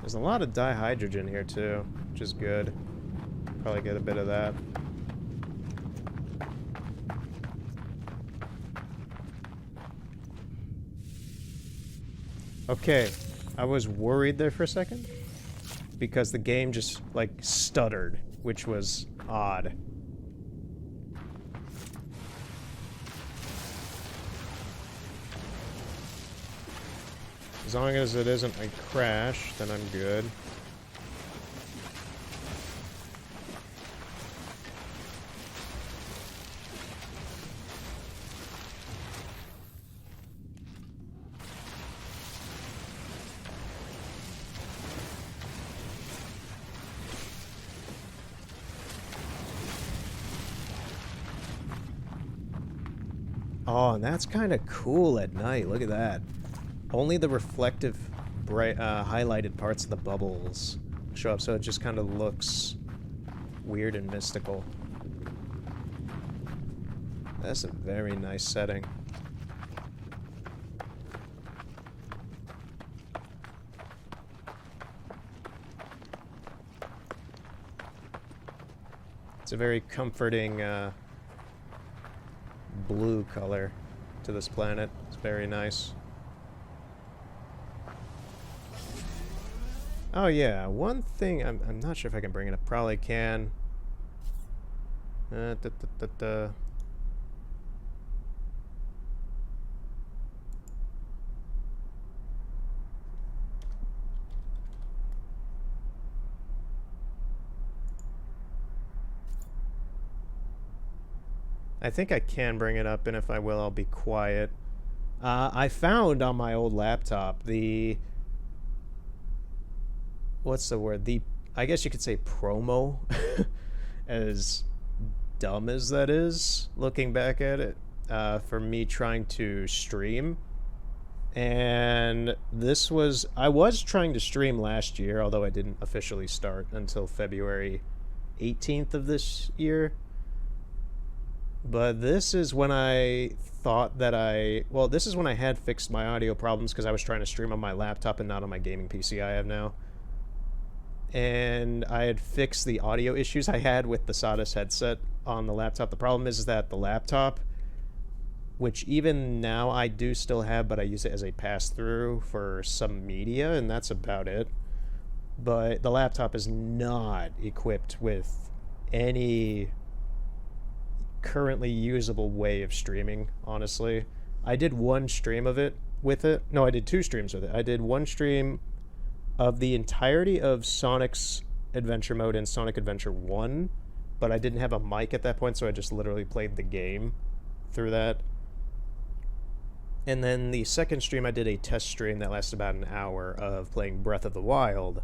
There's a lot of dihydrogen here too, which is good. Probably get a bit of that. Okay, I was worried there for a second because the game just like stuttered, which was odd. As long as it isn't a crash, then I'm good. Oh, and that's kind of cool at night. Look at that. Only the reflective, bright, highlighted parts of the bubbles show up, so it just kind of looks weird and mystical. That's a very nice setting. It's a very comforting blue color to this planet. It's very nice. Oh yeah, one thing, I'm not sure if I can bring it up. Probably can. I think I can bring it up, and if I will, I'll be quiet. I found on my old laptop the... What's the word? I guess you could say promo. As dumb as that is, looking back at it, for me trying to stream. And I was trying to stream last year, although I didn't officially start until February 18th of this year. But this is when I thought that this is when I had fixed my audio problems, because I was trying to stream on my laptop and not on my gaming PC I have now. And I had fixed the audio issues I had with the Sodus headset on the laptop. The problem is that the laptop, which even now I do still have, but I use it as a pass-through for some media, and that's about it. But the laptop is not equipped with any currently usable way of streaming, honestly. I did one stream of it with it. No, I did two streams with it. I did one stream of the entirety of Sonic's Adventure Mode and Sonic Adventure 1, but I didn't have a mic at that point, so I just literally played the game through that. And then the second stream, I did a test stream that lasted about an hour of playing Breath of the Wild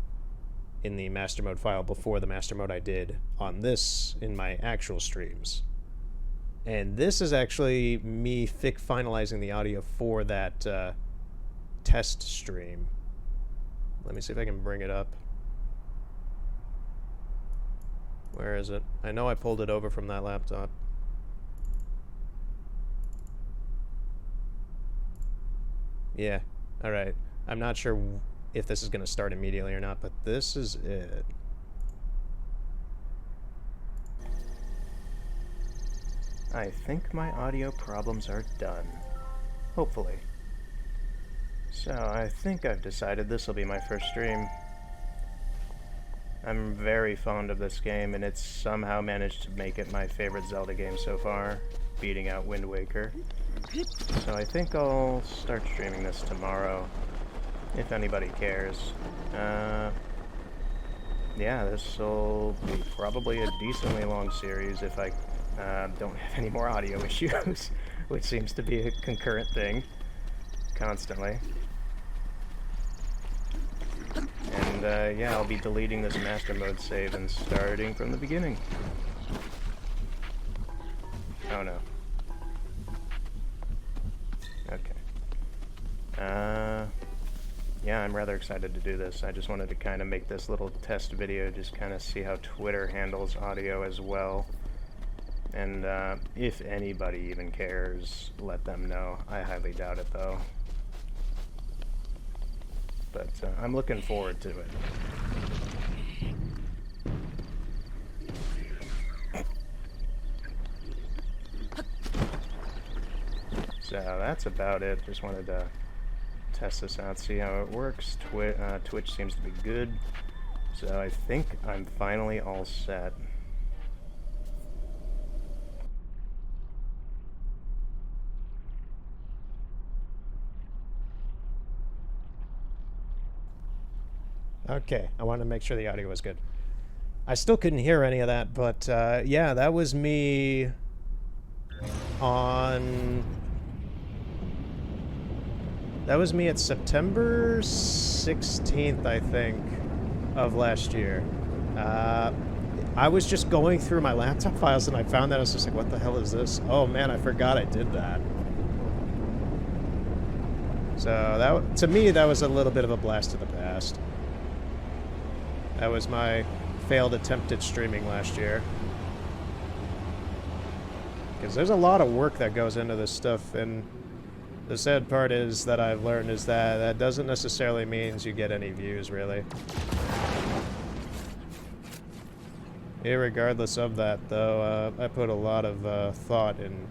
in the Master Mode file before the Master Mode I did on this in my actual streams. And this is actually me finalizing the audio for that test stream. Let me see if I can bring it up. Where is it? I know I pulled it over from that laptop. Yeah, alright. I'm not sure if this is going to start immediately or not, but this is it. I think my audio problems are done. Hopefully. So, I think I've decided this will be my first stream. I'm very fond of this game, and it's somehow managed to make it my favorite Zelda game so far, beating out Wind Waker. So I think I'll start streaming this tomorrow, if anybody cares. Yeah, this will be probably a decently long series if I don't have any more audio issues, which seems to be a concurrent thing, constantly. And yeah, I'll be deleting this Master Mode save and starting from the beginning. Oh no. Okay. Yeah, I'm rather excited to do this. I just wanted to kind of make this little test video, just kind of see how Twitter handles audio as well. And if anybody even cares, let them know. I highly doubt it, though. But I'm looking forward to it. So that's about it. Just wanted to test this out, see how it works. Twitch seems to be good. So I think I'm finally all set. Okay, I wanted to make sure the audio was good. I still couldn't hear any of that, but yeah, that was me on... That was me at September 16th, I think, of last year. I was just going through my laptop files and I found that. I was just like, what the hell is this? Oh man, I forgot I did that. So that, to me, that was a little bit of a blast to the past. That was my failed attempt at streaming last year. Because there's a lot of work that goes into this stuff, and the sad part is that I've learned is that that doesn't necessarily mean you get any views, really. Irregardless of that, though, I put a lot of thought in.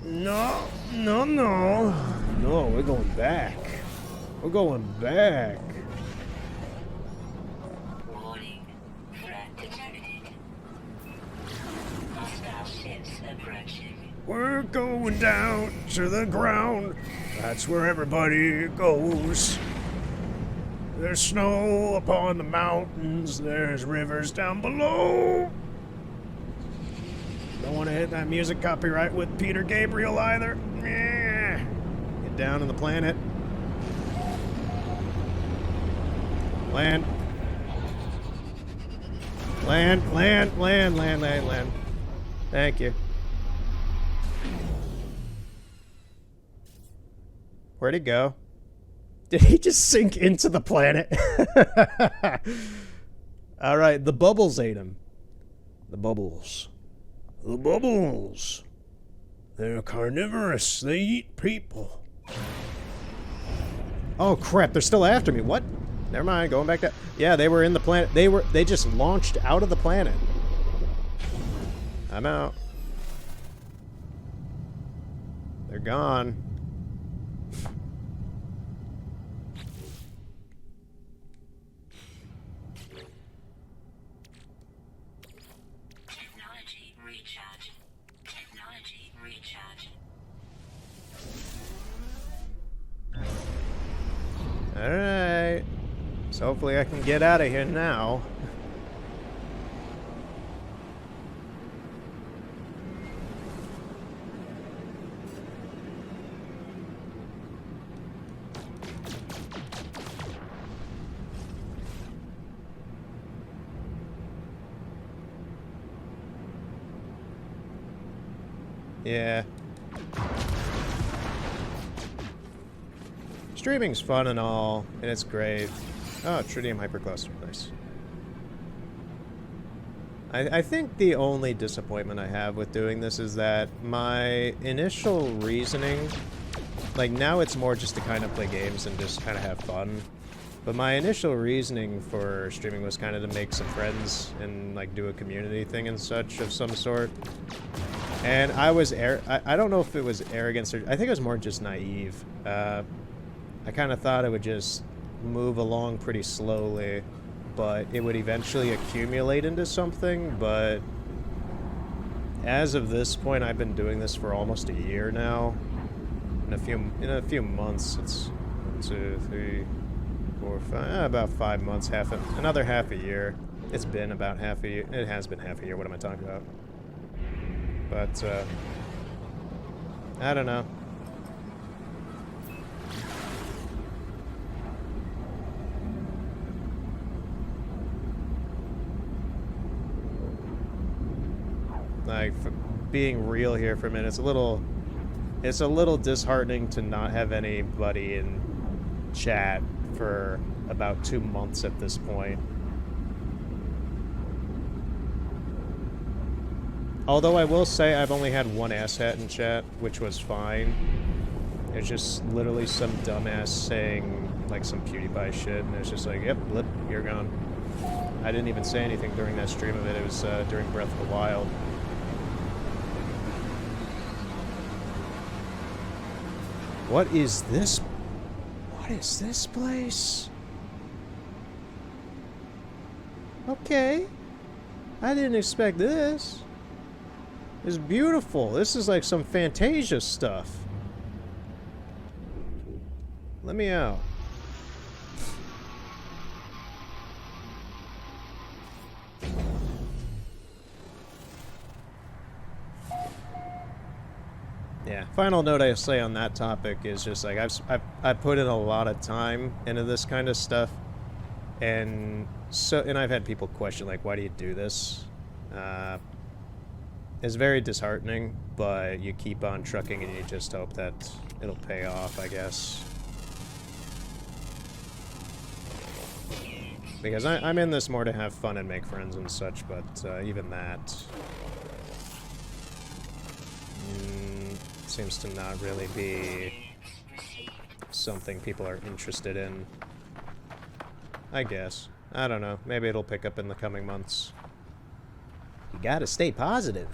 No, no, no. No, we're going back. We're going back. Warning. Threat detected. Hostile ships approaching. We're going down to the ground. That's where everybody goes. There's snow upon the mountains. There's rivers down below. Don't want to hit that music copyright with Peter Gabriel either. Yeah. Get down on the planet. Land. Land, land, land, land, land, land. Thank you. Where'd he go? Did he just sink into the planet? Alright, the bubbles ate him. The bubbles. The bubbles. They're carnivorous. They eat people. Oh crap, they're still after me. What? Never mind, going back to... Yeah, they were in the planet. They just launched out of the planet. I'm out. They're gone. Technology recharge. Technology recharge. Alright. So hopefully I can get out of here now. Yeah. Streaming's fun and all, and it's great. Oh, tritium hypercluster, nice. I think the only disappointment I have with doing this is that my initial reasoning, like now it's more just to kind of play games and just kind of have fun. But my initial reasoning for streaming was kind of to make some friends and like do a community thing and such of some sort. And I was, I don't know if it was arrogance or, I think it was more just naive. I kind of thought it would just move along pretty slowly, but it would eventually accumulate into something. But as of this point, I've been doing this for almost a year now. In a few months, it's 1, 2, 3, 4, 5, about 5 months, another half a year. It's been about half a year. It has been half a year. What am I talking about? But I don't know. Like, being real here for a minute, it's a little disheartening to not have anybody in chat for about 2 months at this point. Although I will say I've only had one asshat in chat, which was fine. It's just literally some dumbass saying like some PewDiePie shit, and it's just like, yep, blip, you're gone. I didn't even say anything during that stream of it. It was during Breath of the Wild. What is this? What is this place? Okay. I didn't expect this. It's beautiful. This is like some Fantasia stuff. Let me out. Yeah. Final note I say on that topic is just like I've put in a lot of time into this kind of stuff, and I've had people question like, why do you do this? It's very disheartening, but you keep on trucking and you just hope that it'll pay off, I guess. Because I'm in this more to have fun and make friends and such, but even that seems to not really be something people are interested in. I guess. I don't know. Maybe it'll pick up in the coming months. You gotta stay positive.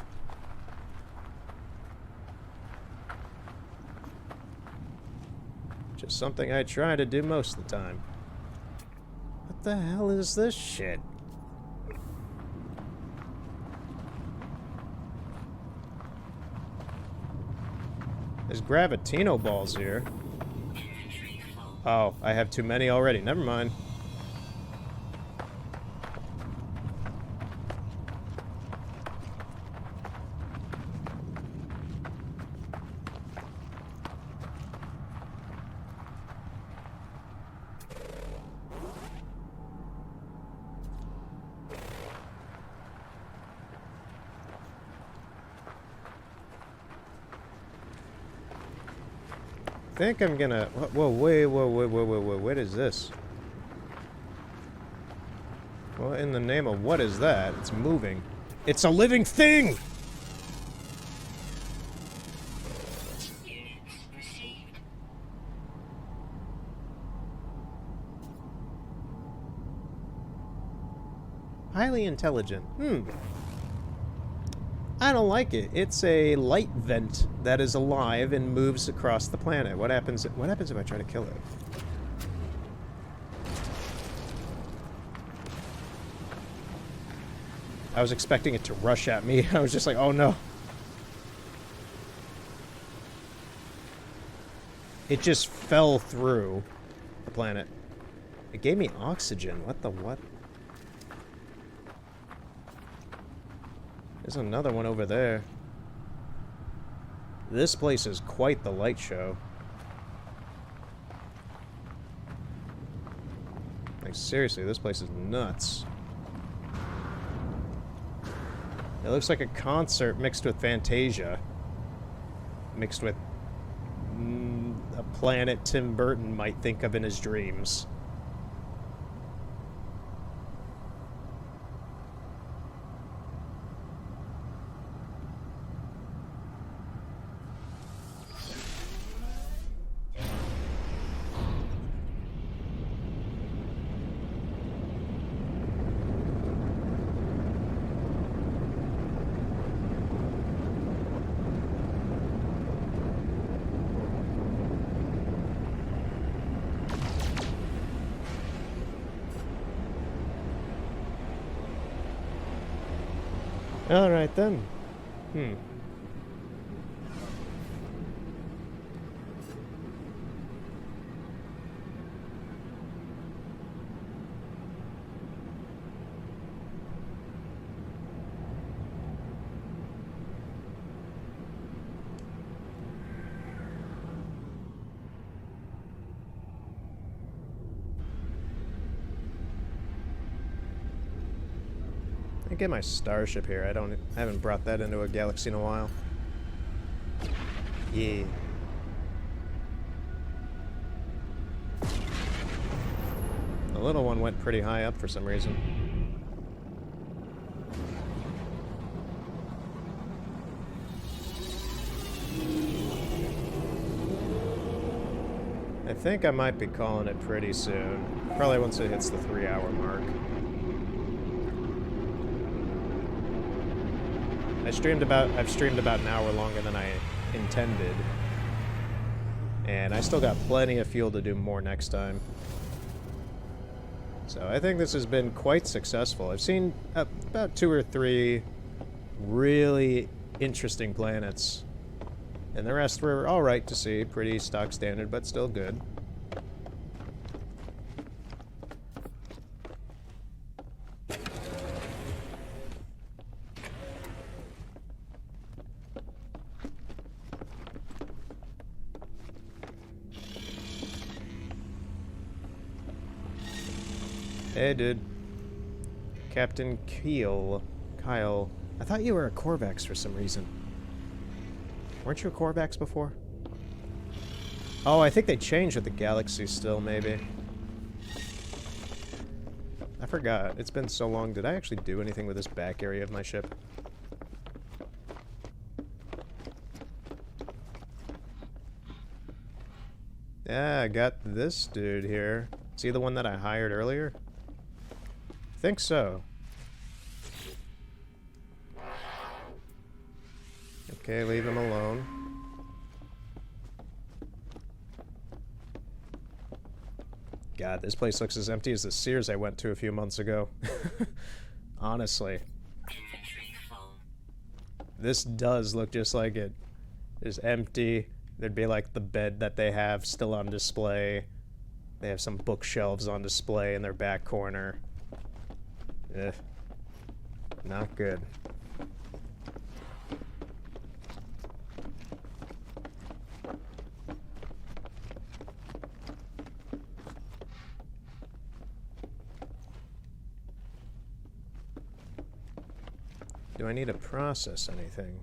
Just something I try to do most of the time. What the hell is this shit? There's Gravitino balls here. Oh, I have too many already. Never mind. think I'm gonna... Whoa, whoa, what is this? Well, in the name of what is that? It's moving. It's a living thing! Units received. Highly intelligent. I don't like it. It's a light vent that is alive and moves across the planet. What happens if I try to kill it? I was expecting it to rush at me. I was just like, oh no. It just fell through the planet. It gave me oxygen. What the what? There's another one over there. This place is quite the light show. Like, seriously, this place is nuts. It looks like a concert mixed with Fantasia. Mixed with a planet Tim Burton might think of in his dreams. Alright then. I get my starship here. I haven't brought that into a galaxy in a while. Yeah. The little one went pretty high up for some reason. I think I might be calling it pretty soon. Probably once it hits the 3-hour mark. I've streamed about an hour longer than I intended. And I still got plenty of fuel to do more next time. So I think this has been quite successful. I've seen about 2 or 3 really interesting planets. And the rest were alright to see. Pretty stock standard, but still good. Hey, dude. Captain Kyle. I thought you were a Corvax for some reason. Weren't you a Corvax before? Oh, I think they changed with the Galaxy still, maybe. I forgot. It's been so long. Did I actually do anything with this back area of my ship? Yeah, I got this dude here. Is he the one that I hired earlier? I think so. Okay, leave him alone. God, this place looks as empty as the Sears I went to a few months ago. Honestly. Inventory full. This does look just like it. It's empty. There'd be like the bed that they have still on display. They have some bookshelves on display in their back corner. Ugh. Not good. Do I need to process anything?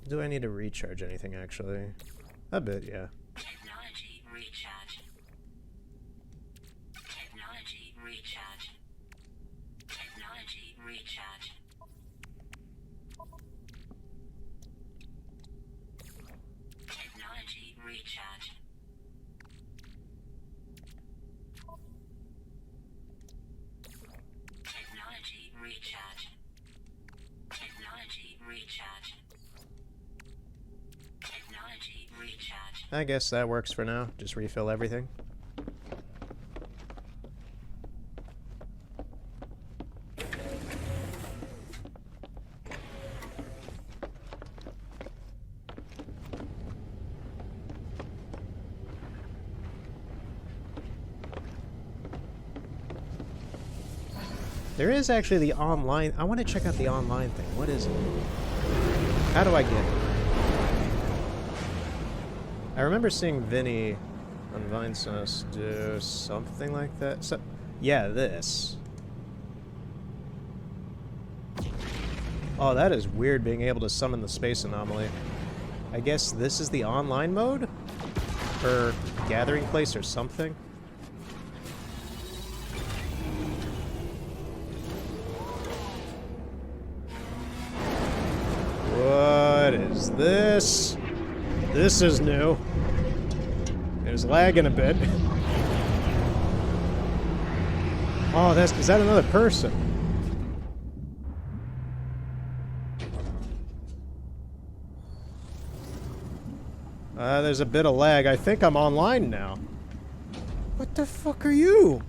Do I need to recharge anything, actually? A bit, yeah. Technology recharge. Technology recharge. Technology recharge. Technology recharge. Technology recharge. Technology recharge. Technology recharge. I guess that works for now. Just refill everything. There is actually the online. I want to check out the online thing. What is it? How do I get it? I remember seeing Vinny on Vinesauce do something like that. So, yeah, this. Oh, that is weird being able to summon the space anomaly. I guess this is the online mode? Or gathering place or something? What is this? This is new. It was lagging a bit. Oh, is that another person? There's a bit of lag. I think I'm online now. What the fuck are you?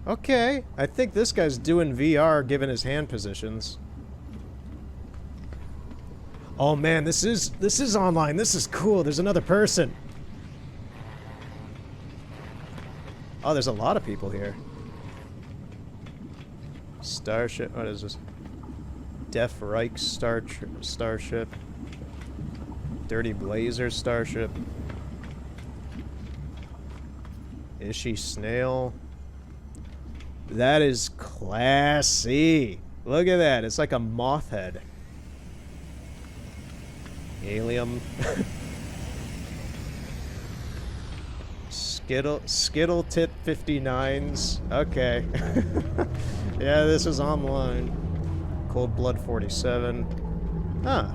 Okay, I think this guy's doing VR given his hand positions. Oh man, this is online. This is cool. There's another person. Oh, there's a lot of people here. Starship. What is this? Def Reich Starship. Dirty Blazer Starship. Is she Snail? That is classy. Look at that. It's like a moth head. Alien. Skittle Tit 59s. Okay. Yeah, this is online. Cold Blood 47. Huh.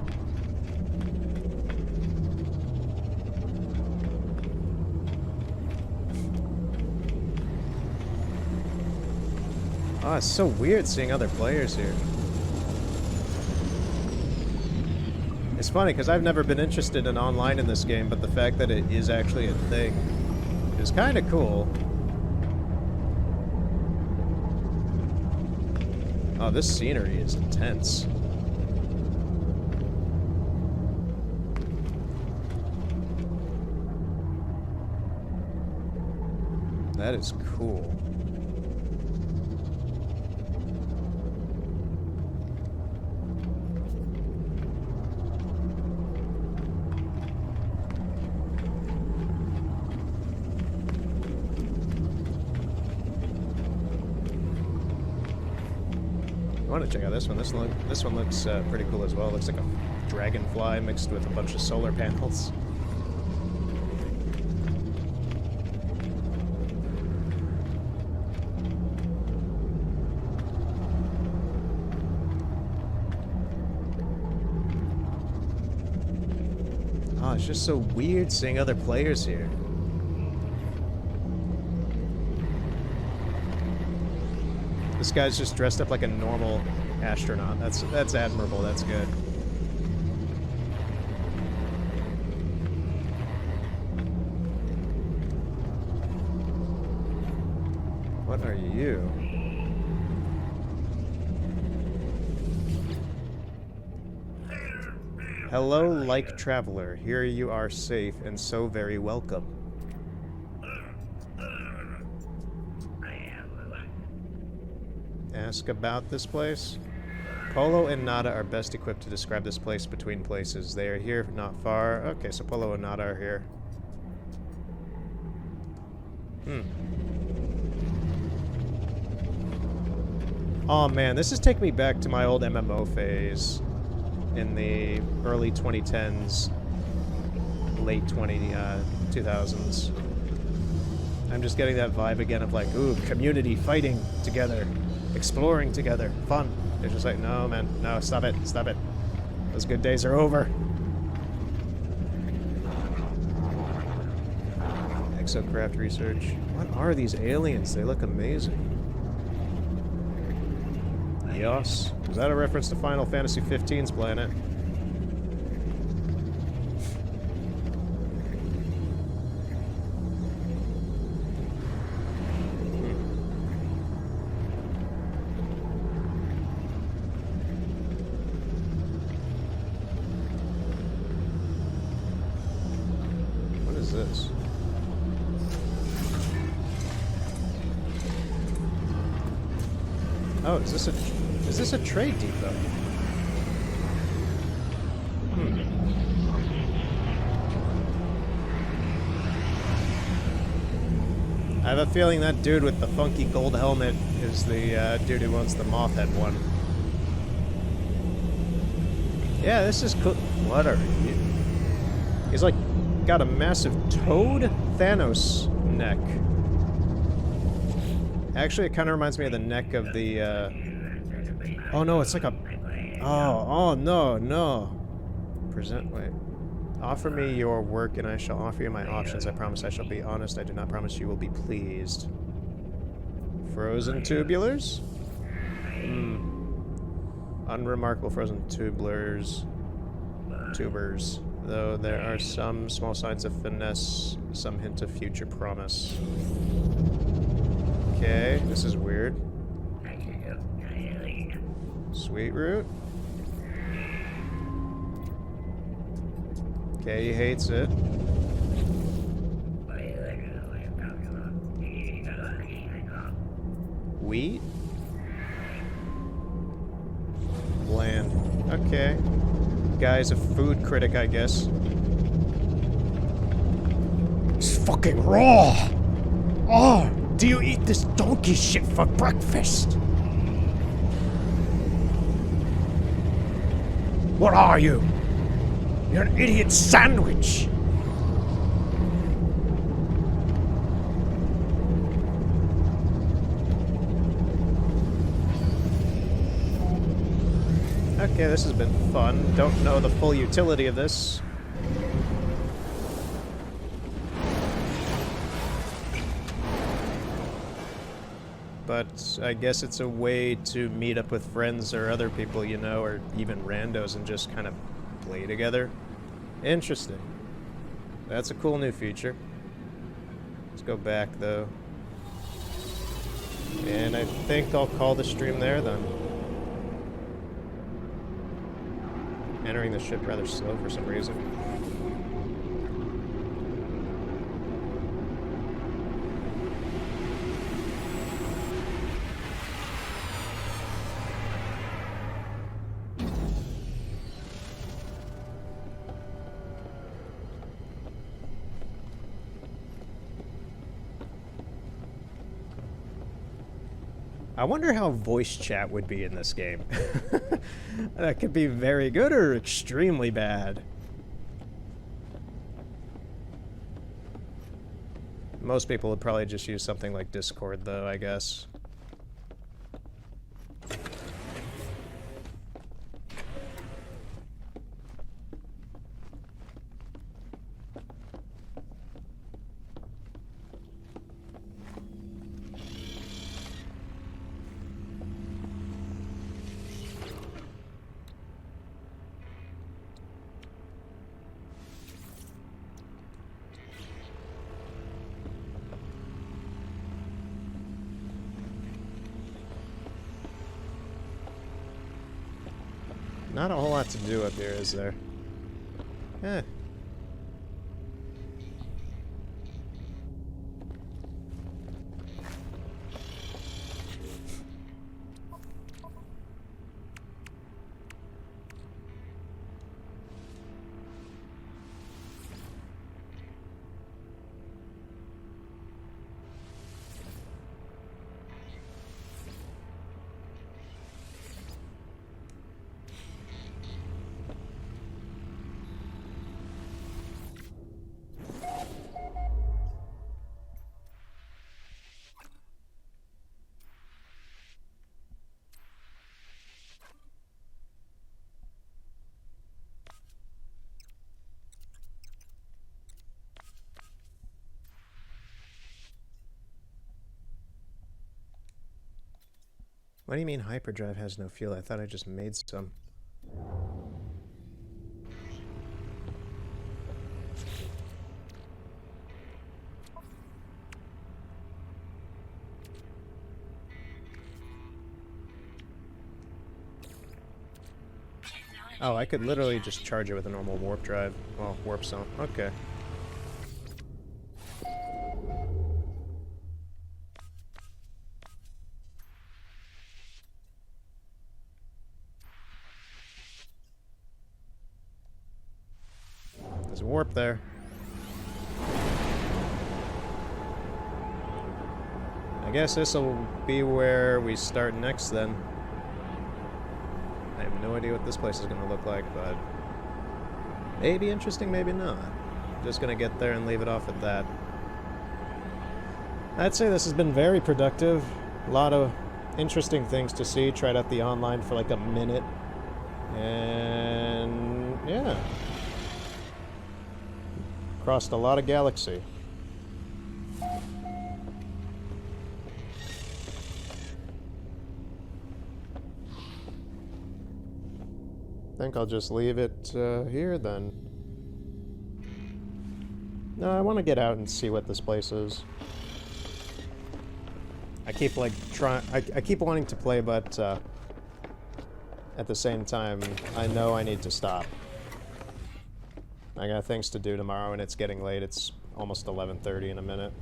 Oh, it's so weird seeing other players here. It's funny, because I've never been interested in online in this game, but the fact that it is actually a thing is kind of cool. Oh, this scenery is intense. That is cool. I want to check out this one. This one looks pretty cool as well. It looks like a dragonfly mixed with a bunch of solar panels. Oh, it's just so weird seeing other players here. This guy's just dressed up like a normal astronaut. That's admirable. That's good. What are you? Hello, like traveler. Here you are safe and so very welcome. Ask about this place. Polo and Nada are best equipped to describe this place between places. They are here, not far. Okay, so Polo and Nada are here. Oh man, this is taking me back to my old MMO phase in the early 2010s, late 2000s. I'm just getting that vibe again of like, ooh, community fighting together, exploring together, fun. It's just like, no man, no, stop it, stop it. Those good days are over. Exocraft research. What are these aliens? They look amazing. Eos? Is that a reference to Final Fantasy XV's planet? What is this? Oh, is this a trade depot? I have a feeling that dude with the funky gold helmet is the dude who owns the Mothhead one. Yeah, this is cool. What are you? He's like got a massive toad Thanos neck. Actually, it kind of reminds me of the neck of the, oh no, it's like a... Oh, no. Wait. Offer me your work and I shall offer you my options. I promise I shall be honest. I do not promise you will be pleased. Frozen tubulars? Unremarkable frozen tubers. Though there are some small signs of finesse, some hint of future promise. Okay, this is weird. Sweet root. Okay, he hates it. Wheat? Bland. Okay. Guy's a food critic, I guess. It's fucking raw! Oh, do you eat this donkey shit for breakfast? What are you? You're an idiot sandwich! Okay, this has been fun. Don't know the full utility of this. But I guess it's a way to meet up with friends or other people, you know, or even randos and just kind of play together. Interesting. That's a cool new feature. Let's go back, though. And I think I'll call the stream there, then. Entering the ship rather slow for some reason. I wonder how voice chat would be in this game. That could be very good or extremely bad. Most people would probably just use something like Discord, though, I guess. Not a whole lot to do up here, is there? Eh. What do you mean hyperdrive has no fuel? I thought I just made some. Oh, I could literally just charge it with a normal warp drive. Well, warp cell. Okay. There's a warp there. I guess this will be where we start next then. I have no idea what this place is going to look like, but maybe interesting, maybe not. Just going to get there and leave it off at that. I'd say this has been very productive. A lot of interesting things to see. Tried out the online for like a minute. And yeah. Crossed a lot of galaxy. I think I'll just leave it here then. No, I want to get out and see what this place is. I keep like I keep wanting to play, but at the same time, I know I need to stop. I got things to do tomorrow, and it's getting late. It's almost 11:30 in a minute.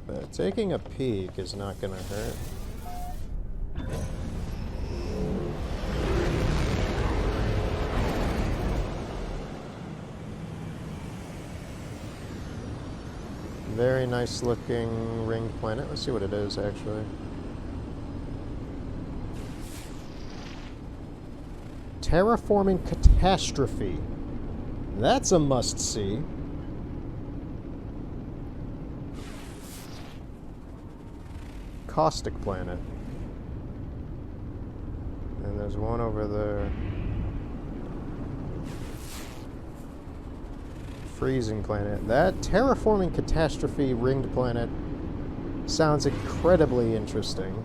But taking a peek is not gonna hurt. Very nice looking ring planet. Let's see what it is actually. Terraforming Catastrophe. That's a must-see. Caustic planet. And there's one over there. Freezing planet. That Terraforming Catastrophe ringed planet sounds incredibly interesting.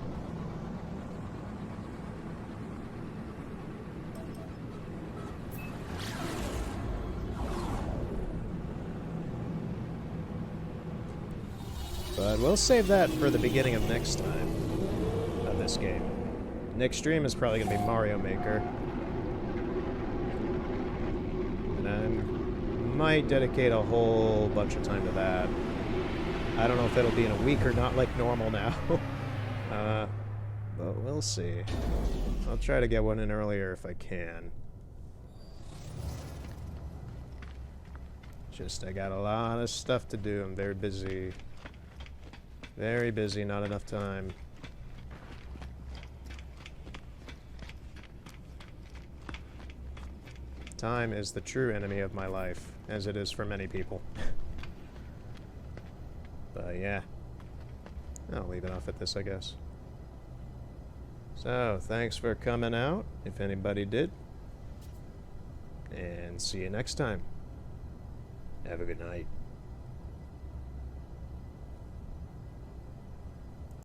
But we'll save that for the beginning of next time of this game. Next stream is probably going to be Mario Maker. And I might dedicate a whole bunch of time to that. I don't know if it'll be in a week or not like normal now. But we'll see. I'll try to get one in earlier if I can. Just, I got a lot of stuff to do. I'm very busy. Very busy, not enough time. Time is the true enemy of my life, as it is for many people. But yeah. I'll leave it off at this, I guess. So, thanks for coming out, if anybody did. And see you next time. Have a good night.